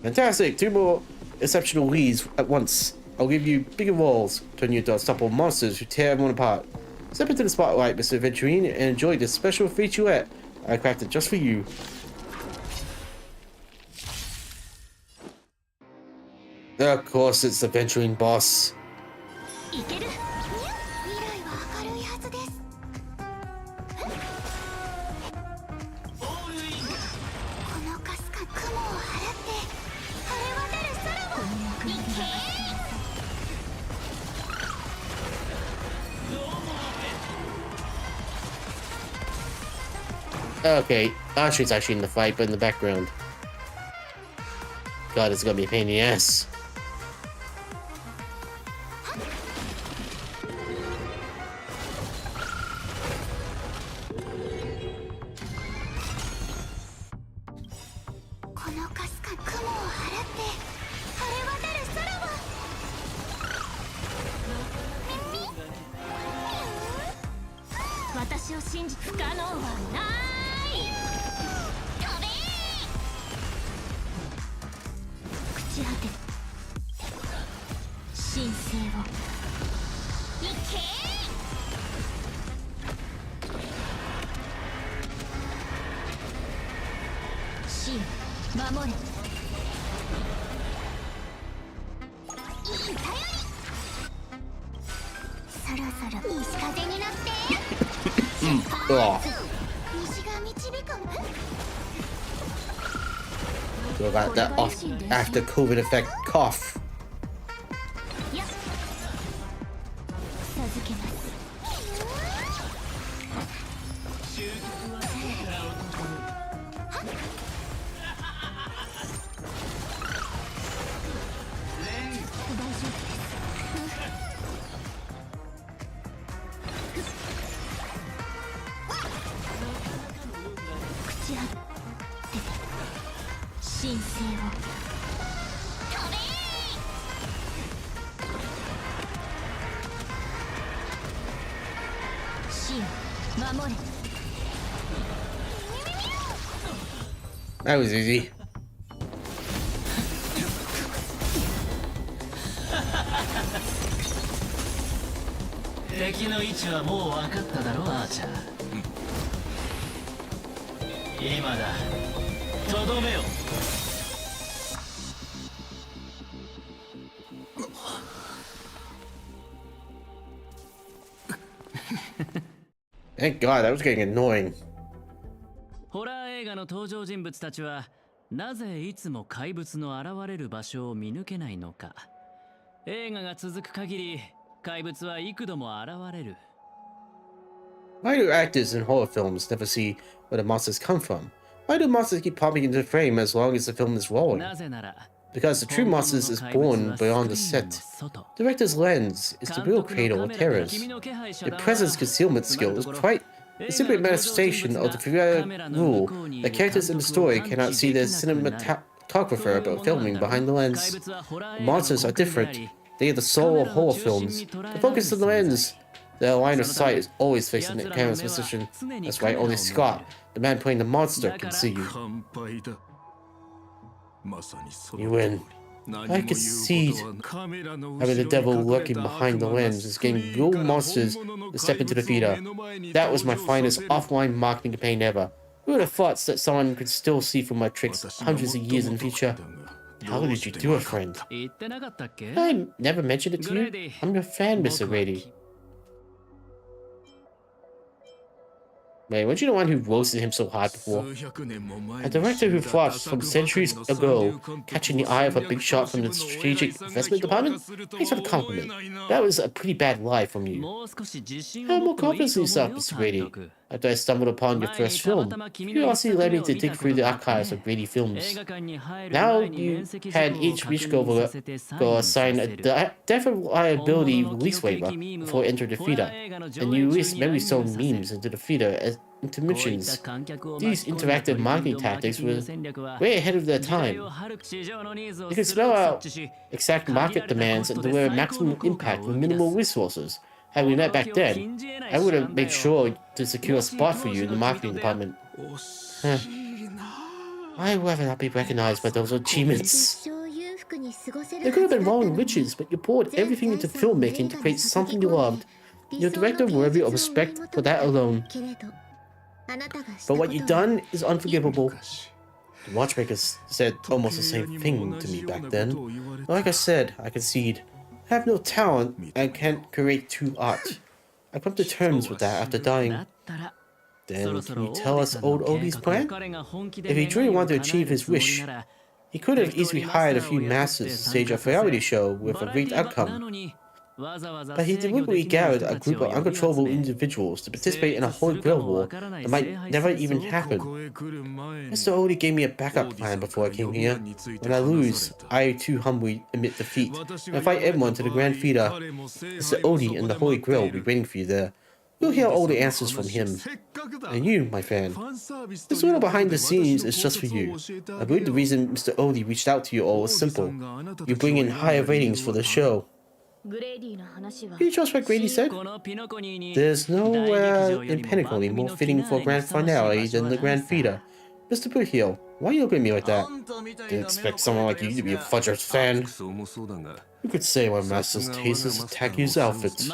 Fantastic, 2 more exceptional leads at once. I'll give you bigger roles, turn you into unstoppable monsters who tear everyone apart. Step into the spotlight, Mr. Venturine, and enjoy this special featurette I crafted just for you. Of course, it's the Venturine boss. いける。未来は明るいはずです。このかすか雲を払って晴れ渡る空を。いけー。 Okay, Archer's actually in the fight, but in the background. God, it's gonna be a pain in the ass. So about that after COVID effect cough. That was easy. Thank God, that was getting annoying. ホラー映画の登場人物たちはなぜいつも怪物の現れる場所を見抜けないのか。映画が続く限り怪物は幾度も現れる。Why do actors in horror films never see where the monsters come from? Why do monsters keep popping into frame as long as the film is rolling? Because the true monsters is born beyond the set. Director's lens is the real cradle of terrors. The presence concealment skill is quite a simple manifestation of the familiar rule that characters in the story cannot see the cinematographer about filming behind the lens. The monsters are different. They are the soul of horror films. The focus of the lens. The line of sight is always facing the camera's position. That's why only Scott, the man playing the monster, can see you. You win. I could see having the devil lurking behind the lens is getting real monsters to step into the theater. That was my finest offline marketing campaign ever. Who would have thought that someone could still see through my tricks hundreds of years in the future? How did you do it, friend? I never mentioned it to you. I'm your fan, Mr. Grady. Wait, weren't you the one who roasted him so hard before? A director who flops from centuries ago, catching the eye of a big shot from the strategic investment department? Thanks for the compliment. That was a pretty bad lie from you. Have more confidence in yourself, Mr. Grady. after I stumbled upon your first film. Curiosity led me to dig through the archives of Grady films. Now you had each moviegoer sign a definite liability release waiver before entering the theater, and you released memory-stone memes into the theater as intermissions. These interactive marketing tactics were way ahead of their time. You could spell out exact market demands and deliver maximum impact with minimal resources. Had we met back then, I would have made sure to secure a spot for you in the marketing department. Why would I not be recognized by those achievements? There could have been wrong riches, but you poured everything into filmmaking to create something you loved. You're a director worthy of respect for that alone. But what you've done is unforgivable. The watchmakers said almost the same thing to me back then. Like I said, I concede. I have no talent and can't create true art. I come to terms with that after dying. Then, can you tell us old Odie's plan? If he truly wanted to achieve his wish, he could have easily hired a few masters to stage a variety show with a great outcome. But he deliberately gathered a group of uncontrollable individuals to participate in a Holy Grail war that might never even happen. Mr. Odie gave me a backup plan before I came here. When I lose, I too humbly admit defeat and invite everyone to the Grand Theater. Mr. Odie and the Holy Grail will be waiting for you there. You'll hear all the answers from him. And you, my fan. This little behind the scenes is just for you. I believe the reason Mr. Odie reached out to you all is simple. You bring in higher ratings for the show. Can you trust what Grady said? There's nowhere in Pinnacle more fitting for a grand finale than the Grand Theater. Mr. Bluesky, why are you looking at me like that? Didn't expect someone like you to be a Fudger's fan. You could say my master's taste is Taku's outfit.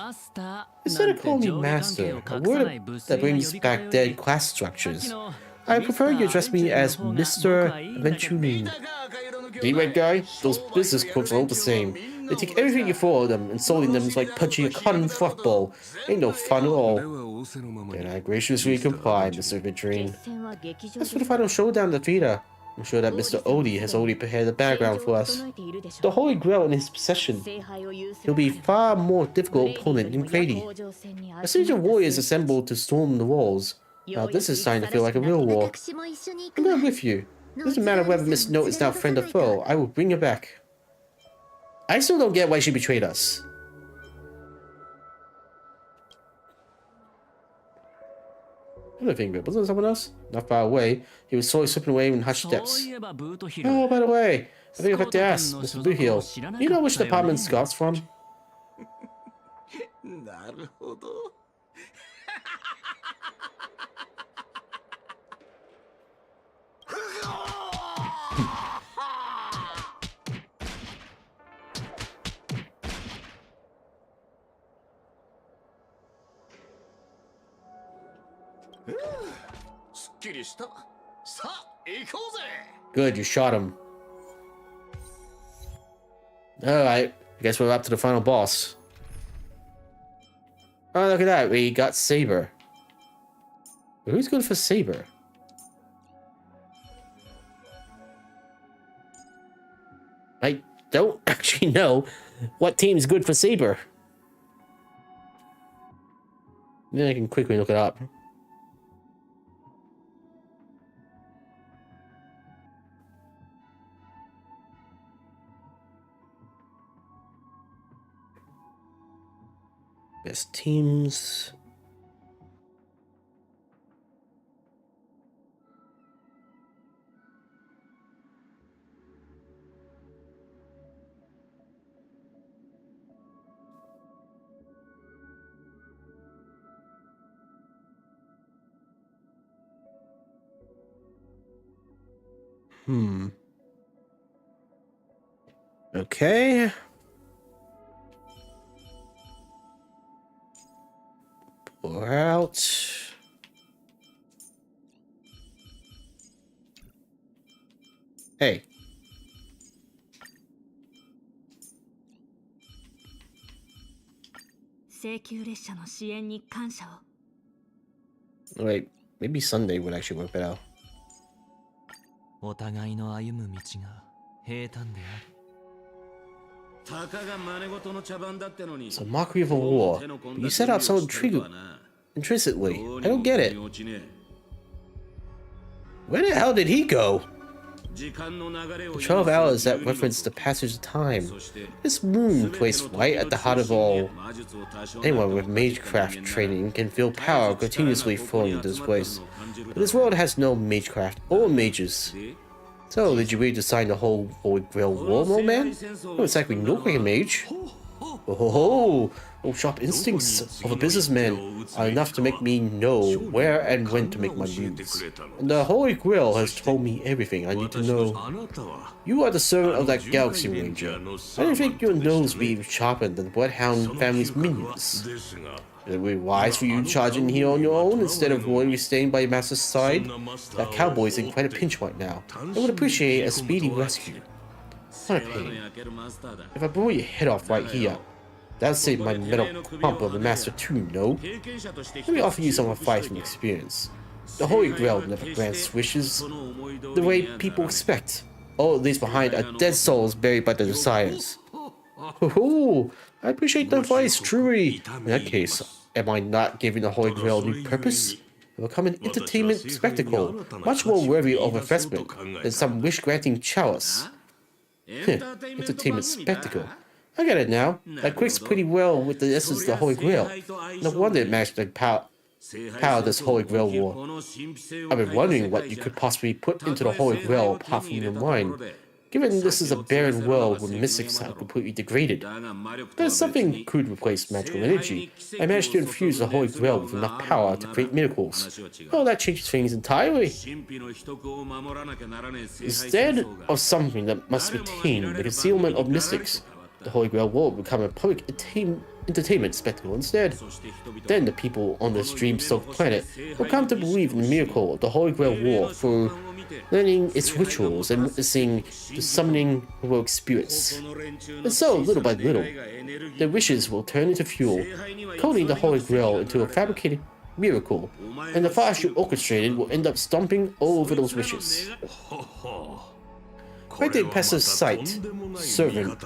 Instead of calling me master, a word that brings back dead class structures, I prefer you address me as Mr. Aventurin. The red guy? Those business crooks are all the same. They take everything you throw at them, insulting them is like punching a cotton football. Ain't no fun at all. Then I graciously comply, Mr. Aventurin. As for the final showdown in the theater, I'm sure that Mr. Odie has already prepared the background for us. The Holy Grail in his possession. He'll be a far more difficult opponent than Grady. A siege of warriors assembled to storm the walls. Now this is starting to feel like a real war. I'm not with you. It doesn't matter whether Miss Note is now friend or foe, I will bring her back. I still don't get why she betrayed us. I don't think it wasn't someone else. Not far away. He was slowly slipping away in hushed steps. Oh, by the way, I think I forgot to ask, Mr. Bluesky, do you know which department Scott's from? Good, you shot him. Alright, I guess we're up to the final boss. Oh, look at that, we got Saber. Who's good for Saber? I don't actually know what team's good for Saber. Then I can quickly look it up. Best teams. Okay. Pour out. Hey. Wait, maybe Sunday would actually work better. It's a mockery of a war, but you set out so intriguing. intrinsically. I don't get it. Where the hell did he go? The 12 hours that reference the passage of time. This moon placed right at the heart of all. Anyone with magecraft training can feel power continuously flowing into this place. But this world has no magecraft or mages. So, did you read to sign the whole Holy Grail War, old man? Don't exactly look like a mage. Oh, sharp instincts of a businessman are enough to make me know where and when to make my moves. And the Holy Grail has told me everything I need to know. You are the servant of that Galaxy Ranger. I didn't think your nose would be sharper than the Bloodhound family's minions. It would be wise for you to charge in here on your own instead of loyally staying by your master's side. That cowboy's in quite a pinch right now. I would appreciate a speedy rescue. What a pain. If I blow your head off right here, that'll save my metal pump of the master too, no? Let me offer you some advice from experience. The Holy Grail never grants wishes the way people expect. All it leaves behind are dead souls buried by their desires. Oh, I appreciate the advice, truly. In that case, am I not giving the Holy Grail a new purpose? It will become an entertainment spectacle, much more worthy of investment than some wish-granting chalice. Entertainment spectacle. I get it now. That quicks pretty well with the essence of the Holy Grail. No wonder it matched the power of this Holy Grail war. I've been wondering what you could possibly put into the Holy Grail apart from your mind. Given this is a barren world where mystics are completely degraded, there's something that could replace magical energy. I managed to infuse the Holy Grail with enough power to create miracles. Oh, that changes things entirely. Instead of something that must retain the concealment of mystics, the Holy Grail will become a public entertainment spectacle instead. Then the people on this dream-soaked planet will come to believe in the miracle of the Holy Grail War through learning its rituals and witnessing the summoning heroic spirits. And so, little by little, their wishes will turn into fuel, coding the Holy Grail into a fabricated miracle, and the farce you orchestrated will end up stomping all over those wishes. Quite the impressive sight, servant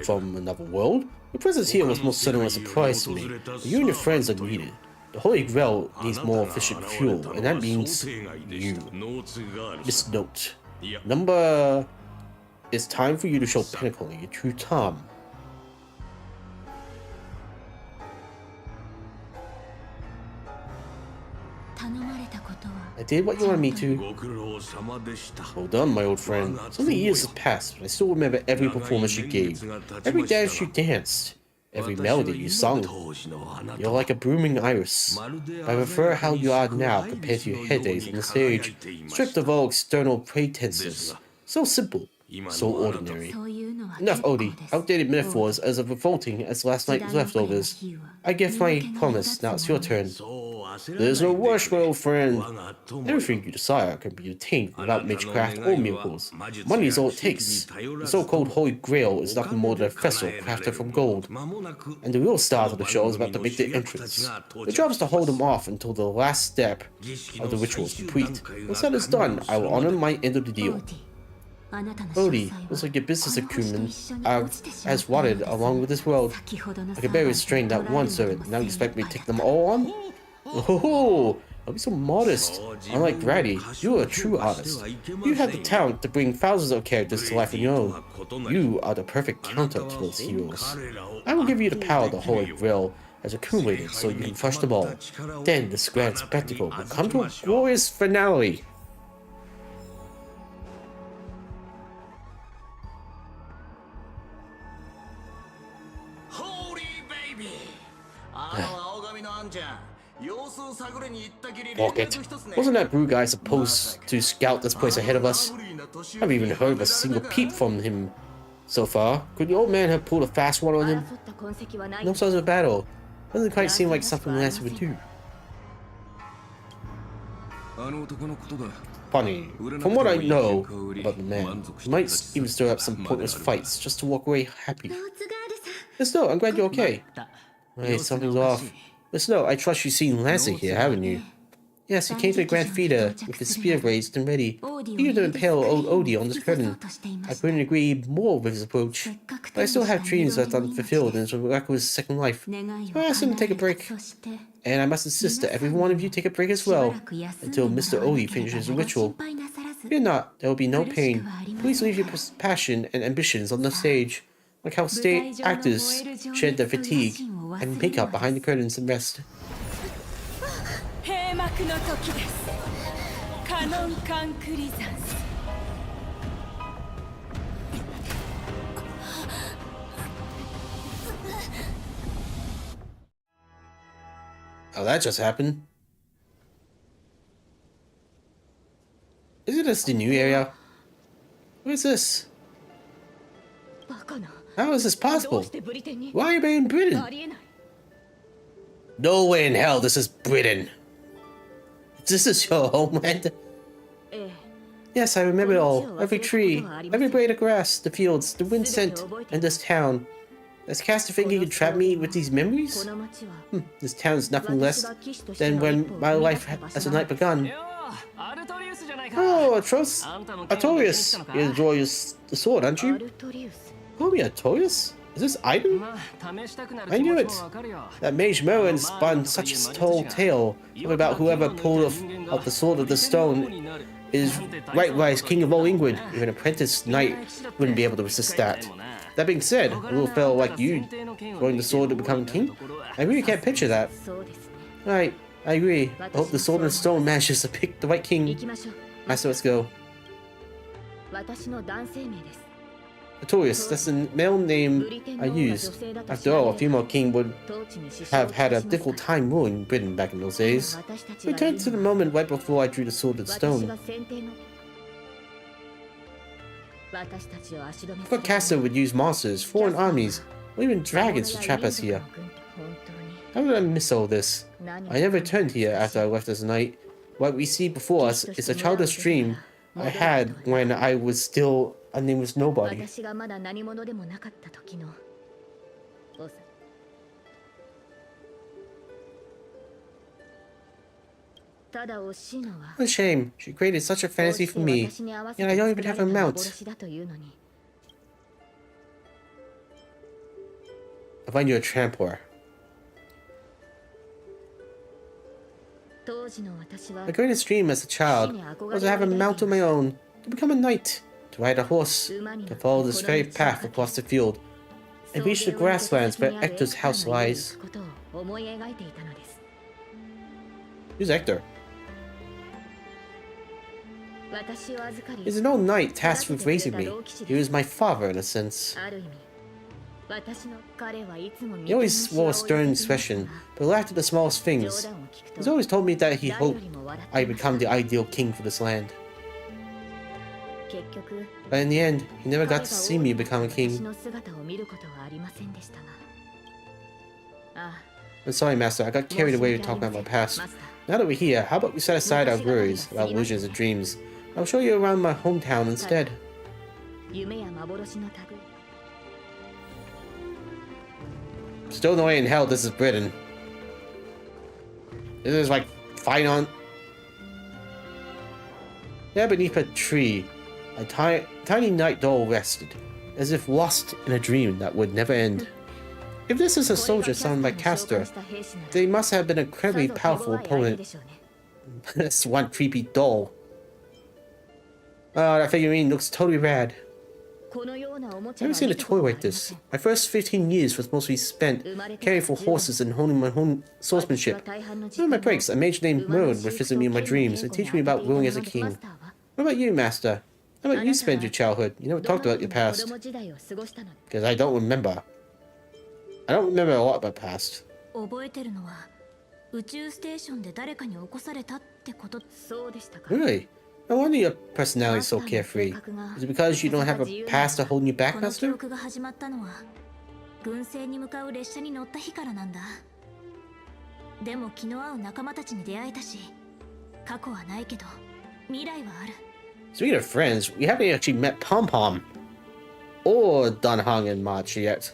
from another world. Your presence here was most certainly a surprise to me, but you and your friends are needed. The Holy Grail needs more efficient fuel, and that means you. This note. Number... It's time for you to show Pinnacle your true charm. I did what you wanted me to. Well done, my old friend. So many years have passed, but I still remember every performance you gave, every dance you danced, every melody you sung. You're like a blooming iris. I prefer how you are now compared to your heydays on the stage, stripped of all external pretenses. So simple, so ordinary. Enough, Odie. Outdated metaphors as revolting as last night's leftovers. I give my promise, now it's your turn. There's no rush, my old friend. Everything you desire can be attained without magecraft or miracles. Money is all it takes. The so-called Holy Grail is nothing more than a vessel crafted from gold. And the real stars of the show is about to make their entrance. The job is to hold them off until the last step of the ritual is complete. Once that is done, I will honor my end of the deal. Odie, looks like your business acumen has rotted along with this world. I can barely restrain that one servant, now you expect me to take them all on? Oh, don't be so modest. Unlike Grady, you are a true artist. You have the talent to bring thousands of characters to life on your own. You are the perfect counter to those heroes. I will give you the power the Holy Grail has accumulated so you can crush them all. Then this grand spectacle will come to a glorious finale. Pocket. Wasn't that Brew guy supposed to scout this place ahead of us? I haven't even heard of a single peep from him so far. Could the old man have pulled a fast one on him? No signs of battle. Doesn't quite seem like something Lance would do. Funny. From what I know about the man, he might even stir up some pointless fights just to walk away happy. Miss No, I'm glad you're okay. Hey, something's off. Miss No, I trust you've seen Lassie here, haven't you? Yes, he came to the Grand Theater with his spear raised and ready, eager to impale old Odie on this curtain. I couldn't agree more with his approach, but I still have dreams left unfulfilled in his miraculous second life. So I asked him to take a break. And I must insist that every one of you take a break as well, until Mr. Odie finishes the ritual. Fear not, there will be no pain. Please leave your passion and ambitions on the stage, like how stage actors shed their fatigue and makeup behind the curtains and rest. Oh, that just happened. Isn't this the new area? What is this? How is this possible? Why are you in Britain? No way in hell this is Britain. This is your homeland? Yes, I remember it all. Every tree, every blade of grass, the fields, the wind scent, and this town. Does Caster think he can trap me with these memories? This town is nothing less than when my life as a knight begun. Oh, Artorius! You enjoy the sword, aren't you? Call me Artorius? Is this Ivan? I knew it! That mage Merlin spun such a tall tale about whoever pulled off the sword of the stone is right-wise king of all England. Even an apprentice knight wouldn't be able to resist that. That being said, a little fellow like you throwing the sword to become king? I really can't picture that. Right, I agree. I hope the sword and stone manages to pick the right king. Master, let's go. Artorius, that's the male name I used. After all, a female king would have had a difficult time ruling Britain back in those days. Return to the moment right before I drew the sword and stone. I thought Caster would use monsters, foreign armies, or even dragons to trap us here. How did I miss all this? I never returned here after I left as a knight. What we see before us is a childish dream I had when I was still a nameless nobody. What a shame. She created such a fantasy for me, and I don't even have a mount. I find you a tramper. My greatest dream as a child was to have a mount of my own, to become a knight, to ride a horse, to follow this very path across the field, and reach the grasslands where Hector's house lies. Who's Hector? He's an old knight tasked with raising me. He was my father in a sense. He always wore a stern expression, but laughed at the smallest things. He's always told me that he hoped I'd become the ideal king for this land. But in the end, he never got to see me become a king. I'm sorry, Master, I got carried away with talking about my past. Now that we're here, how about we set aside our worries about illusions and dreams? I'll show you around my hometown instead. Still no way in hell this is Britain. This is like fight on. There beneath a tree, a tiny night doll rested, as if lost in a dream that would never end. If this is a soldier summoned by Caster, they must have been an incredibly powerful opponent. That's one creepy doll. Oh, that figurine looks totally rad. I've never seen a toy like this. My first 15 years was mostly spent caring for horses and honing my own swordsmanship. During my breaks, a mage named Merlin would visit me in my dreams and teach me about ruling as a king. What about you, Master? How about you spend your childhood? You never talked about your past. Because I don't remember. I don't remember a lot about past. Really? No wonder your personality is so carefree. Is it because you don't have a past to hold you back, Master? Speaking of friends, we haven't actually met Pom Pom or Don Hong and March yet.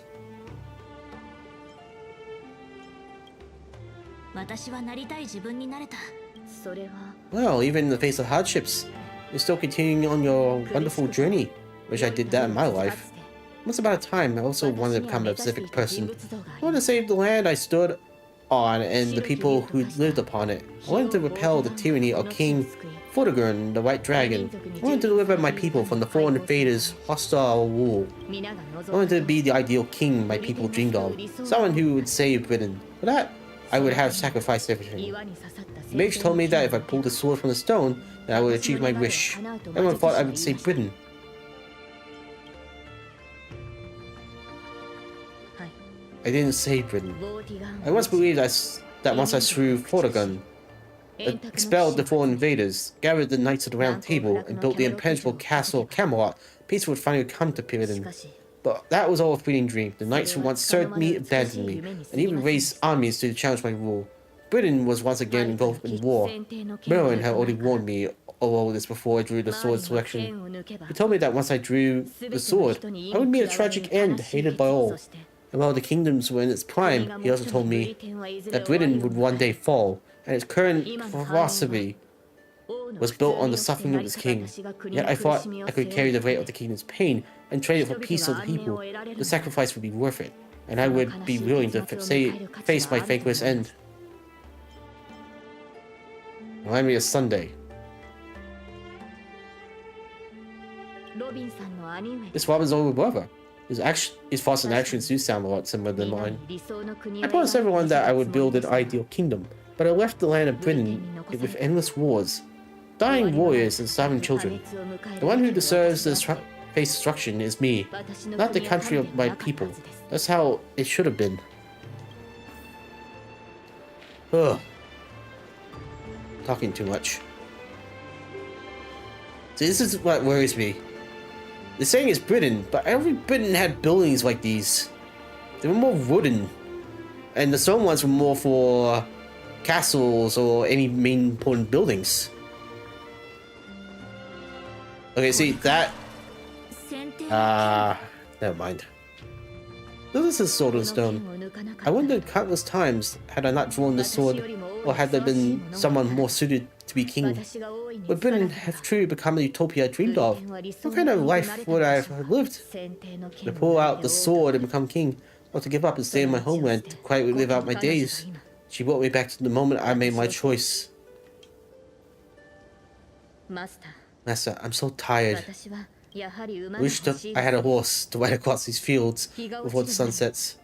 私はなりたい自分になれた。Well, even in the face of hardships, you're still continuing on your wonderful journey. Wish I did that in my life. Once upon a time, I also wanted to become a civic person. I wanted to save the land I stood on and the people who lived upon it. I wanted to repel the tyranny of King Vortigern, the White Dragon. I wanted to deliver my people from the foreign invaders' hostile rule. I wanted to be the ideal king my people dreamed of, someone who would save Britain. For that, I would have sacrificed everything. The mage told me that if I pulled the sword from the stone, then I would achieve my wish. Everyone thought I would save Britain. I didn't save Britain. I once believed that once I slew Vortigern, expelled the foreign invaders, gathered the knights of the Round Table, and built the impenetrable castle of Camelot, peace would finally come to Britain. But that was all a fleeting dream. The knights who once served me abandoned me, and even raised armies to challenge my rule. Britain was once again involved in war. Merlin had already warned me of all this before I drew the sword selection. He told me that once I drew the sword, I would meet a tragic end, hated by all. And while the kingdoms were in its prime, he also told me that Britain would one day fall, and its current philosophy was built on the suffering of its king. Yet I thought I could carry the weight of the kingdom's pain and trade it for peace of the people. The sacrifice would be worth it, and I would be willing to face my thankless end. Remind me of Sunday. This Robin's older brother. His thoughts and actions do sound a lot similar to mine. I promised everyone that I would build an ideal kingdom, but I left the land of Britain with endless wars, dying warriors and starving children. The one who deserves to face destruction is me, not the country of my people. That's how it should have been. Ugh. Talking too much. See, this is what worries me. The saying is Britain, but I don't think Britain had buildings like these. They were more wooden. And the stone ones were more for castles or any main important buildings. Okay, see, that... never mind. This is sword and stone. I wondered countless times, had I not drawn this sword, or had there been someone more suited to be king? Would Britain have truly become the utopia I dreamed of? What kind of life would I have lived? To pull out the sword and become king, or to give up and stay in my homeland to quietly live out my days? She brought me back to the moment I made my choice. Master, I'm so tired. I wish that I had a horse to ride across these fields before the sun sets.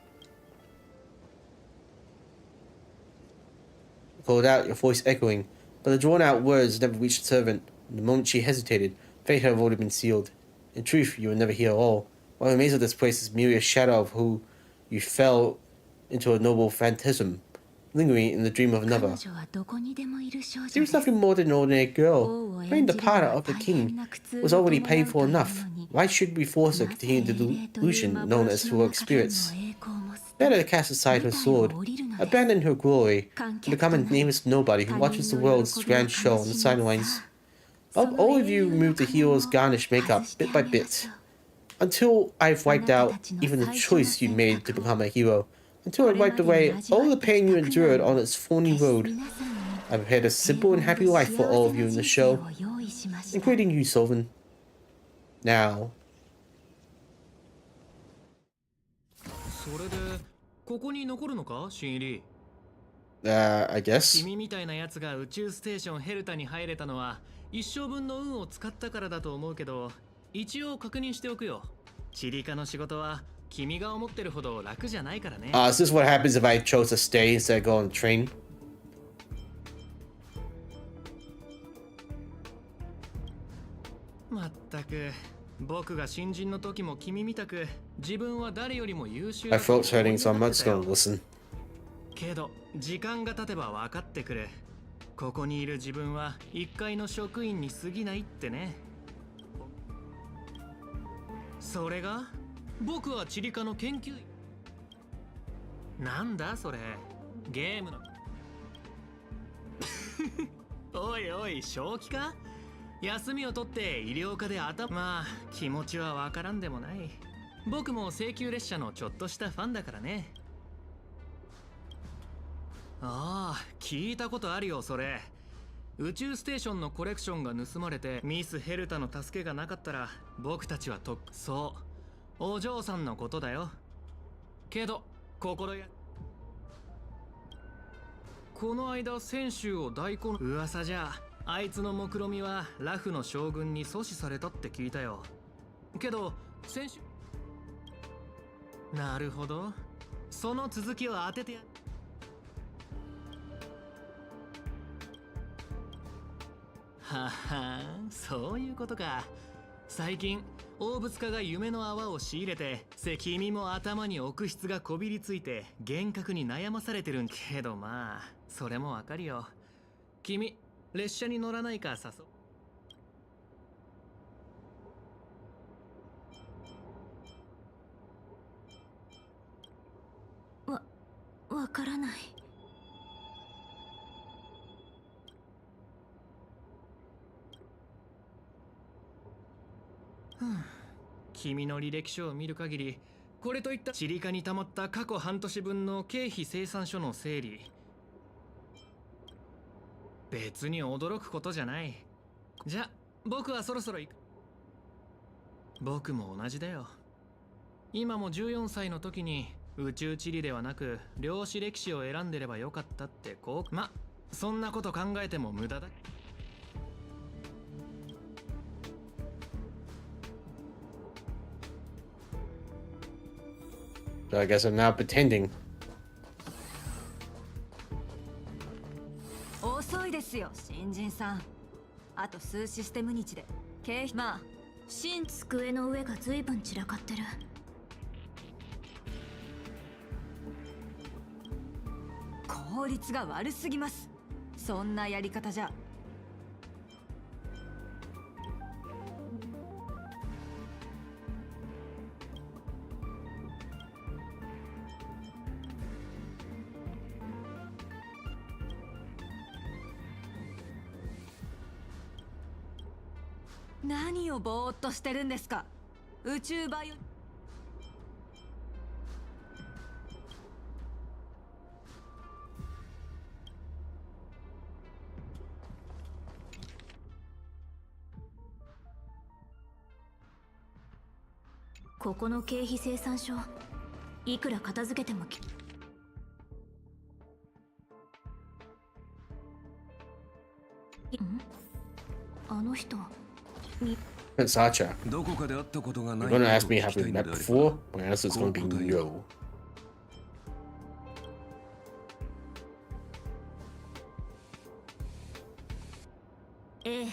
You called out, your voice echoing, but the drawn-out words never reached the servant. The moment she hesitated, fate had already been sealed. In truth, you were never here at all. What remains of this place is merely a shadow of who you fell into, a noble phantasm, lingering in the dream of another. She was nothing more than an ordinary girl. Playing the part of the king was already painful enough. Why should we force her to continue the delusion known as heroic spirits? Better to cast aside her sword, abandon her glory, and become a nameless nobody who watches the world's grand show on the sidelines. Help all of you remove the hero's garnished makeup bit by bit, until I've wiped out even the choice you made to become a hero, until I wiped away all the pain you endured on its thorny road. I prepared a simple and happy life for all of you in the show, including you, Sylvan. Now. I guess. 君みたいなやつが宇宙ステーションヘルタに入れたのは一生分の運を使ったからだと思うけど、一応確認しておくよ。チリカの仕事は君が思ってるほど楽じゃないからね。Is this what happens if I chose to stay instead of go on the train? まったく、僕が新人の時も君みたく自分は誰よりも優秀。 My throat's hurting, so I'm not just gonna listen. けど時間が経てば分かってくる。ここにいる自分は一階の職員に過ぎないってね。それが僕はチリカの研究員。なんだそれ、ゲームのおいおい、正気か？休みを取って医療科でまあ気持ちはわからんでもない。僕も請求列車のちょっとしたファンだからね。ああ、聞いたことあるよそれ。宇宙ステーションのコレクションが盗まれてミス・ヘルタの助けがなかったら僕たちはそうお嬢さんのことだよ。けど心やこの間泉州を大根噂じゃあいつの目論見みはラフの将軍に阻止されたって聞いたよ。けど泉州なるほど、その続きを当ててやははん、そういうことか。最近大仏家が夢の泡を仕入れて君も頭に奥質がこびりついて幻覚に悩まされてるんけど、まあそれもわかるよ。君列車に乗らないか誘う。わからない。君の履歴書を見る限りこれといったチリカに溜まった過去半年分の経費精算書の整理、別に驚くことじゃない。じゃ僕はそろそろ行く。僕も同じだよ。今も14歳の時に宇宙地理ではなく量子歴史を選んでればよかったってまそんなこと考えても無駄だ。So I guess I'm now pretending. 遅いですよ新人さん。あと数システム日で経費まあ机の上が随分散らかってる。効率が悪すぎます。そんなやり方じゃ。何をぼーっとしてるんですか。宇宙バイオここの経費精算書いくら片付けてもあの人Sacha, どこかで会ったことがな you're い gonna か ask と me 聞 have きた we いの met であれば before? My answer is gonna be no. ええ、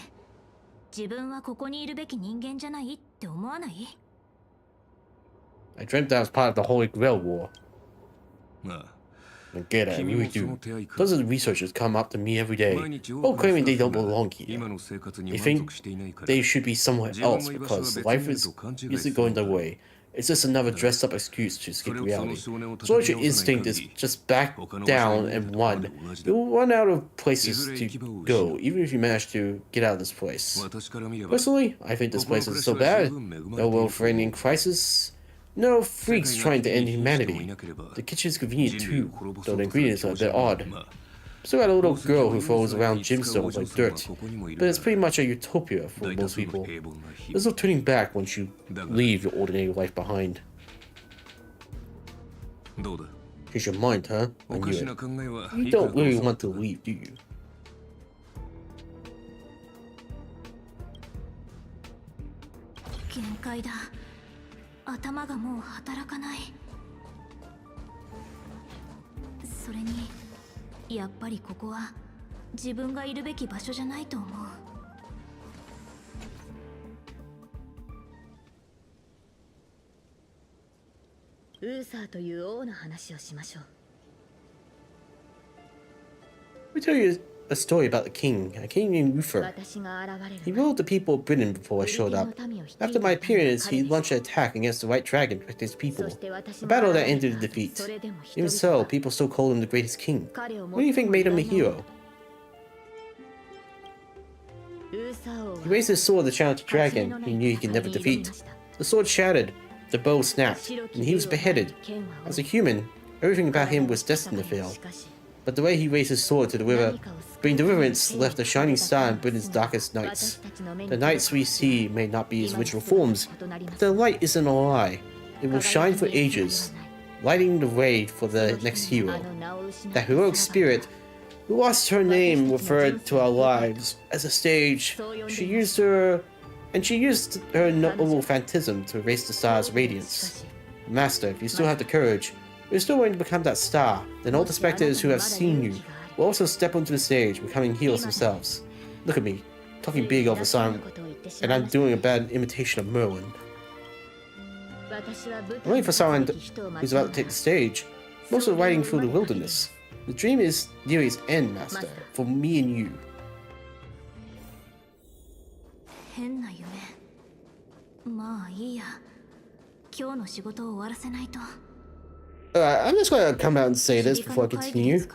自分はここにいるべき人間じゃないって思わない？ I dreamt that I was part of the Holy Grail War. まあ And get it, you do. Those are the researchers come up to me every day, 毎日 all 多くの claiming スタ they ッ don't フが belong here. 今の生活に They 満 think 足していないから they should be somewhere else because life is usually going their way. It's just another dressed up excuse to escape reality. So your instinct is just back down and run. You'll run out of places to go, even if you manage to get out of this place. 私から見れば Personally, I think this place isn't so bad. No world-threatening crisis. No freaks trying to end humanity. The kitchen's convenient too, though the ingredients are a bit odd. Still got a little girl who throws around gemstones like dirt, but it's pretty much a utopia for most people. There's no turning back once you leave your ordinary life behind. どうだ Here's your mind, huh? I お knew かし it. な考えは You いくら don't か really 教わ want った to が leave, do you? 限界だ。頭がもう働かない。それにやっぱりここは自分がいるべき場所じゃないと思う。ウーサーという王の話をしましょう。 Let me tell you a story about a king named Uther. 私が現れる He ruled the people of Britain before I showed up. After my appearance, he launched an attack against the White Dragon to protect his people. A battle that ended in defeat. Even so, people still call him the greatest king. What do you think made him a hero? He raised his sword to challenge the dragon he knew he could never defeat. The sword shattered, the bow snapped, and he was beheaded. As a human, everything about him was destined to fail. but the way he raised his sword to the river, bring deliverance, left a shining star in Britain's darkest nights. The nights we see may not be his original forms, but the light isn't a lie. It will shine for ages, lighting the way for the next hero. That heroic spirit who lost her name referred to our lives as a stage. She used her noble phantasm to erase the star's radiance. Master, if you still have the courage, if you're still willing to become that star, then all the spectators who have seen you will also step onto the stage, becoming heroes themselves. Look at me, talking big all of a sudden, and I'm doing a bad imitation of Merlin. I'm waiting for someone who's about to take the stage. I'm also riding through the wilderness. The dream is near its end, Master, for me and you. 変な夢。まあいいや。今日の仕事を終わらせないと。I'm just gonna come out and say this before I continue.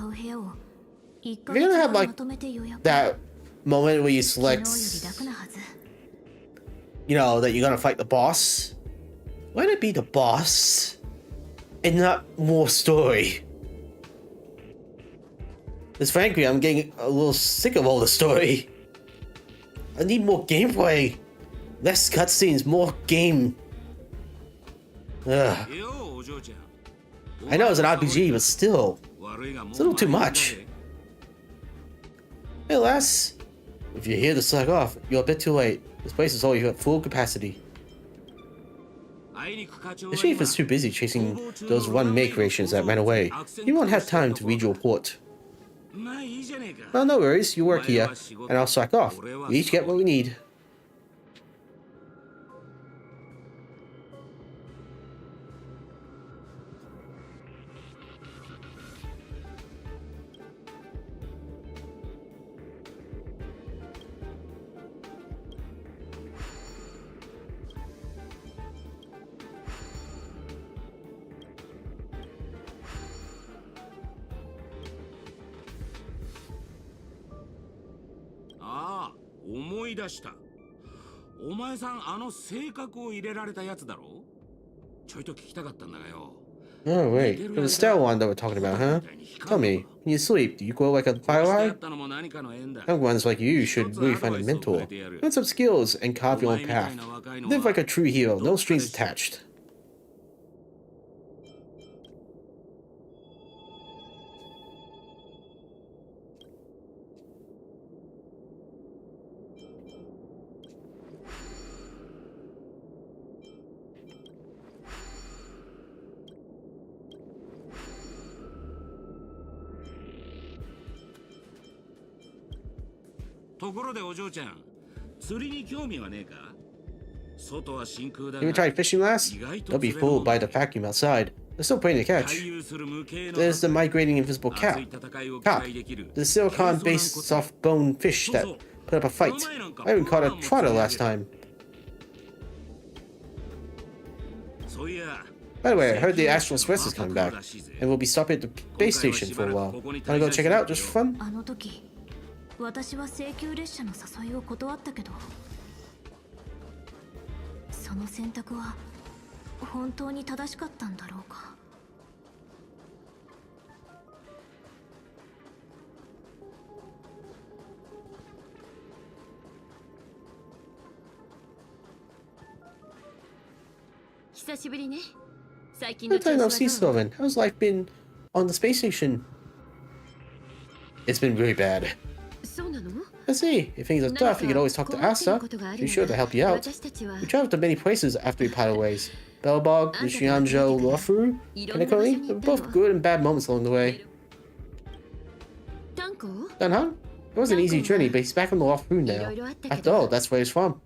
You're gonna have like that moment where you select, you know, that you're gonna fight the boss. Why not be the boss and not more story? Because frankly, I'm getting a little sick of all the story. I need more gameplay. Less cutscenes, more game. Ugh. I know it's an RPG, but still. It's a little too much. Hey lass, if you're here to slack off, you're a bit too late. This place is already at full capacity. The chief is too busy chasing those one-make rations that ran away. He won't have time to read your report. Well, no worries, you work here, and I'll slack off. We each get what we need. Oh wait, it was Stella one that we're talking about, huh? Tell me, when you sleep, do you glow like a firefly? Young ones like you should really find a mentor. Learn some skills and carve your own path. Live like a true hero, no strings attached. You tried fishing last? Don't be fooled by the vacuum outside. There's still plenty to catch. There's the migrating invisible carp. The silicon-based soft-bone fish that put up a fight. I even caught a trotter last time. By the way, I heard the Astral Express is coming back, and we'll be stopping at the base station for a while. Wanna go check it out just for fun? 私は請求列車の誘いを断ったけど、その選択は本当に正しかったんだろうか。久しぶりね。最近の調子はどう？ Sea Sylvan, how's life been on the space station? It's been really bad. Let's see, if things are tough, you can always talk to Asa. She's sure to help you out. We traveled to many places after we parted ways. Belbog, Nishianjo, Luofu, Kanekoni, there were both good and bad moments along the way. Dunhung? It was an easy journey, but he's back on the Luofu now. After all, that's where he's from.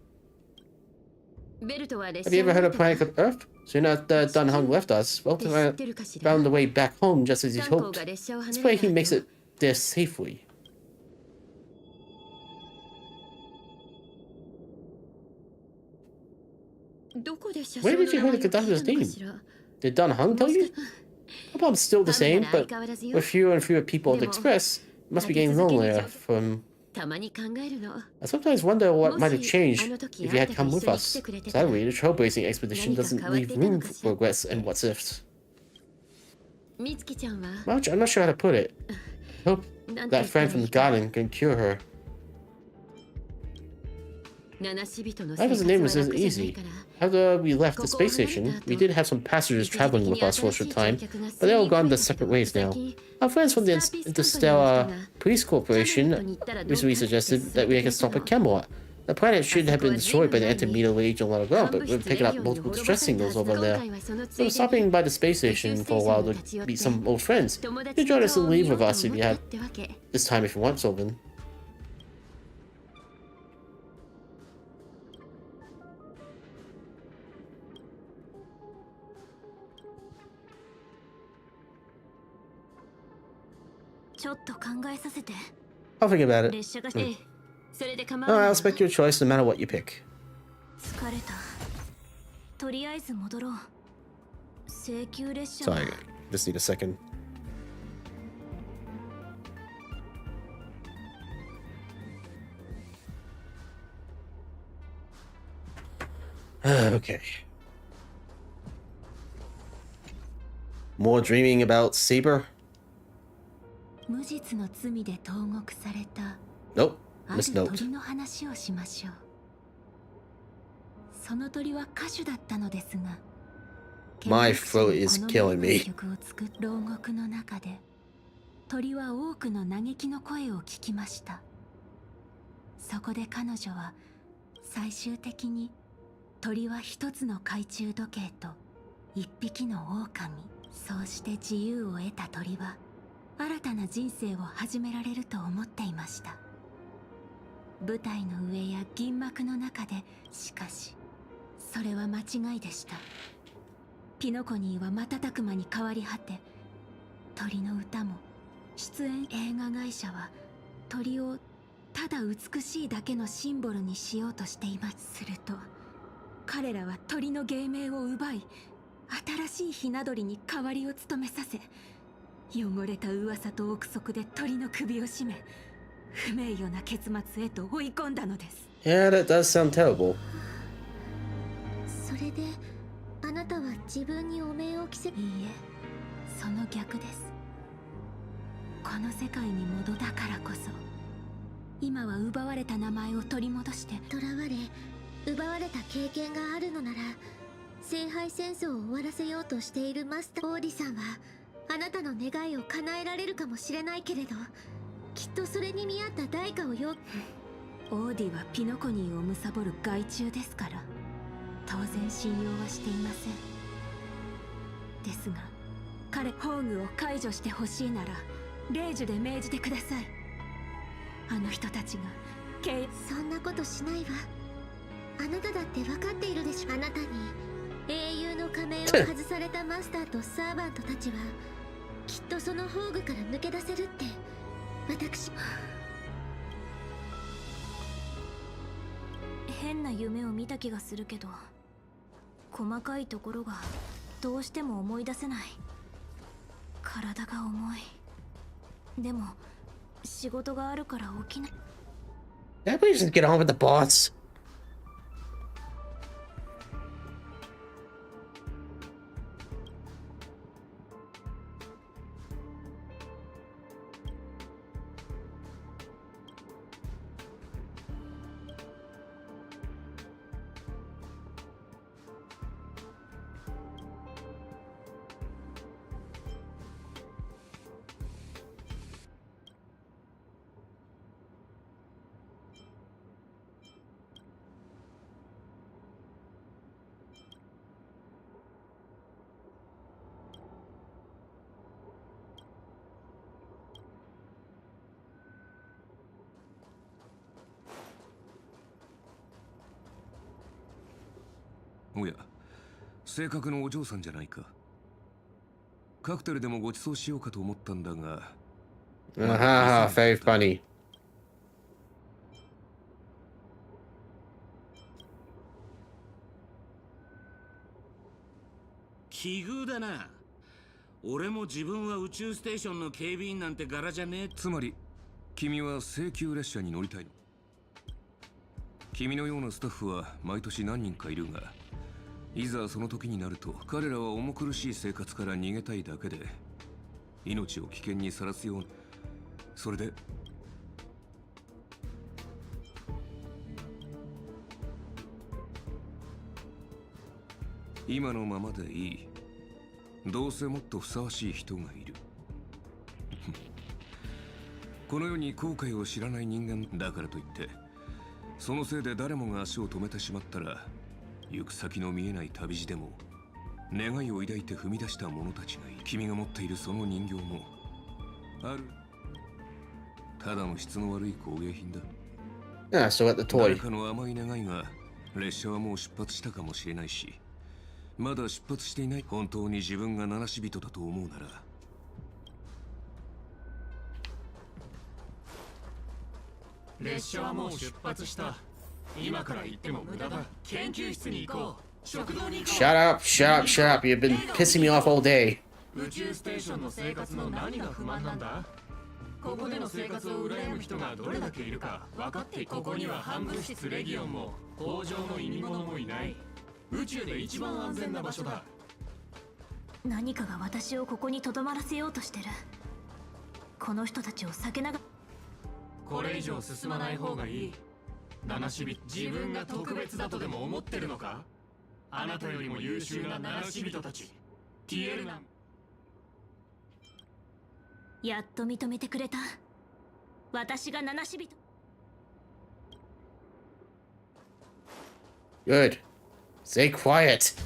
Have you ever heard of a planet called Earth? Soon after Dunhung left us, Welton found the way back home just as he hoped. Let's pray he makes it there safely. Where did you hear the conductor's name? Did Dunhung tell you? The problem's still the same, but with fewer and fewer people on the express, it must be getting lonelier from... I sometimes wonder what might have changed if you had come with us. Sadly, the trailblazing expedition doesn't leave room for regrets and what's ifs. Much, I'm not sure how to put it. Hope that friend from the garden can cure her. Life name was easy. After we left the space station, we did have some passengers traveling with us for a short time, but they're all gone their separate ways now. Our friends from the Interstellar Police Corporation recently suggested that we make a stop at Camelot. The planet should have been destroyed by the Anti-Metal Age a while ago, but we've taken up multiple distress signals over there. So we're stopping by the space station for a while to meet some old friends. You can join us and leave with us if you have this time if you want, Sylvan. I'll think about it. I'll respect your choice no matter what you pick. Sorry, just need a second. Okay. More dreaming about Saber? Nope. Miss Note. My throat is killing me. 鳥は多くの嘆きの声を聞きました。そこで彼女は最終的に鳥は一つの懐中時計と一匹の狼、そうして自由を得た鳥は新たな人生を始められると思っていました。舞台の上や銀幕の中で、しかしそれは間違いでした。ピノコニーは瞬く間に変わり果て、鳥の歌も出演映画会社は鳥をただ美しいだけのシンボルにしようとしています。すると彼らは鳥の芸名を奪い、新しいひな鳥に代わりを務めさせ、汚れた噂と憶測で鳥の首を絞め、不名誉な結末へと追い込んだのです。Yeah, that does sound terrible. それであなたは自分に汚名を着せ…いいえ、その逆です。この世界に戻だからこそ、今は奪われた名前を取り戻して、囚われ奪われた経験があるのなら、聖杯戦争を終わらせようとしているマスターオーディさんはあなたの願いを叶えられるかもしれないけれど、きっとそれに見合った代価をよ…オーディはピノコニーを貪る害虫ですから、当然信用はしていません。ですが彼宝具を解除してほしいなら令樹で命じてください。あの人たちがそんなことしないわ。あなただって分かっているでしょ。あなたに英雄の仮面を外されたマスターとサーバントたちはきっとその宝具から抜け出せるって私…変な夢を見た気がするけど、細かいところがどうしても思い出せない。体が重い。でも仕事があるから起きない。 Everybody just get on with the boss. Oh, おや、正確のお嬢さんじゃないか。カクテルでもご馳走しようかと思ったんだが。Haha, very funny. 奇遇だな。俺も自分は宇宙ステーションの警備員なんて柄じゃねえ。つまり君は請求列車に乗りたいの？君のようなスタッフは毎年何人かいるが、いざその時になると彼らは重苦しい生活から逃げたいだけで命を危険にさらすような。それで今のままでいい。どうせもっとふさわしい人がいる。この世に後悔を知らない人間だからといってそのせいで誰もが足を止めてしまったら行く先の見えない旅路でも願いを抱いて踏み出した者たちがいる。君が持っているその人形もあるただの質の悪い工芸品だ。Ah, so at the 誰 toy. かの甘い願いが列車はもう出発したかもしれないしまだ出発していない。本当に自分が七死人だと思うなら列車はもう出発した。今から行っても無駄だ。研究室に行こう。食堂に行こう。 Shut up, shut up, shut up. You've been pissing me off all day. 宇宙ステーションの生活の何が不満なんだ。ここでの生活を羨む人がどれだけいるか分かって。ここには反物質レギオンも工場の意味物もいない。宇宙で一番安全な場所だ。何かが私をここにとどまらせようとしてる。この人たちを避けながら。これ以上進まない方がいい。七死人、自分が特別だとでも思ってるのか。あなたよりも優秀な七死人たち。ティエルナン。やっと認めてくれた。私が七死人。 Good. Stay quiet.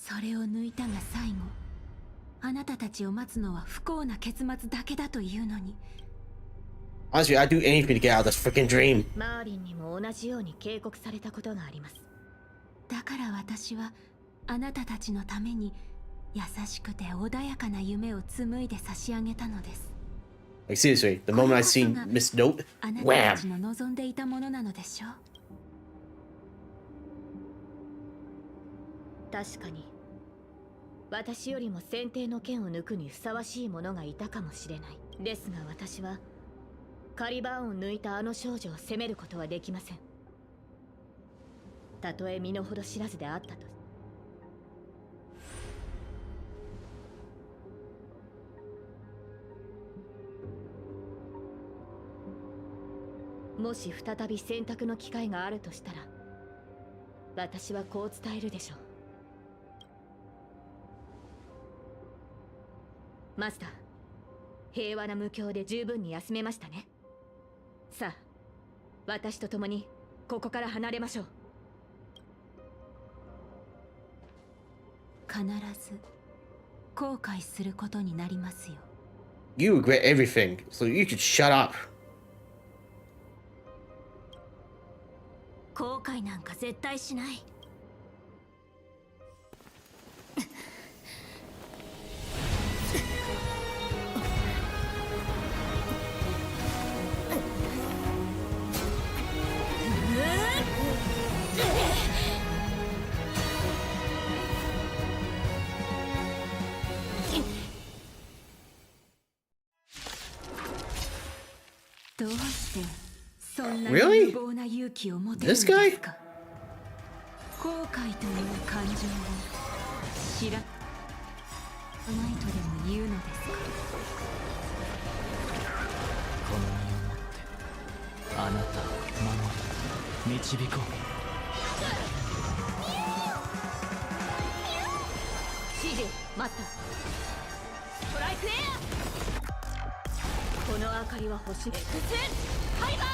それを抜いたが最後。あなたたちを待つのは不幸な結末だけだというのに。 Honestly, I'd do anything to get out of this freaking dream. マーリンにも同じように警告されたことがあります。だから私はあなたたちのために優しくて穏やかな夢を紡いで差し上げたのです。 Like seriously, the moment I seen Miss Note, あなたたち wham! の望んでいたものなのでしょう。確かに私よりも選定の剣を抜くにふさわしい者がいたかもしれない。ですが私はカリバーンを抜いたあの少女を責めることはできません。たとえ身の程知らずであったと。もし再び選択の機会があるとしたら私はこう伝えるでしょう。マスター、平和な無境で十分に休めましたね。さあ、私と共にここから離れましょう。必ず後悔することになりますよ。 You regret everything, so you should shut up. 後悔なんか絶対しない。どうしてそんな Really? 無謀な勇気を持てるん This で guy? すか。後悔という感情を知らないとでも言うのですか。この身をもってあなたを守り導こう。指示マスター。トライクエア。この明かりは星でファイバー。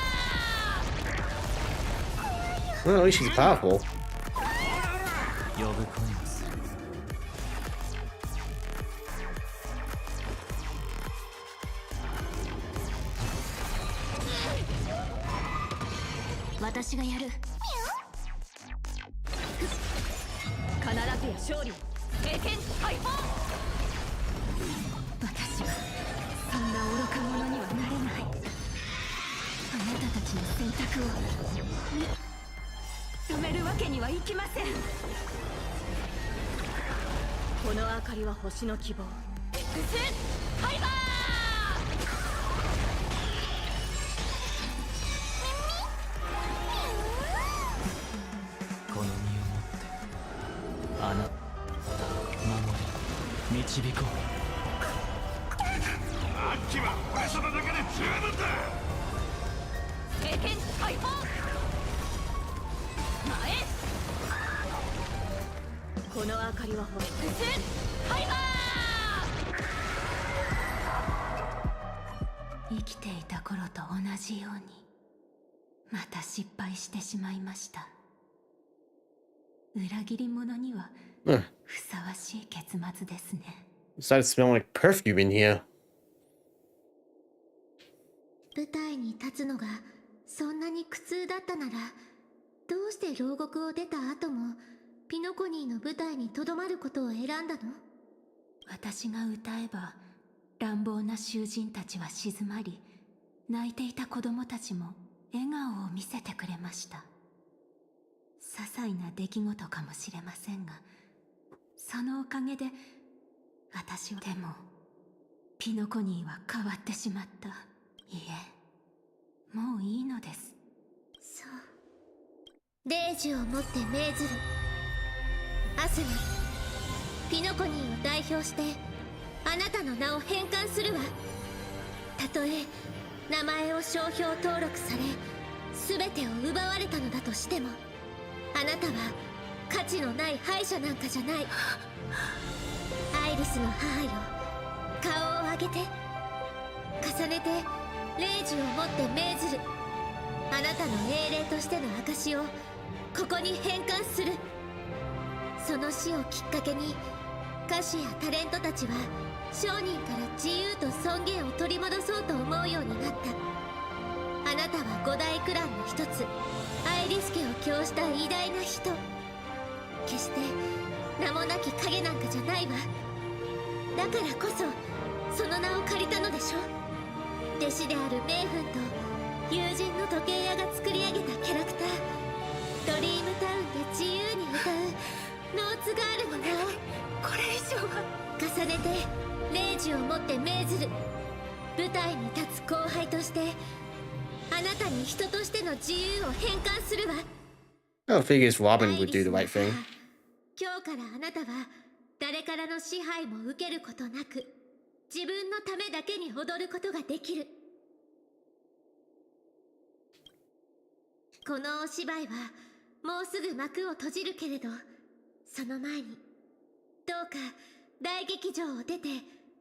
Well, at least she's powerful. 呼ぶ声をする。私がやる。必ずや勝利。経験解放。私はそんな愚か者にはなれない。あなたたちの選択を止めるわけにはいきません。この明かりは星の希望。フファイバこの身をもってあなた守り導こう。アッキは俺様だけで十分だ。ー聖剣解放前この明かりは欲しいファイバ生きていた頃と同じようにまた失敗してしまいました。裏切り者にはふさわしい結末ですね。Started smelling like perfume in here. 舞台に立つのがそんなに苦痛だったなら、どうして牢獄を出た後もピノコニーの舞台にとどまることを選んだの？私が歌えば乱暴な囚人たちは静まり、泣いていた子供たちも笑顔を見せてくれました。些細な出来事かもしれませんが、そのおかげで私は。でもピノコニーは変わってしまった。いえ、もういいのです。そう。レイジをもって命ずる。アスナ、ピノコニーを代表してあなたの名を返還するわ。たとえ名前を商標登録され全てを奪われたのだとしても、あなたは価値のない敗者なんかじゃない。アイリスの母よ、顔を上げて。重ねてレイジをもって命ずる。あなたの英霊としての証をここに返還する。その死をきっかけに歌手やタレントたちは商人から自由と尊厳を取り戻そうと思うようになった。あなたは五大クランの一つアイリス家を供した偉大な人。決して名もなき影なんかじゃないわ。だからこそその名を借りたのでしょ。弟子であるメイフンと友人の時計屋が作り上げたキャラクター。ドリームタウンで自由に歌うノーツガールの名を。これ以上は。重ねてレイジをもって命ずる。舞台に立つ後輩としてあなたに人としての自由を返還するわ。I figures Robin would do the right thing. 今日からあなたは誰からの支配も受けることなく自分のためだけに踊ることができる。このお芝居はもうすぐ幕を閉じるけれど、その前にどうか大劇場を出て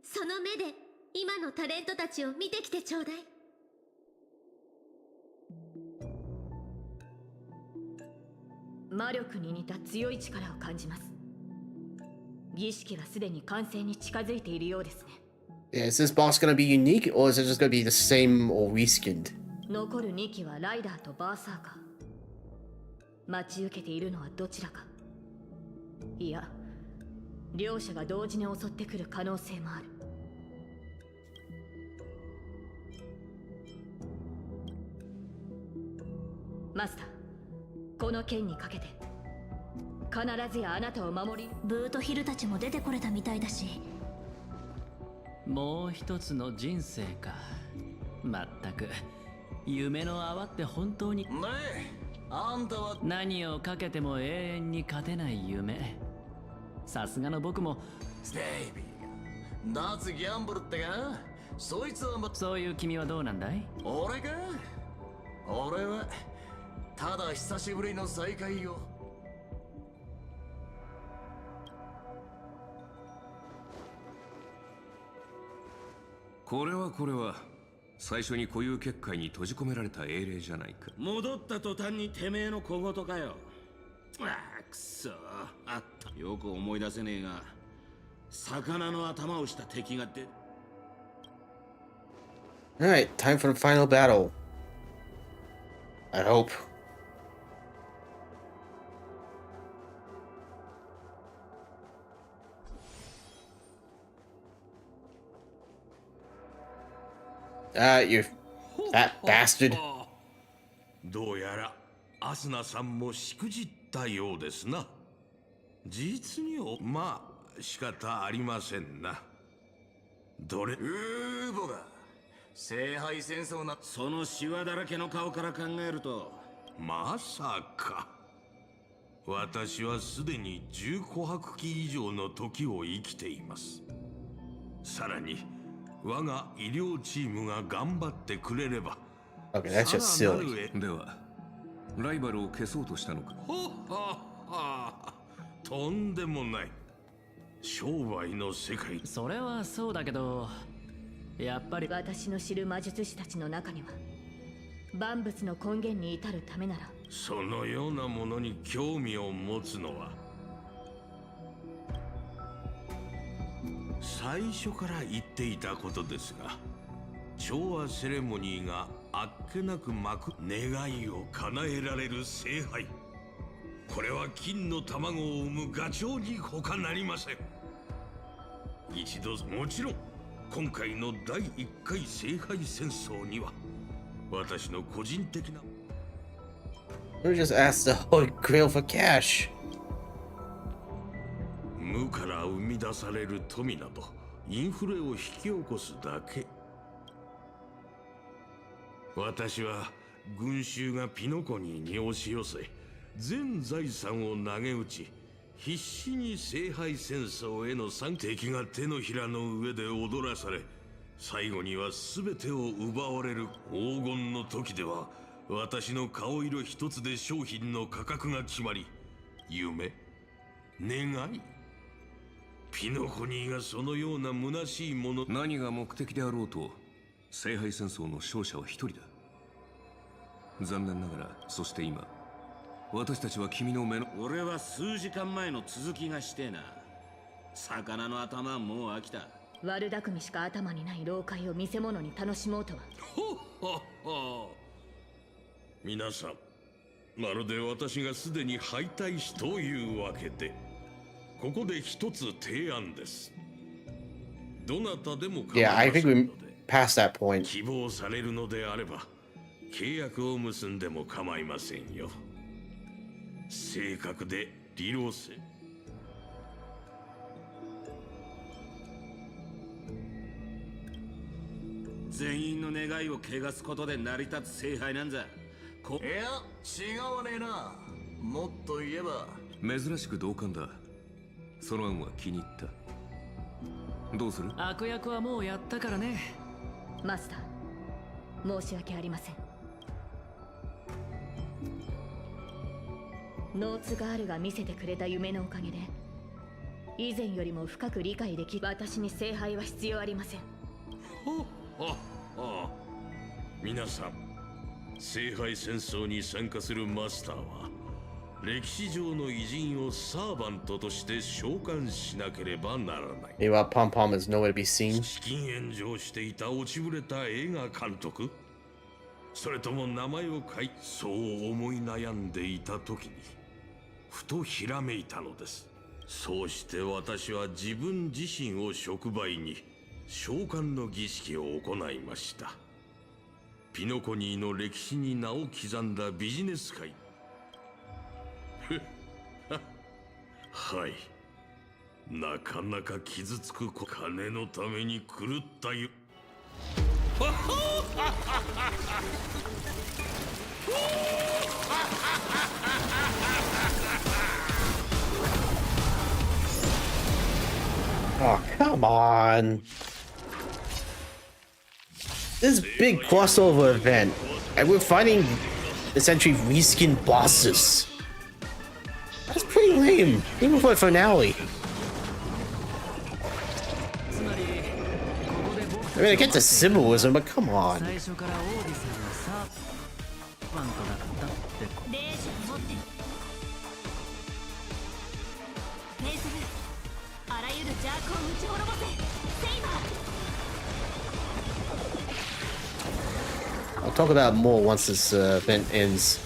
その目で今のタレントたちを見てきてちょうだい。魔力に似た強い力を感じます。儀式はすでに完成に近づいているようですね。Yeah, is this boss gonna be unique or is it just gonna be the same or reskinned? 残る2機はライダーとバーサーカー。待ち受けているのはどちらか。いや、両者が同時に襲ってくる可能性もある。マスター、この剣にかけて必ずやあなたを守り。ブートヒルたちも出てこれたみたいだし。もう一つの人生か。まったく夢の泡って本当に。ねえ、あんたは何をかけても永遠に勝てない夢。さすがの僕も。ベイビー、脱ギャンブルってか。そいつはそういう君はどうなんだい？俺か？俺はただ久しぶりの再会よ。これは最初に固有結界に閉じ込められた英霊じゃないか。戻った途端にてめえの小言かよ。ああ、くそ。あった。よく思い出せねえが、魚の頭をした敵が出。Alright, time for the final battle. I hope. You fat bastard. どうやらアスナさんもしくじったようですな。実にまあ仕方ありませんな。どれボが聖杯戦争なそのシワだらけの顔から考えるとまさか。私はすでに10琥珀期以上の時を生きています。さらに我が医療チームが頑張ってくれれば。Okay, that's just silly. ではライバルを消そうとしたのか。とんでもない。商売の世界。それはそうだけど、やっぱり私の知る魔術師たちの中には万物の根源に至るためならそのようなものに興味を持つのは最初から言っていたことですが、調和セレモニーがあっけなく幕願いを叶えられる聖杯、これは金の卵を産むガチョウに他なりません。一度もちろん今回の第1回聖杯戦争には私の個人的なWe just asked the Holy Grail for cash. 無から生み出される富などインフレを引き起こすだけ。私は群衆がピノコニーに押し寄せ全財産を投げ打ち必死に聖杯戦争への敵が手のひらの上で踊らされ最後には全てを奪われる黄金の時では私の顔色一つで商品の価格が決まり夢願いピノコニーがそのような虚しいもの。何が目的であろうと聖杯戦争の勝者は一人だ。残念ながらそして今私たちは君の目の俺は数時間前の続きがしてえな。魚の頭はもう飽きた。悪巧みしか頭にない老快を見せ物に楽しもうとは。皆さんまるで私がすでに敗退しというわけでここで一つ提案です。どなたでも構い Yeah, ま I せ think ん we ので passed that point. 希望されるのであれば契約を結んでも構いませんよ。正確で理路性。全員の願いを汚すことで成り立つ聖杯なんざ。いや違わねえな。もっと言えば珍しく同感だ。その案は気に入った。どうする？悪役はもうやったからね。マスター申し訳ありません。ノーツガールが見せてくれた夢のおかげで以前よりも深く理解でき、私に聖杯は必要ありません。皆さん聖杯戦争に参加するマスターは歴史上の偉人をサーバントとして召喚しなければならない。Meanwhile, Pom Pom is nowhere to be seen. 資金援助をしていた落ちぶれた映画監督、それとも名前を変え、そう思い悩んでいた時にふとひらめいたのです。そうして私は自分自身を触媒に召喚の儀式を行いました。ピノコニーの歴史に名を刻んだビジネス界はい、なかなか傷つく金のために狂ったよ。Oh, come on. This big crossover event, and we're fighting essentially reskin bosses. That's pretty lame, even for a finale. I mean, I get the symbolism, but come on. あらゆるジャークを打ち滅ぼせセイバー。 I'll talk about it more once this event ends.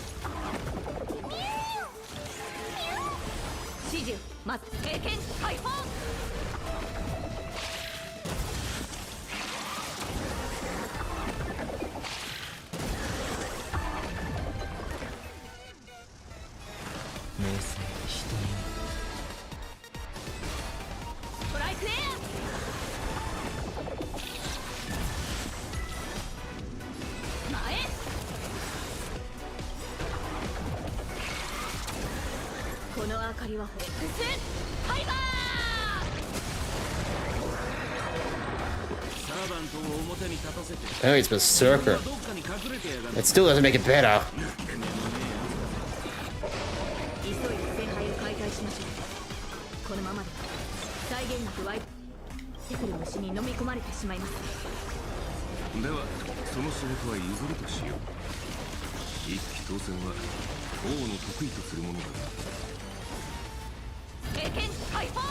始終まず経験解放。明生人にトライクエア。この明かりはファイバー Oh, it's Berserker. It still doesn't make it better. 急いで聖杯を解体しましょう。このままで再現なく湧いてくる虫に飲み込まれてしまいます。ではその仕事は譲るとしよう。一騎当選は王の得意とするものだ。経験ハイパー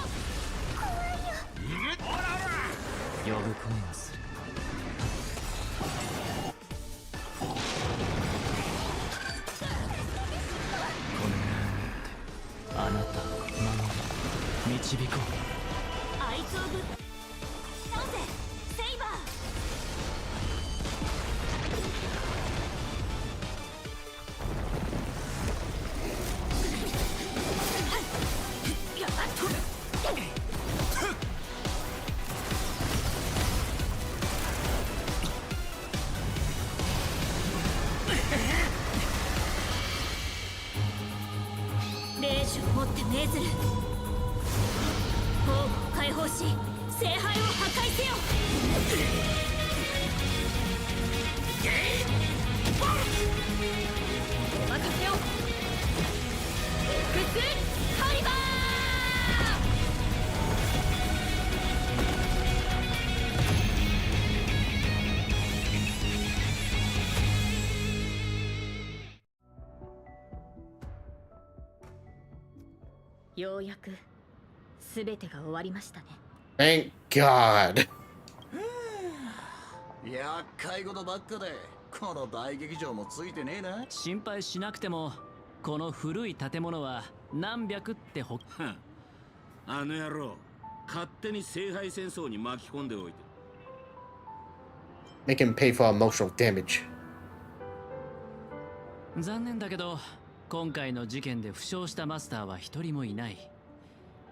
呼ぶ声がする。あなたを守り導こう。あいつをぶっ倒せセイバーやっと霊樹をもって命ずる。王を解放し聖杯を破壊せよ。お任せをエクスカリバー。ようやく全てが終わりましたね。 Thank God. 厄介事ばっかでこの大劇場もついてねえな。心配しなくてもこの古い建物は何百ってほあの野郎勝手に聖杯戦争に巻き込んでおいて。 Make him pay for emotional damage. 残念だけど今回の事件で負傷したマスターは一人もいない。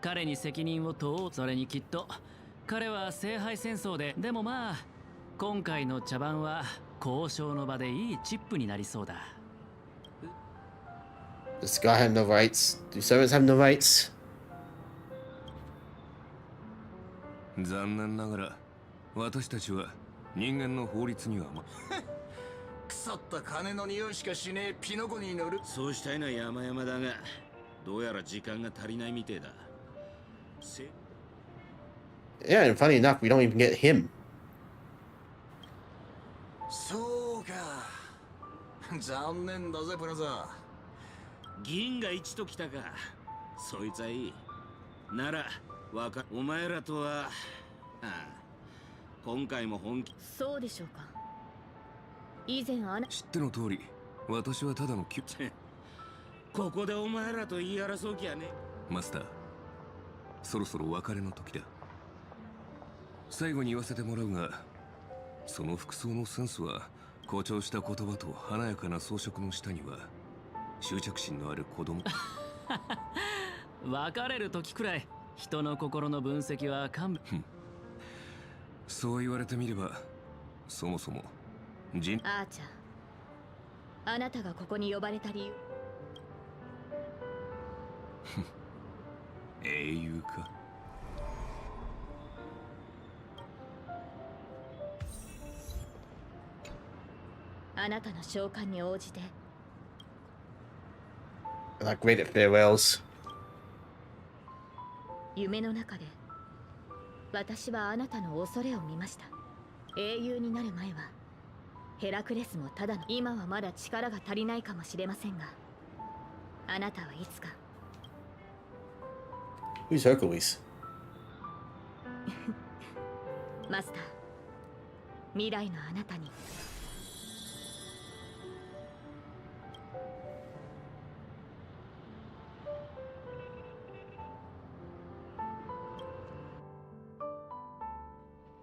彼に責任を問おう。それにきっと彼は聖杯戦争で。でもまあ今回の茶番は交渉の場でいいチップになりそうだ。 Does God have no rights? Do servants have no rights? 残念ながら私たちは人間の法律には腐った金の匂いしかしねえピノコに乗る。そうしたいのは山々だがどうやら時間が足りないみてえだ。Yeah, and funny enough, we don't even get him. そうか残念だぜブラザー。銀が一ときたか。そいつはいいならお前らとは、今回も本気。そうでしょうか。以前知っての通り私はただのここでお前らと言い争う気やね。マスターそろそろ別れの時だ。最後に言わせてもらうがその服装のセンスは誇張した言葉と華やかな装飾の下には執着心のある子供。別れる時くらい人の心の分析は勘弁。そう言われてみればそもそもアーチャーあなたがここに呼ばれた理由。英雄か。あなたの召喚に応じて Like great at farewells. 夢の中で私はあなたの恐れを見ました。英雄になる前はヘラクレスもただの。今はまだ力が足りないかもしれませんがあなたはいつか。 Who's Hercules? マスター未来のあなたに。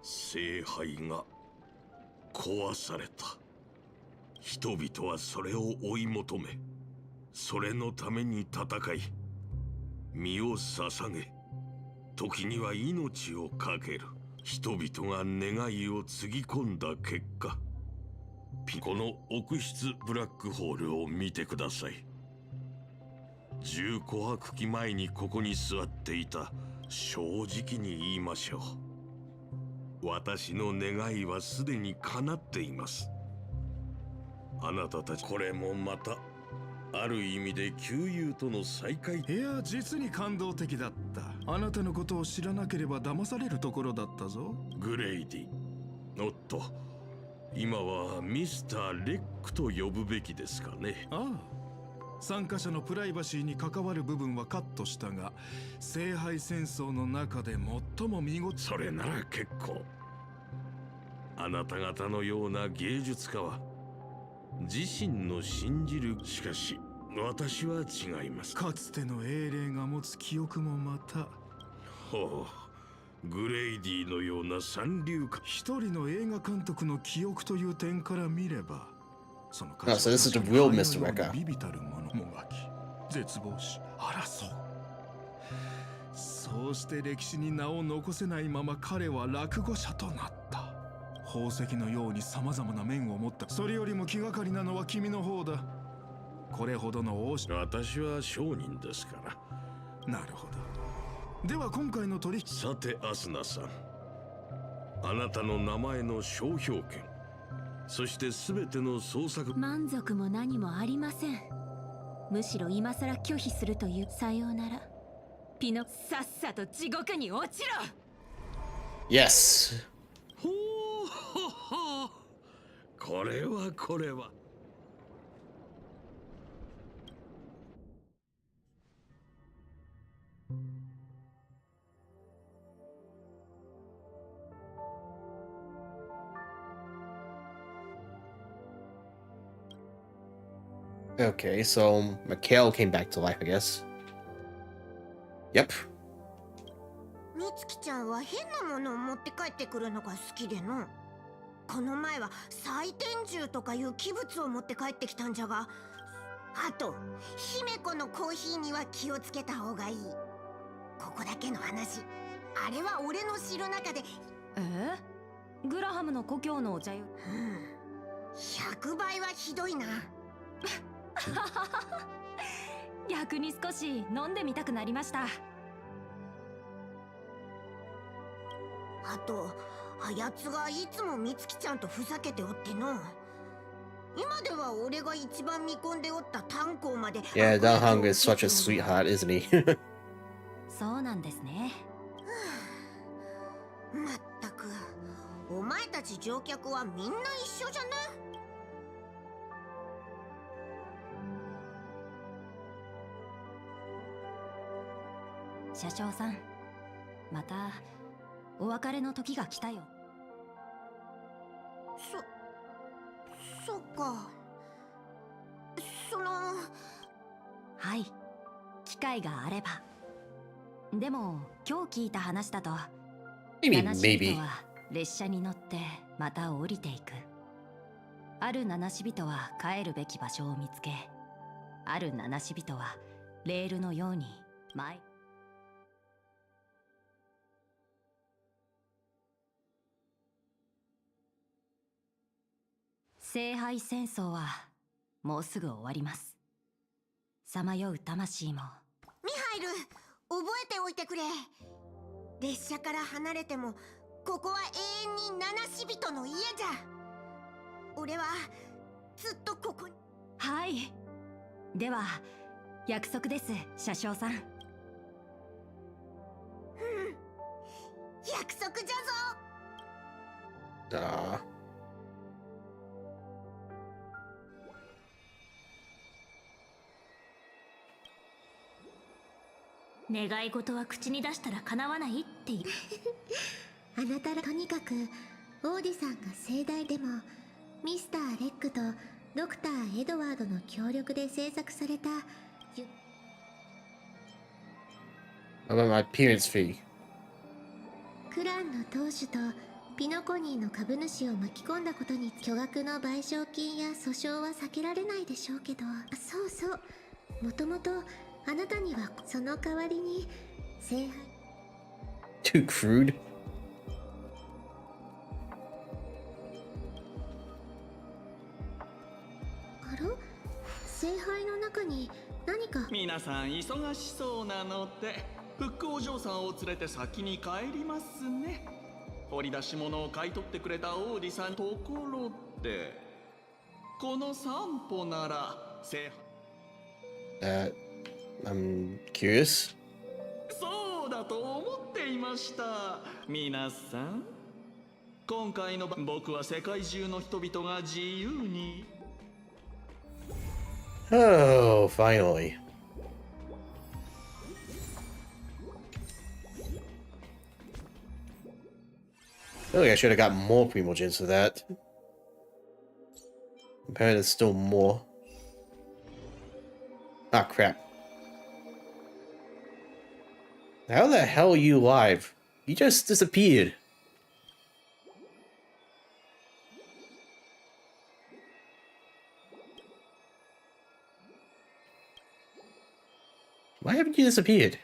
聖杯が壊された。人々はそれを追い求め、それのために戦い、身を捧げ、時には命を懸ける。人々が願いをつぎ込んだ結果、この奥室ブラックホールを見てください。10琥珀期前にここに座っていた。正直に言いましょう。私の願いはすでに叶っています。あなたたち、これもまたある意味で旧友との再会。いや、実に感動的だった。あなたのことを知らなければ騙されるところだったぞ。グレイディ。おっと、今はミスター・レックと呼ぶべきですかね。ああ、参加者のプライバシーに関わる部分はカットしたが、聖杯戦争の中で最も見事。それなら結構。あなた方のような芸術家は自身の信じる。しかし私は違います。かつての英霊が持つ記憶もまた。ほう、グレイディのような三流か。一人の映画監督の記憶という点から見れば、その Oh, so this is the real Mr. Weka. ビビたるものもがき、絶望し、争う。そうして歴史に名を残せないまま彼は落語者となった。宝石のように様々な面を持った。それよりも気がかりなのは君の方だ。これほどの王子。私は商人ですから。なるほど。では今回の取引。さてアスナさん、あなたの名前の商標権、そして全ての創作。満足も何もありません。むしろ今さら拒否するという。さようならピノ。さっさと地獄に落ちろ。 Yes. ほうほほ。これはこれは。Okay, so Mikhail came back to life, I guess. Yep. みつきちゃんは変なものを持って帰ってくるのが好きでの。この前は祭天銃とかいう器物を持って帰ってきたんじゃが、あと姫子のコーヒーには気をつけた方がいい。ここだけの話、あれは俺の知る中で。グラハムの故郷のお茶よ。100倍はひどいな。逆に少し飲んでみたくなりました。あとあやつがいつもみつきちゃんとふざけておっての。今では俺が一番見込んでおった炭鉱まで。Yeah, Dalhung is such a sweetheart, isn't he? そうなんですね。まったく、お前たち乗客はみんな一緒じゃな。車掌さん、またお別れの時が来たよ。そっか。はい、機会があれば。でも今日聞いた話だと、七死人は列車に乗ってまた降りていく。ある七死人は帰るべき場所を見つけ、ある七死人はレールのように前。聖杯戦争はもうすぐ終わります。さまよう魂も。ミハイル、覚えておいてくれ。列車から離れてもここは永遠に七死人の家じゃ。俺はずっとここに。はい、では約束です、車掌さん。約束じゃぞ。願い事は口に出したら叶わないっていう。あなたらとにかくオーディさんが盛大でもミスター・レックとドクター・エドワードの協力で制作された。 About my appearance fee. クランの当主とピノコニーの株主を巻き込んだことに巨額の賠償金や訴訟は避けられないでしょうけど。そうそう、もともとあなたにはその代わりに聖杯。 Too crude. あら、聖杯の中に何か。皆さん忙しそうなのでフックお嬢さんを連れて先に帰りますね。掘り出し物を買い取ってくれた王子さん。ところでこの散歩なら聖杯 I'm curious. そうだと思っていました。皆さん、今回の僕は世界中の人々が自由に。Oh, finally. Really, I should have got more Primogens for that. Apparently there's still more. Ah, crap. How the hell are you alive? You just disappeared. Why haven't you disappeared?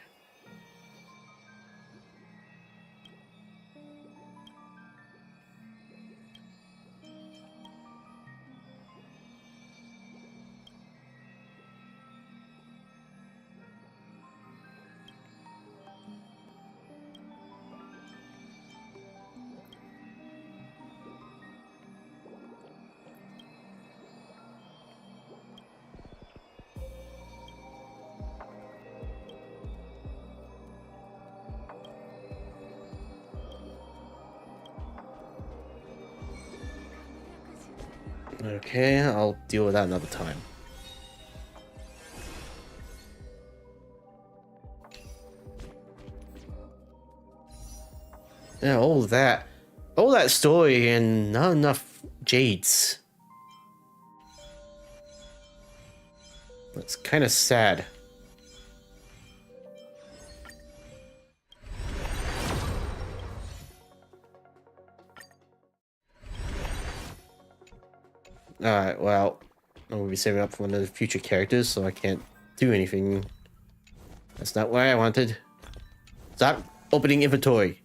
Okay, I'll deal with that another time. Yeah, all that story and not enough jades. That's kind of sad. Alright, well, I'm gonna be saving up for one of the future characters, so I can't do anything. That's not what I wanted. Stop opening inventory.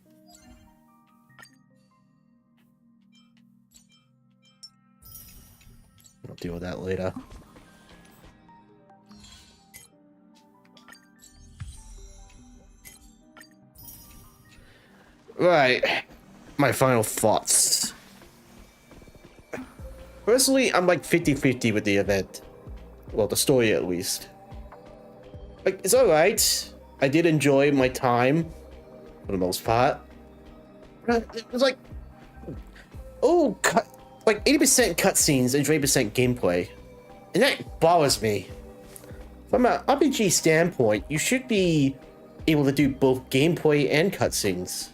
I'll deal with that later. Right, my final thoughts. Personally, I'm like 50-50 with the event. Well, the story at least. Like, it's alright. I did enjoy my time, for the most part. But it was like... Oh, like 80% cutscenes and 20% gameplay. And that bothers me. From an RPG standpoint, you should be able to do both gameplay and cutscenes.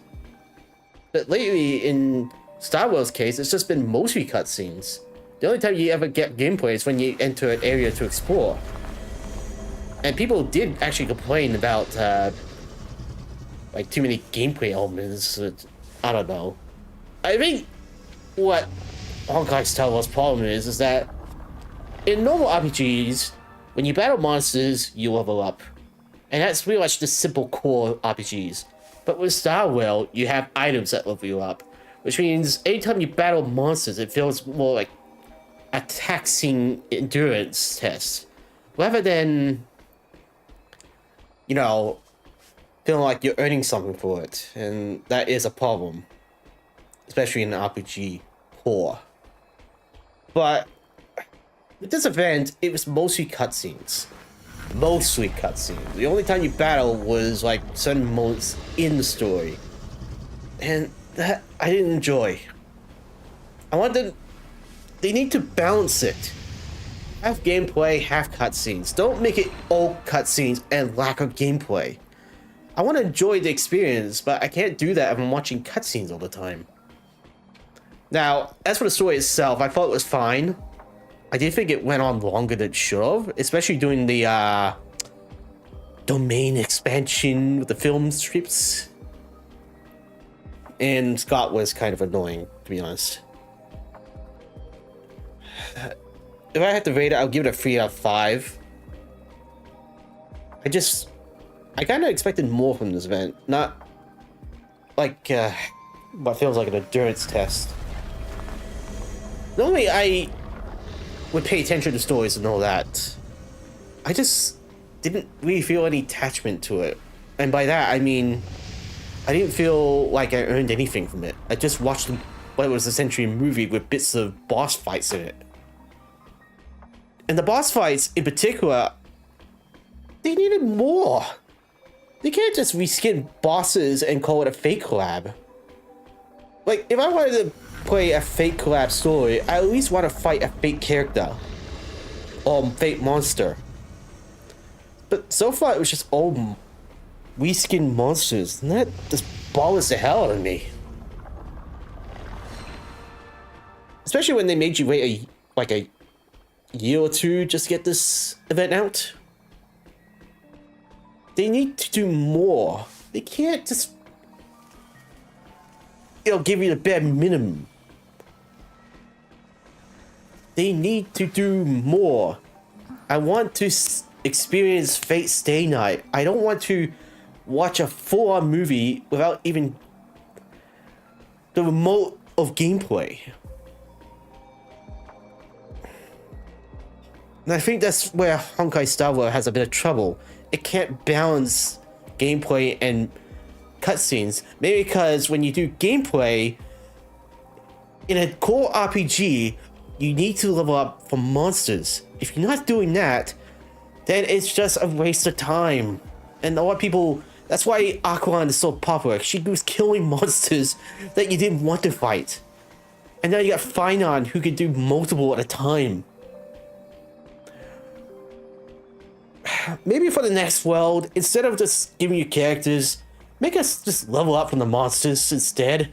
But lately, in Star Wars' case, it's just been mostly cutscenes. The only time you ever get gameplay is when you enter an area to explore. And people did actually complain about, like, too many gameplay elements. I don't know. I think what Honkai Star Wars' problem is that in normal RPGs, when you battle monsters, you level up. And that's pretty much the simple core RPGs. But with Star Wars, you have items that level you up. Which means anytime you battle monsters, it feels more like a taxing endurance test rather than, you know, feeling like you're earning something for it, and that is a problem, especially in an RPG core. But with this event, it was mostly cutscenes. Mostly cutscenes. The only time you battle was like certain moments in the story, and that I didn't enjoy. They need to balance it. Have gameplay, have cutscenes. Don't make it all cutscenes and lack of gameplay. I want to enjoy the experience, but I can't do that if I'm watching cutscenes all the time. Now, as for the story itself, I thought it was fine. I did think it went on longer than it should have, especially during the domain expansion with the film strips. And Scott was kind of annoying, to be honest. If I had to rate it, I'll give it a 3 out of 5. I kind of expected more from this event. Not like what feels like an endurance test. Normally I would pay attention to stories and all that. I just didn't really feel any attachment to it. And by that, I mean, I didn't feel like I earned anything from it. I just watched what was essentially a movie with bits of boss fights in it. And the boss fights, in particular, they needed more. They can't just reskin bosses and call it a fake collab. Like, if I wanted to play a fake collab story, I at least want to fight a fake character. Or fake monster. But so far, it was just all reskin monsters. And that just bothers the hell out of me. Especially when they made you wait a year or two just to get this event out. They need to do more. They can't just, give you the bare minimum. They need to do more. I want to experience Fate Stay Night. I don't want to watch a full-on movie without even the remote of gameplay. And I think that's where Honkai Star Rail has a bit of trouble. It can't balance gameplay and cutscenes. Maybe because when you do gameplay, in a core RPG, you need to level up for monsters. If you're not doing that, then it's just a waste of time. And a lot of people, that's why Aqualan is so popular. She was killing monsters that you didn't want to fight. And now you got Finon who can do multiple at a time. Maybe for the next world, instead of just giving you characters, make us just level up from the monsters instead.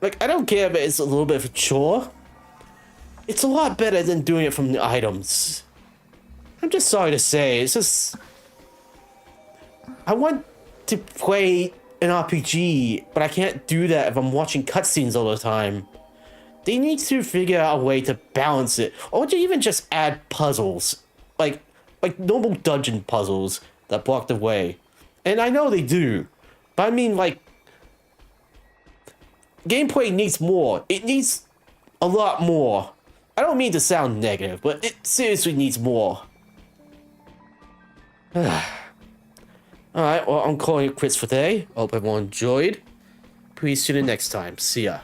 Like, I don't care if it's a little bit of a chore. It's a lot better than doing it from the items. I'm just sorry to say, it's just... I want to play an RPG, but I can't do that if I'm watching cutscenes all the time. They need to figure out a way to balance it, or to even just add puzzles. Like normal dungeon puzzles that block the way. And I know they do, but I mean, like, gameplay needs more. It needs a lot more. I don't mean to sound negative, but it seriously needs more. Alright, well, I'm calling it quits for today. Hope everyone enjoyed. Please tune in next time. See ya.